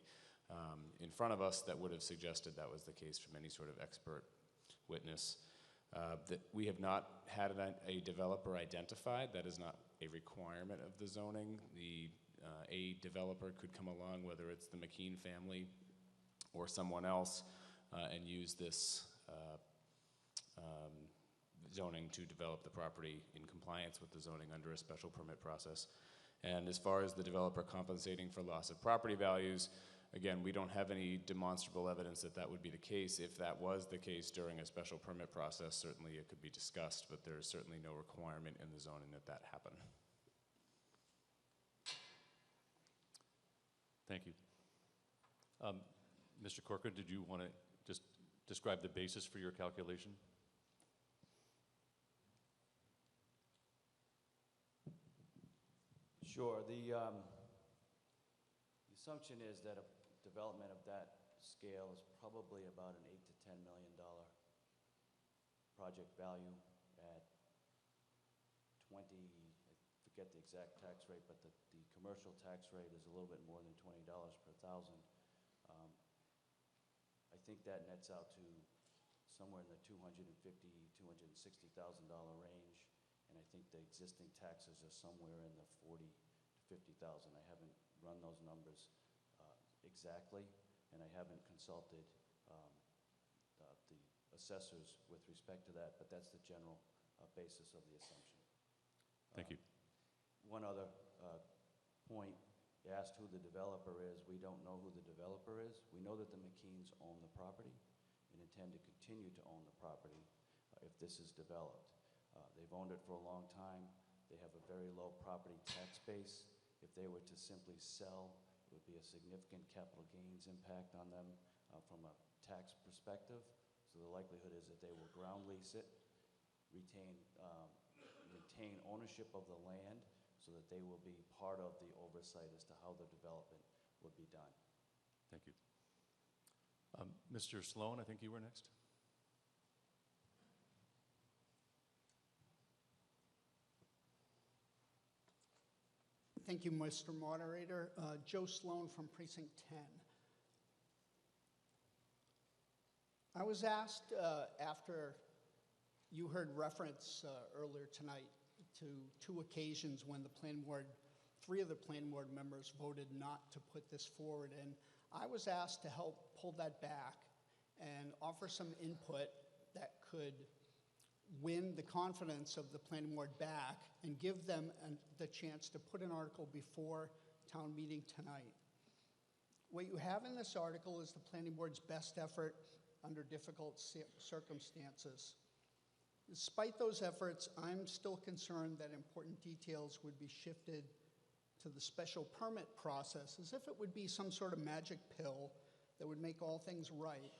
in front of us that would have suggested that was the case from any sort of expert witness. That we have not had a developer identified. That is not a requirement of the zoning. A developer could come along, whether it's the McKean family or someone else, and use this zoning to develop the property in compliance with the zoning under a special permit process. And as far as the developer compensating for loss of property values, again, we don't have any demonstrable evidence that that would be the case. If that was the case during a special permit process, certainly it could be discussed, but there's certainly no requirement in the zoning that that happen. Thank you. Mr. Corcoran, did you want to just describe the basis for your calculation? Sure. The assumption is that a development of that scale is probably about an $8 to $10 million project value at 20, I forget the exact tax rate, but the commercial tax rate is a little bit more than $20 per thousand. I think that nets out to somewhere in the $250,000, $260,000 range, and I think the existing taxes are somewhere in the 40 to 50,000. I haven't run those numbers exactly, and I haven't consulted the assessors with respect to that, but that's the general basis of the assumption. Thank you. One other point, you asked who the developer is. We don't know who the developer is. We know that the McKeans own the property and intend to continue to own the property if this is developed. They've owned it for a long time. They have a very low property tax base. If they were to simply sell, it would be a significant capital gains impact on them from a tax perspective. So the likelihood is that they will ground lease it, retain ownership of the land, so that they will be part of the oversight as to how the development would be done. Thank you. Mr. Sloan, I think you were next. Thank you, Mr. Moderator. Joe Sloan from Precinct 10. I was asked after you heard reference earlier tonight to two occasions when the planning board, three of the planning board members voted not to put this forward, and I was asked to help pull that back and offer some input that could win the confidence of the planning board back and give them the chance to put an article before town meeting tonight. What you have in this article is the planning board's best effort under difficult circumstances. Despite those efforts, I'm still concerned that important details would be shifted to the special permit process as if it would be some sort of magic pill that would make all things right.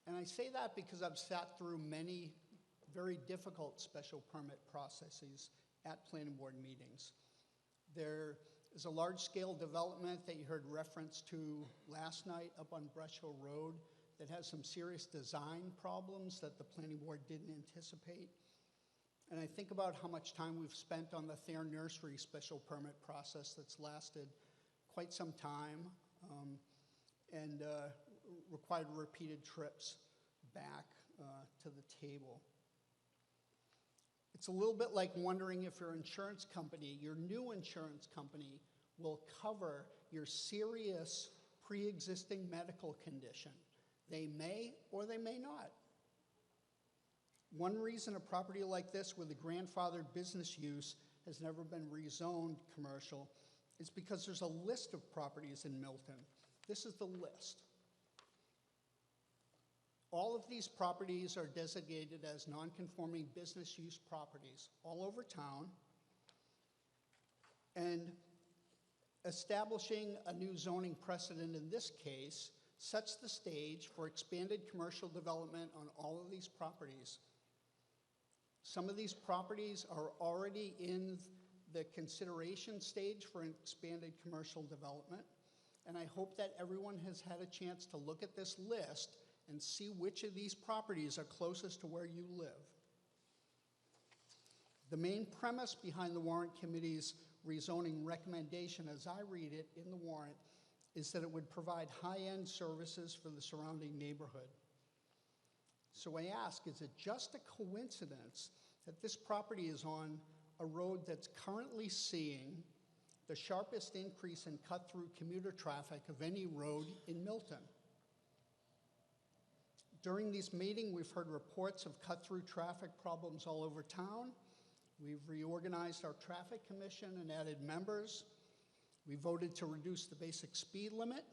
And I say that because I've sat through many very difficult special permit processes at planning board meetings. There is a large-scale development that you heard reference to last night up on Brush Hill Road that has some serious design problems that the planning board didn't anticipate. And I think about how much time we've spent on the Thayer Nursery special permit process that's lasted quite some time and required repeated trips back to the table. It's a little bit like wondering if your insurance company, your new insurance company, will cover your serious pre-existing medical condition. They may or they may not. One reason a property like this with a grandfathered business use has never been rezoned commercial is because there's a list of properties in Milton. This is the list. All of these properties are designated as non-conforming business use properties all over town, and establishing a new zoning precedent in this case sets the stage for expanded commercial development on all of these properties. Some of these properties are already in the consideration stage for an expanded commercial development, and I hope that everyone has had a chance to look at this list and see which of these properties are closest to where you live. The main premise behind the warrant committee's rezoning recommendation, as I read it in the warrant, is that it would provide high-end services for the surrounding neighborhood. So I ask, is it just a coincidence that this property is on a road that's currently seeing the sharpest increase in cut-through commuter traffic of any road in Milton? During this meeting, we've heard reports of cut-through traffic problems all over town. We've reorganized our traffic commission and added members. We voted to reduce the basic speed limit.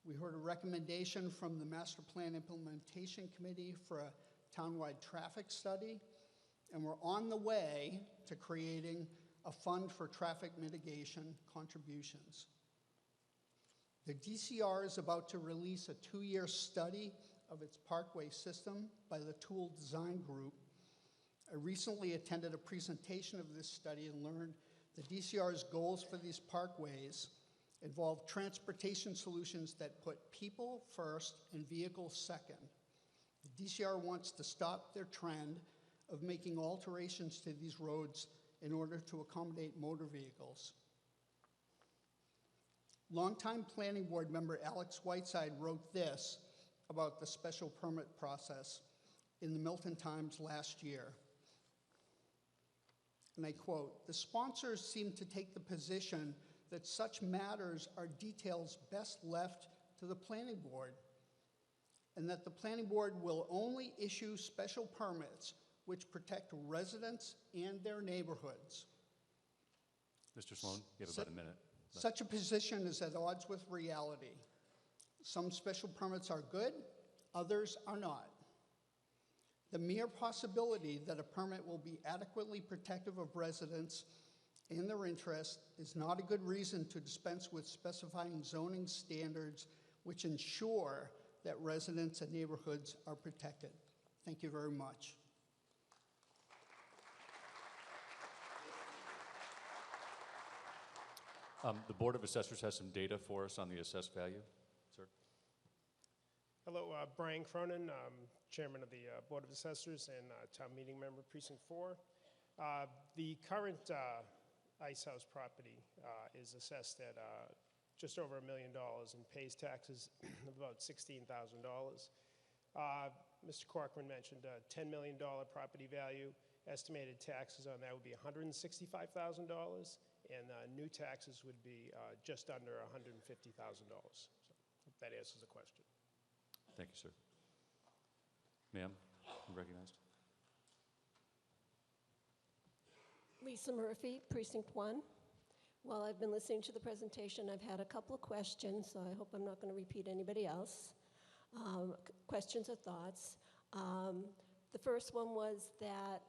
We heard a recommendation from the Master Plan Implementation Committee for a townwide traffic study. And we're on the way to creating a fund for traffic mitigation contributions. The DCR is about to release a 2-year study of its parkway system by the Tool Design Group. I recently attended a presentation of this study and learned the DCR's goals for these parkways involve transportation solutions that put people first and vehicles second. The DCR wants to stop their trend of making alterations to these roads in order to accommodate motor vehicles. Longtime planning board member Alex Whiteside wrote this about the special permit process in the Milton Times last year. And I quote, "The sponsors seem to take the position that such matters are details best left to the planning board, and that the planning board will only issue special permits which protect residents and their neighborhoods." Mr. Sloan, you have about a minute. Such a position is at odds with reality. Some special permits are good, others are not. The mere possibility that a permit will be adequately protective of residents and their interests is not a good reason to dispense with specifying zoning standards which ensure that residents and neighborhoods are protected. Thank you very much. The Board of Assessors has some data for us on the assessed value. Sir? Hello, Brian Cronin, Chairman of the Board of Assessors and Town Meeting Member, Precinct 4. The current Ice House property is assessed at just over $1 million and pays taxes of about $16,000. Mr. Corcoran mentioned a $10 million property value. Estimated taxes on that would be $165,000, and new taxes would be just under $150,000. So hope that answers the question. Thank you, sir. Ma'am, you recognized? Lisa Murphy, Precinct 1. While I've been listening to the presentation, I've had a couple of questions, so I hope I'm not going to repeat anybody else. Questions or thoughts. The first one was that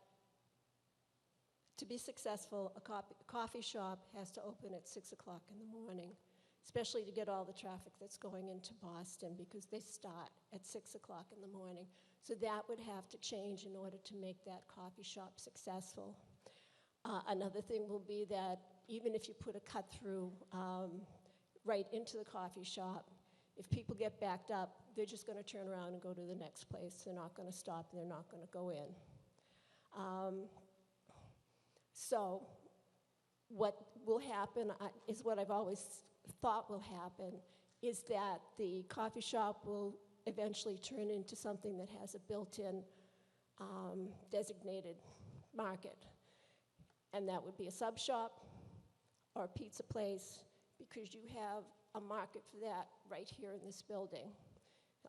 to be successful, a coffee shop has to open at 6 o'clock in the morning, especially to get all the traffic that's going into Boston, because they start at 6 o'clock in the morning. So that would have to change in order to make that coffee shop successful. Another thing will be that even if you put a cut-through right into the coffee shop, if people get backed up, they're just going to turn around and go to the next place. They're not going to stop, and they're not going to go in. So what will happen is what I've always thought will happen, is that the coffee shop will eventually turn into something that has a built-in designated market. And that would be a sub shop or a pizza place, because you have a market for that right here in this building.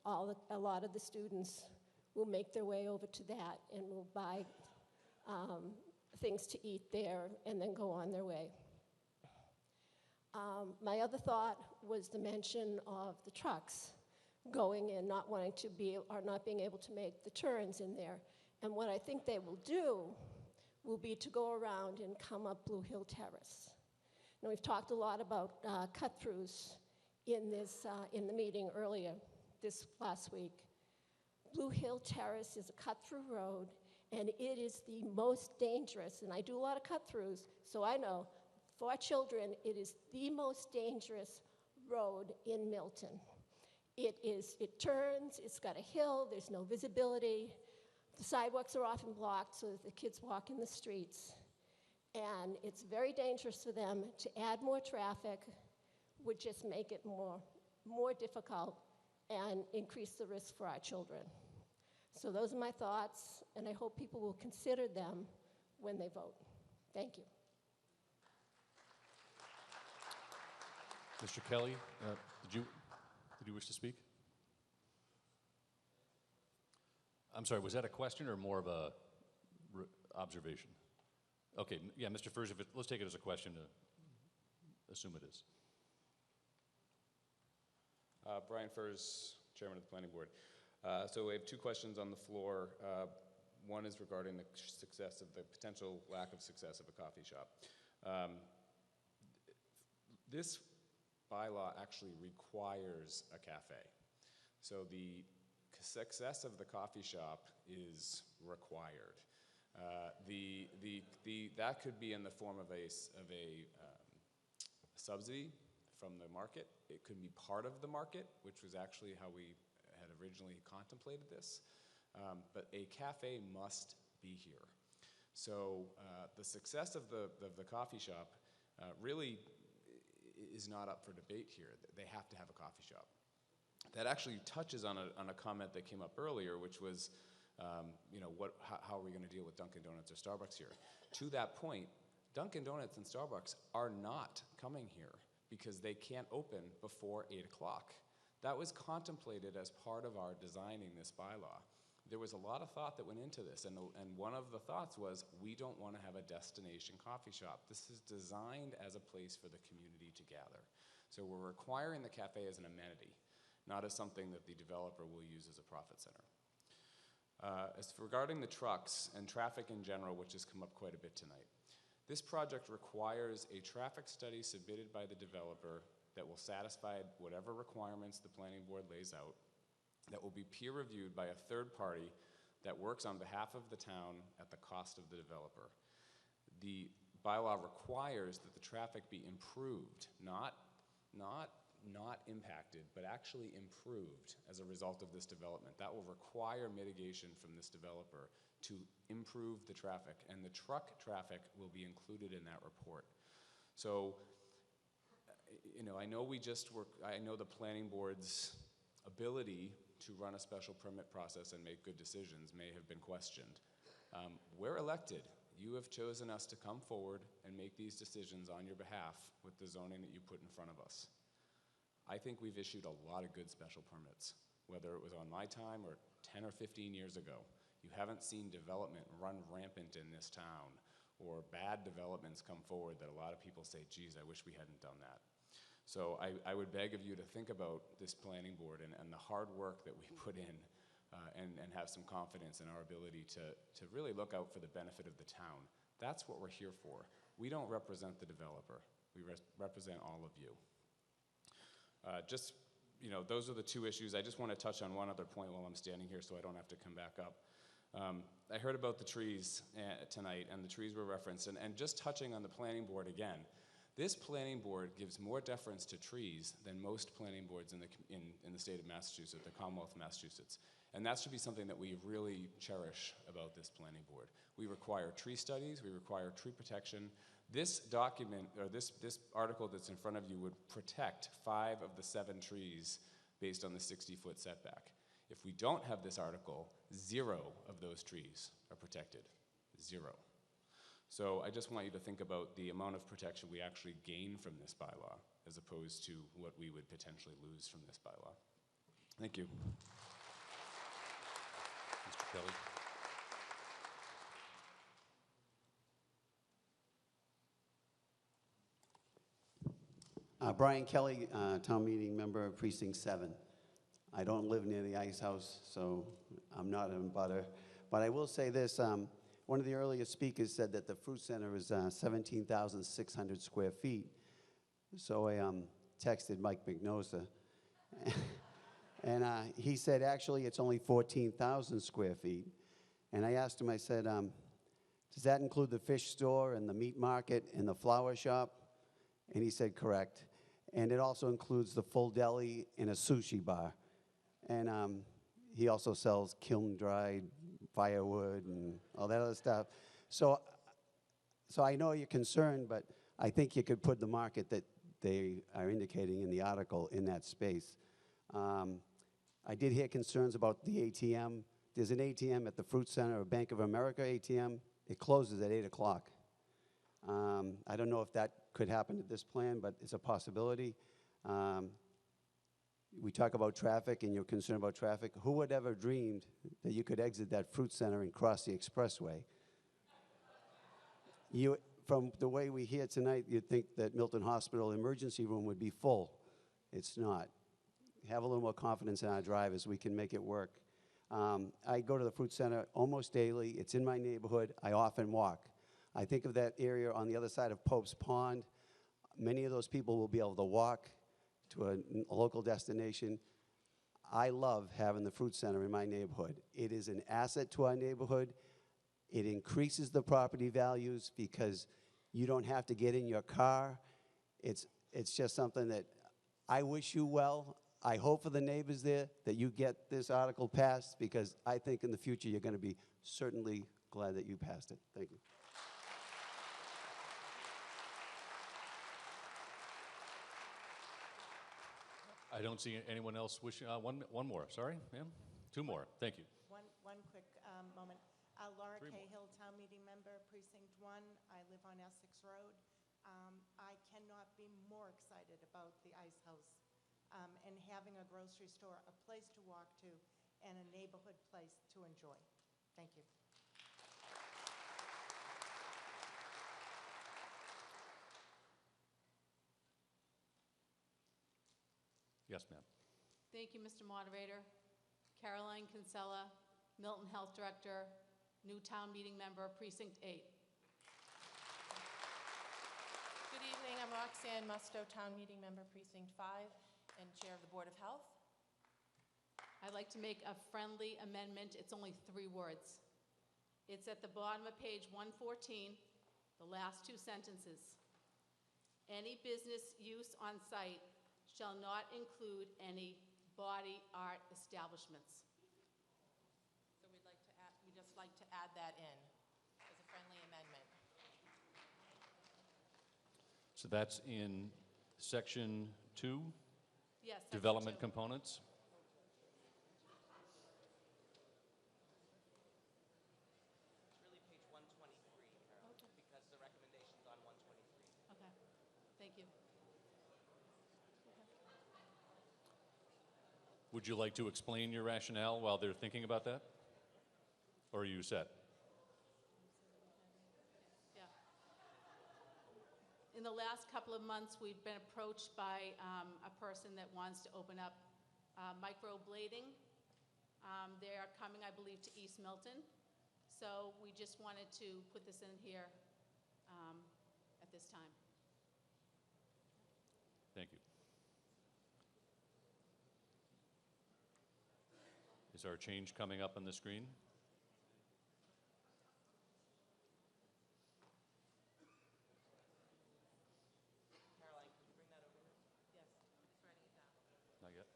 A lot of the students will make their way over to that and will buy things to eat there and then go on their way. My other thought was the mention of the trucks going in, not wanting to be, or not being able to make the turns in there. And what I think they will do will be to go around and come up Blue Hill Terrace. Now, we've talked a lot about cut-throughs in the meeting earlier this last week. Blue Hill Terrace is a cut-through road, and it is the most dangerous, and I do a lot of cut-throughs, so I know, for children, it is the most dangerous road in Milton. It turns, it's got a hill, there's no visibility. The sidewalks are often blocked so that the kids walk in the streets. And it's very dangerous for them. To add more traffic would just make it more difficult and increase the risk for our children. So those are my thoughts, and I hope people will consider them when they vote. Thank you. Mr. Kelly, did you wish to speak? I'm sorry, was that a question or more of a observation? Okay, yeah, Mr. Furs, let's take it as a question to assume it is. Brian Furs, Chairman of the Planning Board. So we have two questions on the floor. One is regarding the success of the potential lack of success of a coffee shop. This bylaw actually requires a cafe. So the success of the coffee shop is required. That could be in the form of a subsidy from the market. It could be part of the market, which was actually how we had originally contemplated this. But a cafe must be here. So the success of the coffee shop really is not up for debate here. They have to have a coffee shop. That actually touches on a comment that came up earlier, which was, how are we going to deal with Dunkin' Donuts or Starbucks here? To that point, Dunkin' Donuts and Starbucks are not coming here because they can't open before 8 o'clock. That was contemplated as part of our designing this bylaw. There was a lot of thought that went into this, and one of the thoughts was, we don't want to have a destination coffee shop. This is designed as a place for the community to gather. So we're requiring the cafe as an amenity, not as something that the developer will use as a profit center. As regarding the trucks and traffic in general, which has come up quite a bit tonight, this project requires a traffic study submitted by the developer that will satisfy whatever requirements the planning board lays out, that will be peer reviewed by a third party that works on behalf of the town at the cost of the developer. The bylaw requires that the traffic be improved, not impacted, but actually improved as a result of this development. That will require mitigation from this developer to improve the traffic, and the truck traffic will be included in that report. So, I know the planning board's ability to run a special permit process and make good decisions may have been questioned. We're elected. You have chosen us to come forward and make these decisions on your behalf with the zoning that you put in front of us. I think we've issued a lot of good special permits, whether it was on my time or 10 or 15 years ago. You haven't seen development run rampant in this town, or bad developments come forward that a lot of people say, geez, I wish we hadn't done that. So I would beg of you to think about this planning board and the hard work that we put in and have some confidence in our ability to really look out for the benefit of the town. That's what we're here for. We don't represent the developer. We represent all of you. Those are the two issues. I just want to touch on one other point while I'm standing here so I don't have to come back up. I heard about the trees tonight, and the trees were referenced. And just touching on the planning board again, this planning board gives more deference to trees than most planning boards in the state of Massachusetts, the Commonwealth of Massachusetts. And that should be something that we really cherish about this planning board. We require tree studies, we require tree protection. This document, or this article that's in front of you would protect 5 of the 7 trees based on the 60-foot setback. If we don't have this article, 0 of those trees are protected, 0. So I just want you to think about the amount of protection we actually gain from this bylaw as opposed to what we would potentially lose from this bylaw. Thank you. Mr. Kelly. Brian Kelly, town meeting member, Precinct 7. I don't live near the ice house, so I'm not in butter. But I will say this, one of the earlier speakers said that the fruit center is 17,600 square feet. So I texted Mike McNosa, and he said, actually, it's only 14,000 square feet. And I asked him, I said, does that include the fish store and the meat market and the flower shop? And he said, correct. And it also includes the full deli and a sushi bar. And he also sells kiln-dried firewood and all that other stuff. So I know you're concerned, but I think you could put the market that they are indicating in the article in that space. I did hear concerns about the ATM. There's an ATM at the Fruit Center, a Bank of America ATM. It closes at 8 o'clock. I don't know if that could happen to this plan, but it's a possibility. We talk about traffic, and you're concerned about traffic. Who would ever dreamed that you could exit that fruit center and cross the expressway? From the way we hear tonight, you'd think that Milton Hospital emergency room would be full. It's not. Have a little more confidence in our drivers. We can make it work. I go to the fruit center almost daily. It's in my neighborhood. I often walk. I think of that area on the other side of Pope's Pond. Many of those people will be able to walk. to a local destination. I love having the fruit center in my neighborhood. It is an asset to our neighborhood. It increases the property values because you don't have to get in your car. It's just something that I wish you well. I hope for the neighbors there that you get this article passed, because I think in the future you're going to be certainly glad that you passed it. Thank you. I don't see anyone else wishing. One more, sorry, ma'am. Two more, thank you. One quick moment. Laura Cahill, Town Meeting Member, Precinct 1. I live on Essex Road. I cannot be more excited about the Ice House and having a grocery store, a place to walk to, and a neighborhood place to enjoy. Thank you. Yes, ma'am. Thank you, Mr. Moderator. Caroline Kinsella, Milton Health Director, new Town Meeting Member, Precinct 8. Good evening, I'm Roxanne Musto, Town Meeting Member, Precinct 5, and Chair of the Board of Health. I'd like to make a friendly amendment. It's only 3 words. It's at the bottom of page 114, the last 2 sentences. Any business use on site shall not include any body art establishments. So we'd just like to add that in as a friendly amendment. So that's in section 2? Yes. Development components? It's really page 123, Carol, because the recommendation's on 123. Okay, thank you. Would you like to explain your rationale while they're thinking about that? Or are you set? Yeah. In the last couple of months, we've been approached by a person that wants to open up microblading. They are coming, I believe, to East Milton. So we just wanted to put this in here at this time. Thank you. Is our change coming up on the screen? Caroline, can you bring that over here? Yes, just writing it down. Not yet.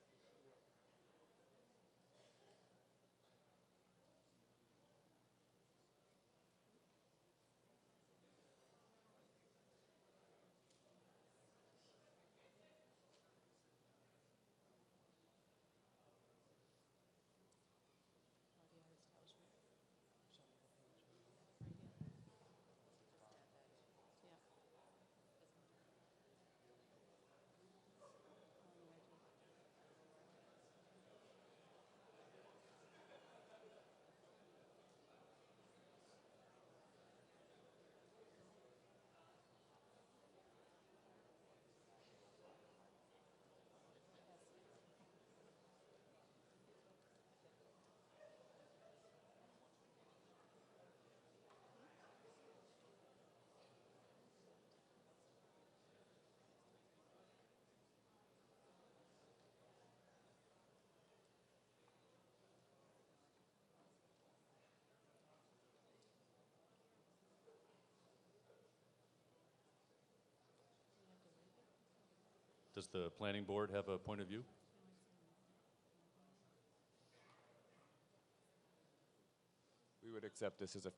Does the planning board have a point of view? We would accept this as a,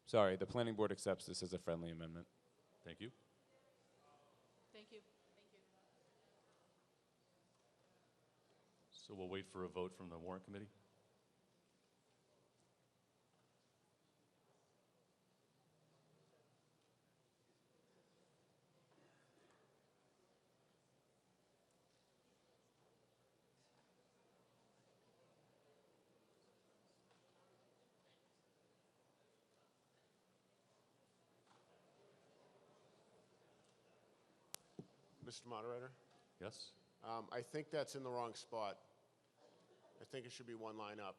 sorry, the planning board accepts this as a friendly amendment. Thank you. Thank you. Thank you. So we'll wait for a vote from the warrant committee. Mr. Moderator? Yes? I think that's in the wrong spot. I think it should be one line up.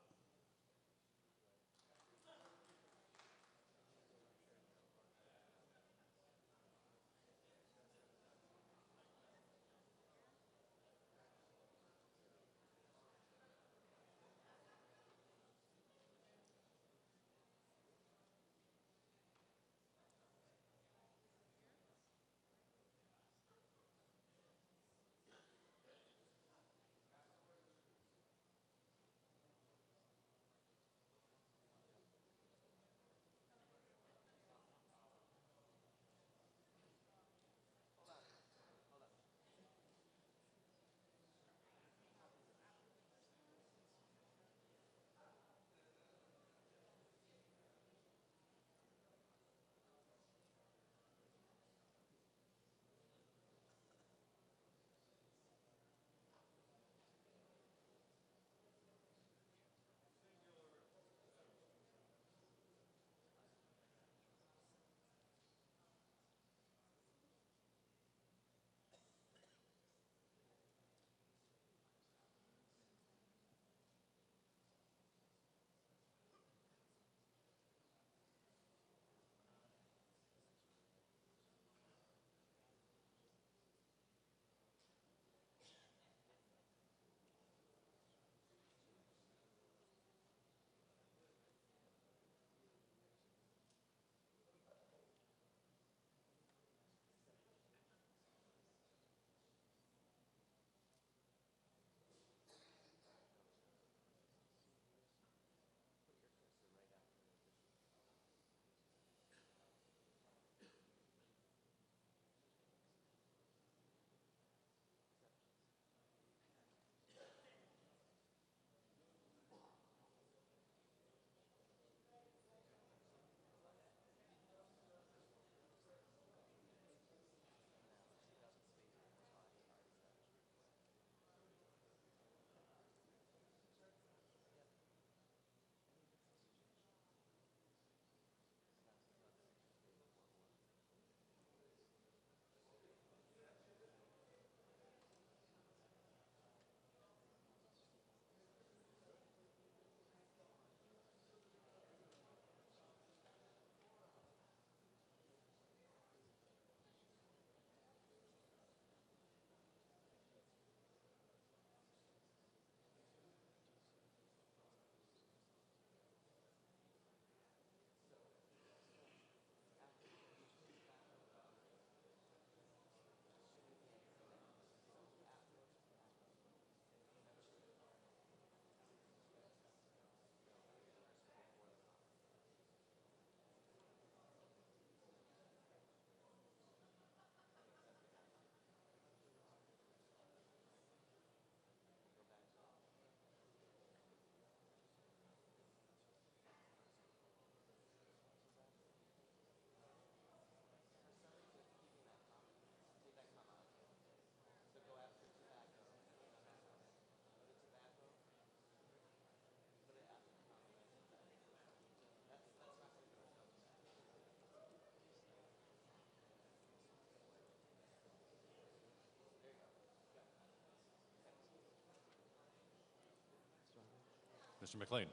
Mr. McLean.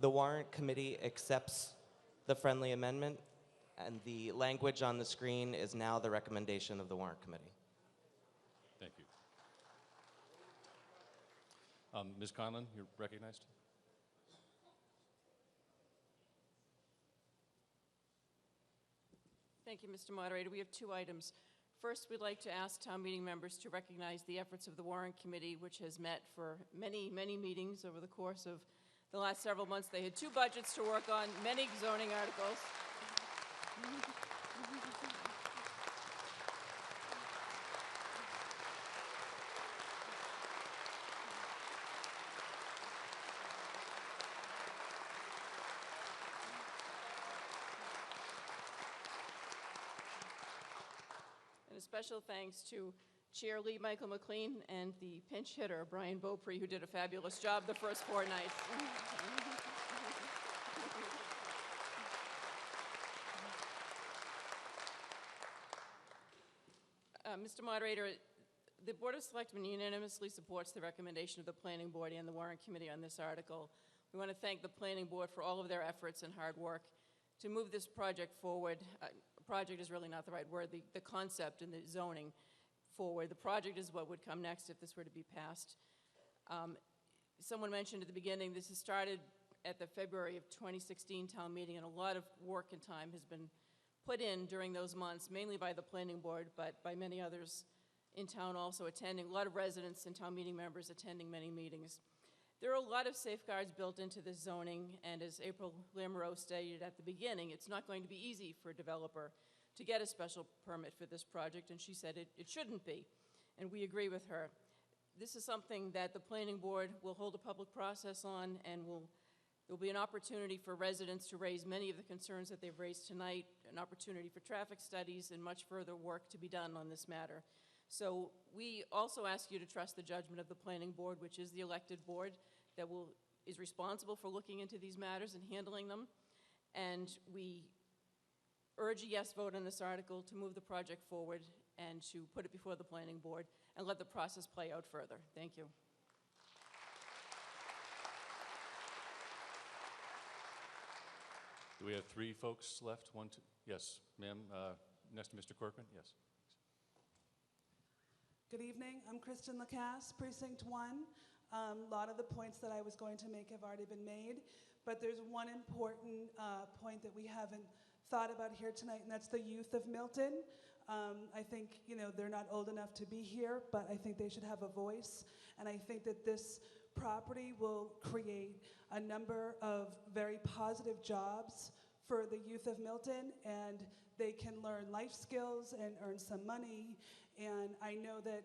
The warrant committee accepts the friendly amendment, and the language on the screen is now the recommendation of the warrant committee. Thank you. Ms. Conlon, you're recognized. Thank you, Mr. Moderator. We have two items. First, we'd like to ask town meeting members to recognize the efforts of the Warrant Committee, which has met for many, many meetings over the course of the last several months. They had 2 budgets to work on, many zoning articles. And a special thanks to Chair Lee Michael McLean and the pinch hitter, Brian Beaupre, who did a fabulous job the first 4 nights. Mr. Moderator, the Board of Selectmen unanimously supports the recommendation of the Planning Board and the Warrant Committee on this article. We want to thank the Planning Board for all of their efforts and hard work to move this project forward. Project is really not the right word, the concept and the zoning forward. The project is what would come next if this were to be passed. Someone mentioned at the beginning, this has started at the February of 2016 town meeting, and a lot of work and time has been put in during those months, mainly by the Planning Board, but by many others in town also attending, a lot of residents and town meeting members attending many meetings. There are a lot of safeguards built into this zoning, and as April Lamoureux stated at the beginning, it's not going to be easy for a developer to get a special permit for this project, and she said it shouldn't be, and we agree with her. This is something that the Planning Board will hold a public process on, and there'll be an opportunity for residents to raise many of the concerns that they've raised tonight, an opportunity for traffic studies, and much further work to be done on this matter. So we also ask you to trust the judgment of the Planning Board, which is the elected board that is responsible for looking into these matters and handling them. And we urge a yes vote on this article to move the project forward and to put it before the Planning Board and let the process play out further. Thank you. Do we have 3 folks left? 1, 2, yes, ma'am. Next to Mr. Corcoran, yes. Good evening. I'm Kristen Lacasse, Precinct 1. A lot of the points that I was going to make have already been made, but there's one important point that we haven't thought about here tonight, and that's the youth of Milton. I think, they're not old enough to be here, but I think they should have a voice, and I think that this property will create a number of very positive jobs for the youth of Milton, and they can learn life skills and earn some money. And I know that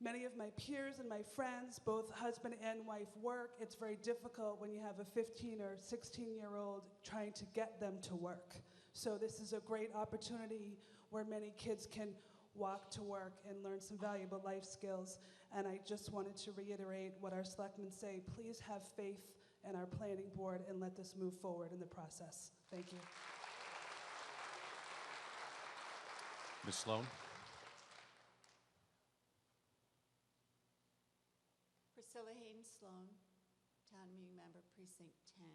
many of my peers and my friends, both husband and wife, work. It's very difficult when you have a 15 or 16-year-old trying to get them to work. So this is a great opportunity where many kids can walk to work and learn some valuable life skills. And I just wanted to reiterate what our selectmen say. Please have faith in our planning board and let this move forward in the process. Thank you. Ms. Sloan? Priscilla Hayden Sloan, town meeting member, precinct 10.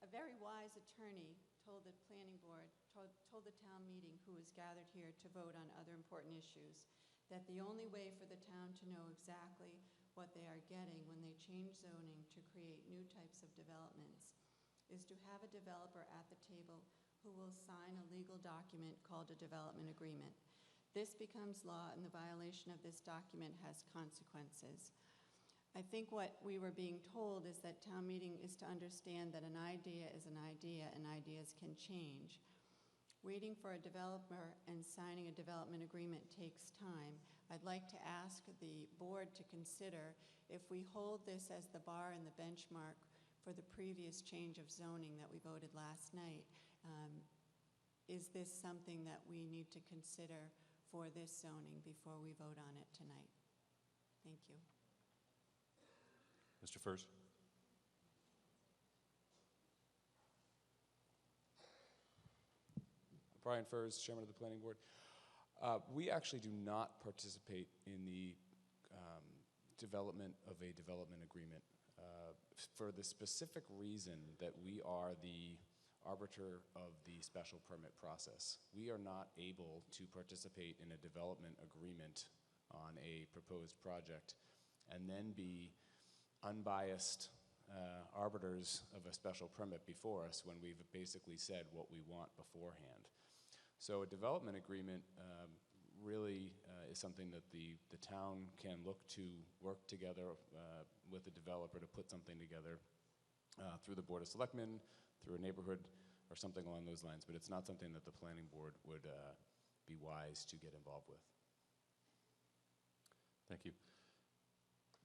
A very wise attorney told the planning board, told the town meeting who was gathered here to vote on other important issues, that the only way for the town to know exactly what they are getting when they change zoning to create new types of developments is to have a developer at the table who will sign a legal document called a development agreement. This becomes law, and the violation of this document has consequences. I think what we were being told is that town meeting is to understand that an idea is an idea and ideas can change. Waiting for a developer and signing a development agreement takes time. I'd like to ask the board to consider if we hold this as the bar and the benchmark for the previous change of zoning that we voted last night. Is this something that we need to consider for this zoning before we vote on it tonight? Thank you. Mr. Furs? Brian Furs, Chairman of the Planning Board. We actually do not participate in the development of a development agreement. for the specific reason that we are the arbiter of the special permit process. We are not able to participate in a development agreement on a proposed project and then be unbiased arbiters of a special permit before us when we've basically said what we want beforehand. So a development agreement really is something that the town can look to work together with the developer to put something together through the Board of Selectmen, through a neighborhood, or something along those lines. But it's not something that the planning board would be wise to get involved with. Thank you.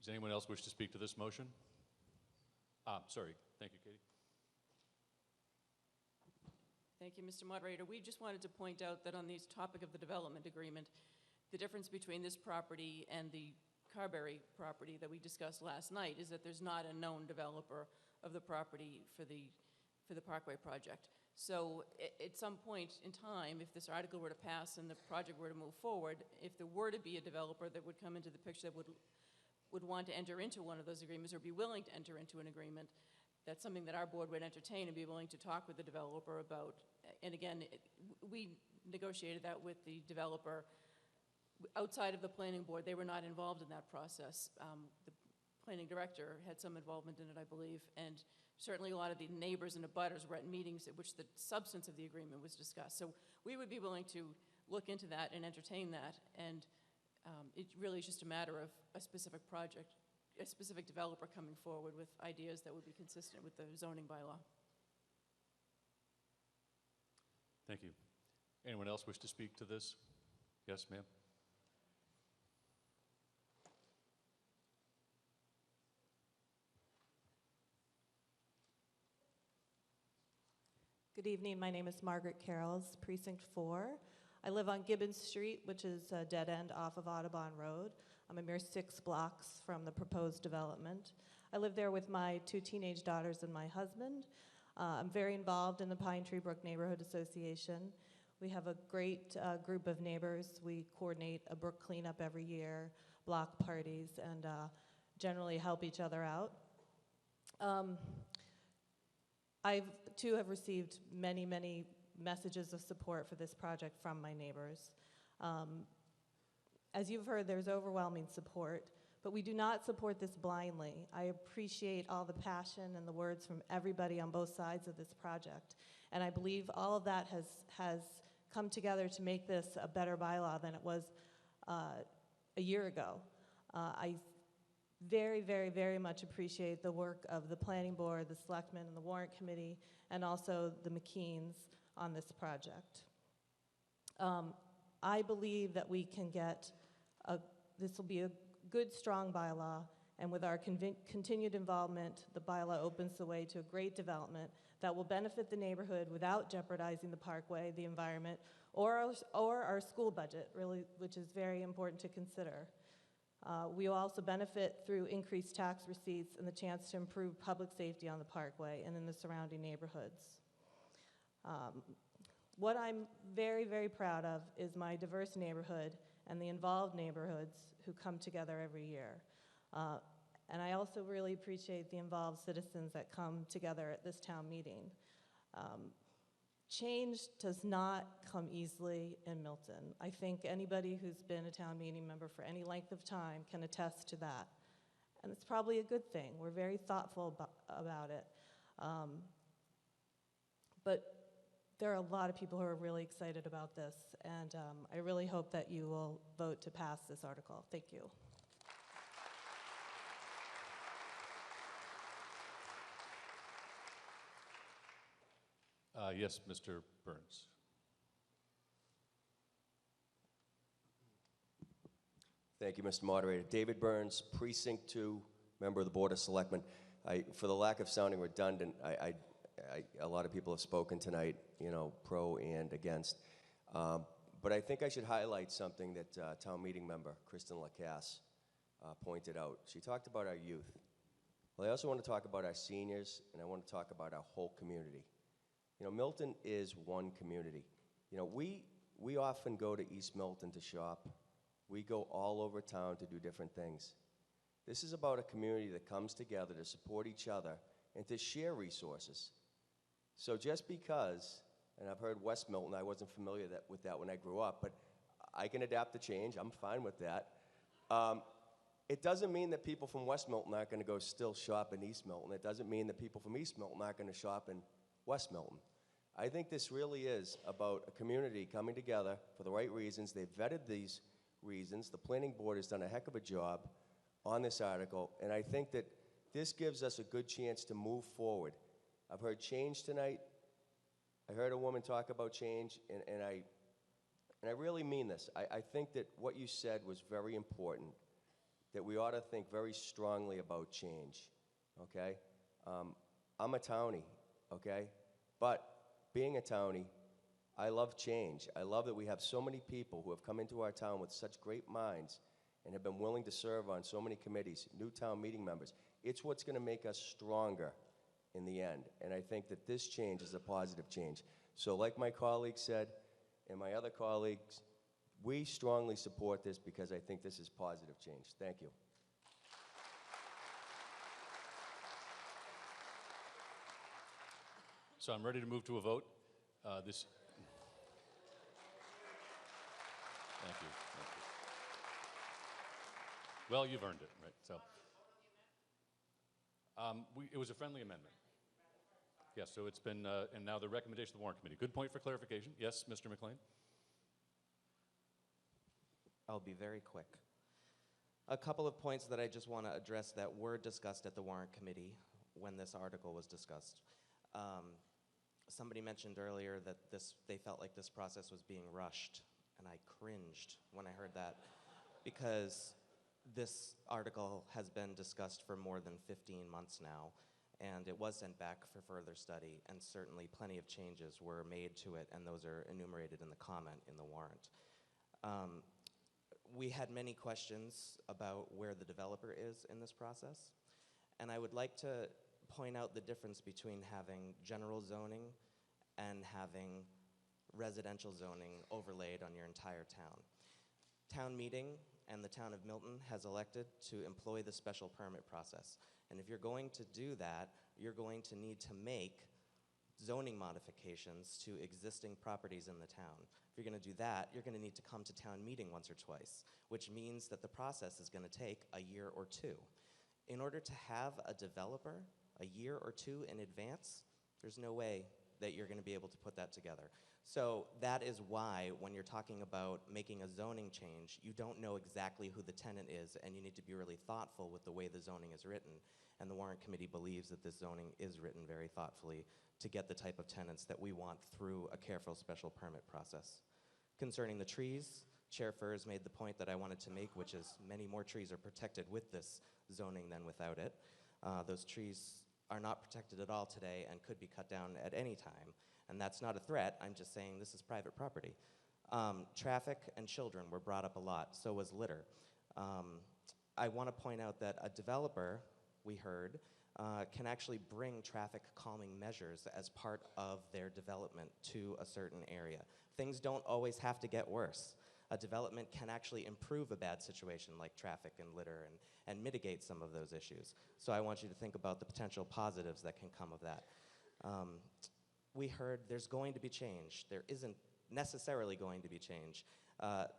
Does anyone else wish to speak to this motion? Sorry. Thank you, Katie. Thank you, Mr. Moderator. We just wanted to point out that on this topic of the development agreement, the difference between this property and the Carberry property that we discussed last night is that there's not a known developer of the property for the Parkway project. So at some point in time, if this article were to pass and the project were to move forward, if there were to be a developer that would come into the picture that would want to enter into one of those agreements or be willing to enter into an agreement, that's something that our board would entertain and be willing to talk with the developer about. And again, we negotiated that with the developer outside of the planning board. They were not involved in that process. The planning director had some involvement in it, I believe, and certainly a lot of the neighbors and abutters were at meetings at which the substance of the agreement was discussed. So we would be willing to look into that and entertain that, and it really is just a matter of a specific project, a specific developer coming forward with ideas that would be consistent with the zoning bylaw. Thank you. Anyone else wish to speak to this? Yes, ma'am. Good evening. My name is Margaret Carrolls, Precinct 4. I live on Gibbons Street, which is a dead end off of Audubon Road. I'm a mere 6 blocks from the proposed development. I live there with my 2 teenage daughters and my husband. I'm very involved in the Pine Tree Brook Neighborhood Association. We have a great group of neighbors. We coordinate a brook cleanup every year, block parties, and generally help each other out. I, too, have received many, many messages of support for this project from my neighbors. As you've heard, there's overwhelming support, but we do not support this blindly. I appreciate all the passion and the words from everybody on both sides of this project, and I believe all of that has come together to make this a better bylaw than it was a year ago. I very, very, very much appreciate the work of the Planning Board, the Selectmen, and the Warrant Committee, and also the McKeans on this project. I believe that we can get, this will be a good, strong bylaw, and with our continued involvement, the bylaw opens the way to a great development that will benefit the neighborhood without jeopardizing the parkway, the environment, or our school budget, really, which is very important to consider. We will also benefit through increased tax receipts and the chance to improve public safety on the parkway and in the surrounding neighborhoods. What I'm very, very proud of is my diverse neighborhood and the involved neighborhoods who come together every year. And I also really appreciate the involved citizens that come together at this town meeting. Change does not come easily in Milton. I think anybody who's been a town meeting member for any length of time can attest to that. And it's probably a good thing. We're very thoughtful about it. But there are a lot of people who are really excited about this, and I really hope that you will vote to pass this article. Thank you. Yes, Mr. Burns. Thank you, Mr. Moderator. David Burns, Precinct 2, member of the Board of Selectmen. For the lack of sounding redundant, a lot of people have spoken tonight, you know, pro and against. But I think I should highlight something that town meeting member Kristen Lacasse pointed out. She talked about our youth. Well, I also want to talk about our seniors, and I want to talk about our whole community. You know, Milton is one community. You know, we often go to East Milton to shop. We go all over town to do different things. This is about a community that comes together to support each other and to share resources. So just because, and I've heard West Milton, I wasn't familiar with that when I grew up, but I can adapt to change. I'm fine with that. It doesn't mean that people from West Milton aren't going to go still shop in East Milton. It doesn't mean that people from East Milton aren't going to shop in West Milton. I think this really is about a community coming together for the right reasons. They've vetted these reasons. The planning board has done a heck of a job on this article, and I think that this gives us a good chance to move forward. I've heard change tonight. I heard a woman talk about change, and I really mean this. I think that what you said was very important, that we ought to think very strongly about change, okay? I'm a townie, okay? But being a townie, I love change. I love that we have so many people who have come into our town with such great minds and have been willing to serve on so many committees, new town meeting members. It's what's going to make us stronger in the end, and I think that this change is a positive change. So like my colleague said, and my other colleagues, we strongly support this because I think this is positive change. Thank you. So I'm ready to move to a vote. Thank you. Thank you. Well, you've earned it, right? So, it was a friendly amendment. Yes, so it's been, and now the recommendation of the Warrant Committee. Good point for clarification. Yes, Mr. McLean? I'll be very quick. A couple of points that I just want to address that were discussed at the Warrant Committee when this article was discussed. Somebody mentioned earlier that they felt like this process was being rushed, and I cringed when I heard that because this article has been discussed for more than 15 months now, and it was sent back for further study, and certainly plenty of changes were made to it, and those are enumerated in the comment in the warrant. We had many questions about where the developer is in this process, and I would like to point out the difference between having general zoning and having residential zoning overlaid on your entire town. Town meeting and the town of Milton has elected to employ the special permit process. And if you're going to do that, you're going to need to make zoning modifications to existing properties in the town. If you're going to do that, you're going to need to come to town meeting once or twice, which means that the process is going to take a year or two. In order to have a developer a year or two in advance, there's no way that you're going to be able to put that together. So that is why when you're talking about making a zoning change, you don't know exactly who the tenant is, and you need to be really thoughtful with the way the zoning is written. And the Warrant Committee believes that this zoning is written very thoughtfully to get the type of tenants that we want through a careful special permit process. Concerning the trees, Chair Furs made the point that I wanted to make, which is many more trees are protected with this zoning than without it. Those trees are not protected at all today and could be cut down at any time. And that's not a threat, I'm just saying this is private property. Traffic and children were brought up a lot, so was litter. I want to point out that a developer, we heard, can actually bring traffic calming measures as part of their development to a certain area. Things don't always have to get worse. A development can actually improve a bad situation like traffic and litter and mitigate some of those issues. So I want you to think about the potential positives that can come of that. We heard there's going to be change. There isn't necessarily going to be change.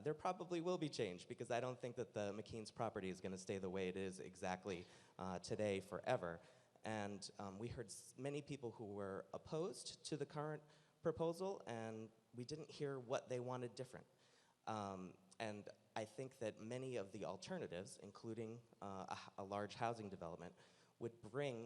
There probably will be change because I don't think that the McKean's property is going to stay the way it is exactly today forever. And we heard many people who were opposed to the current proposal, and we didn't hear what they wanted different. And I think that many of the alternatives, including a large housing development, would bring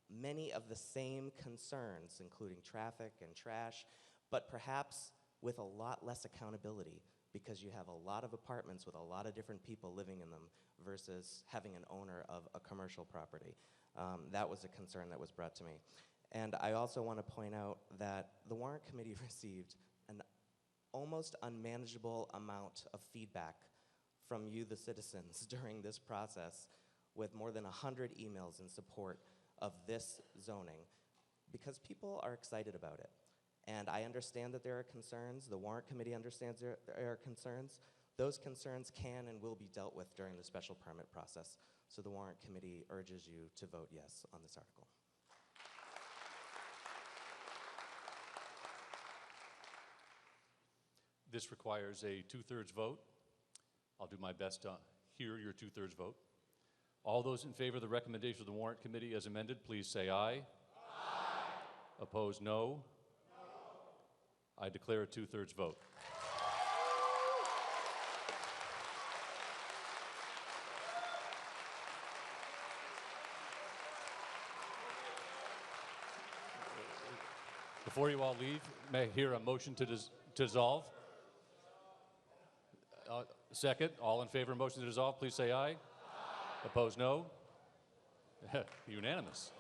many of the same concerns, including traffic and trash, but perhaps with a lot less accountability because you have a lot of apartments with a lot of different people living in them versus having an owner of a commercial property. That was a concern that was brought to me. And I also want to point out that the Warrant Committee received an almost unmanageable amount of feedback from you, the citizens, during this process, with more than 100 emails in support of this zoning, because people are excited about it. And I understand that there are concerns. The Warrant Committee understands there are concerns. Those concerns can and will be dealt with during the special permit process, so the warrant committee urges you to vote yes on this article. This requires a 2/3 vote. I'll do my best to hear your 2/3 vote. All those in favor of the recommendation of the warrant committee as amended, please say aye. Aye. Opposed, no. I declare a 2/3 vote. Before you all leave, may I hear a motion to dissolve? Second, all in favor of motion to dissolve, please say aye. Aye. Opposed, no. Unanimous.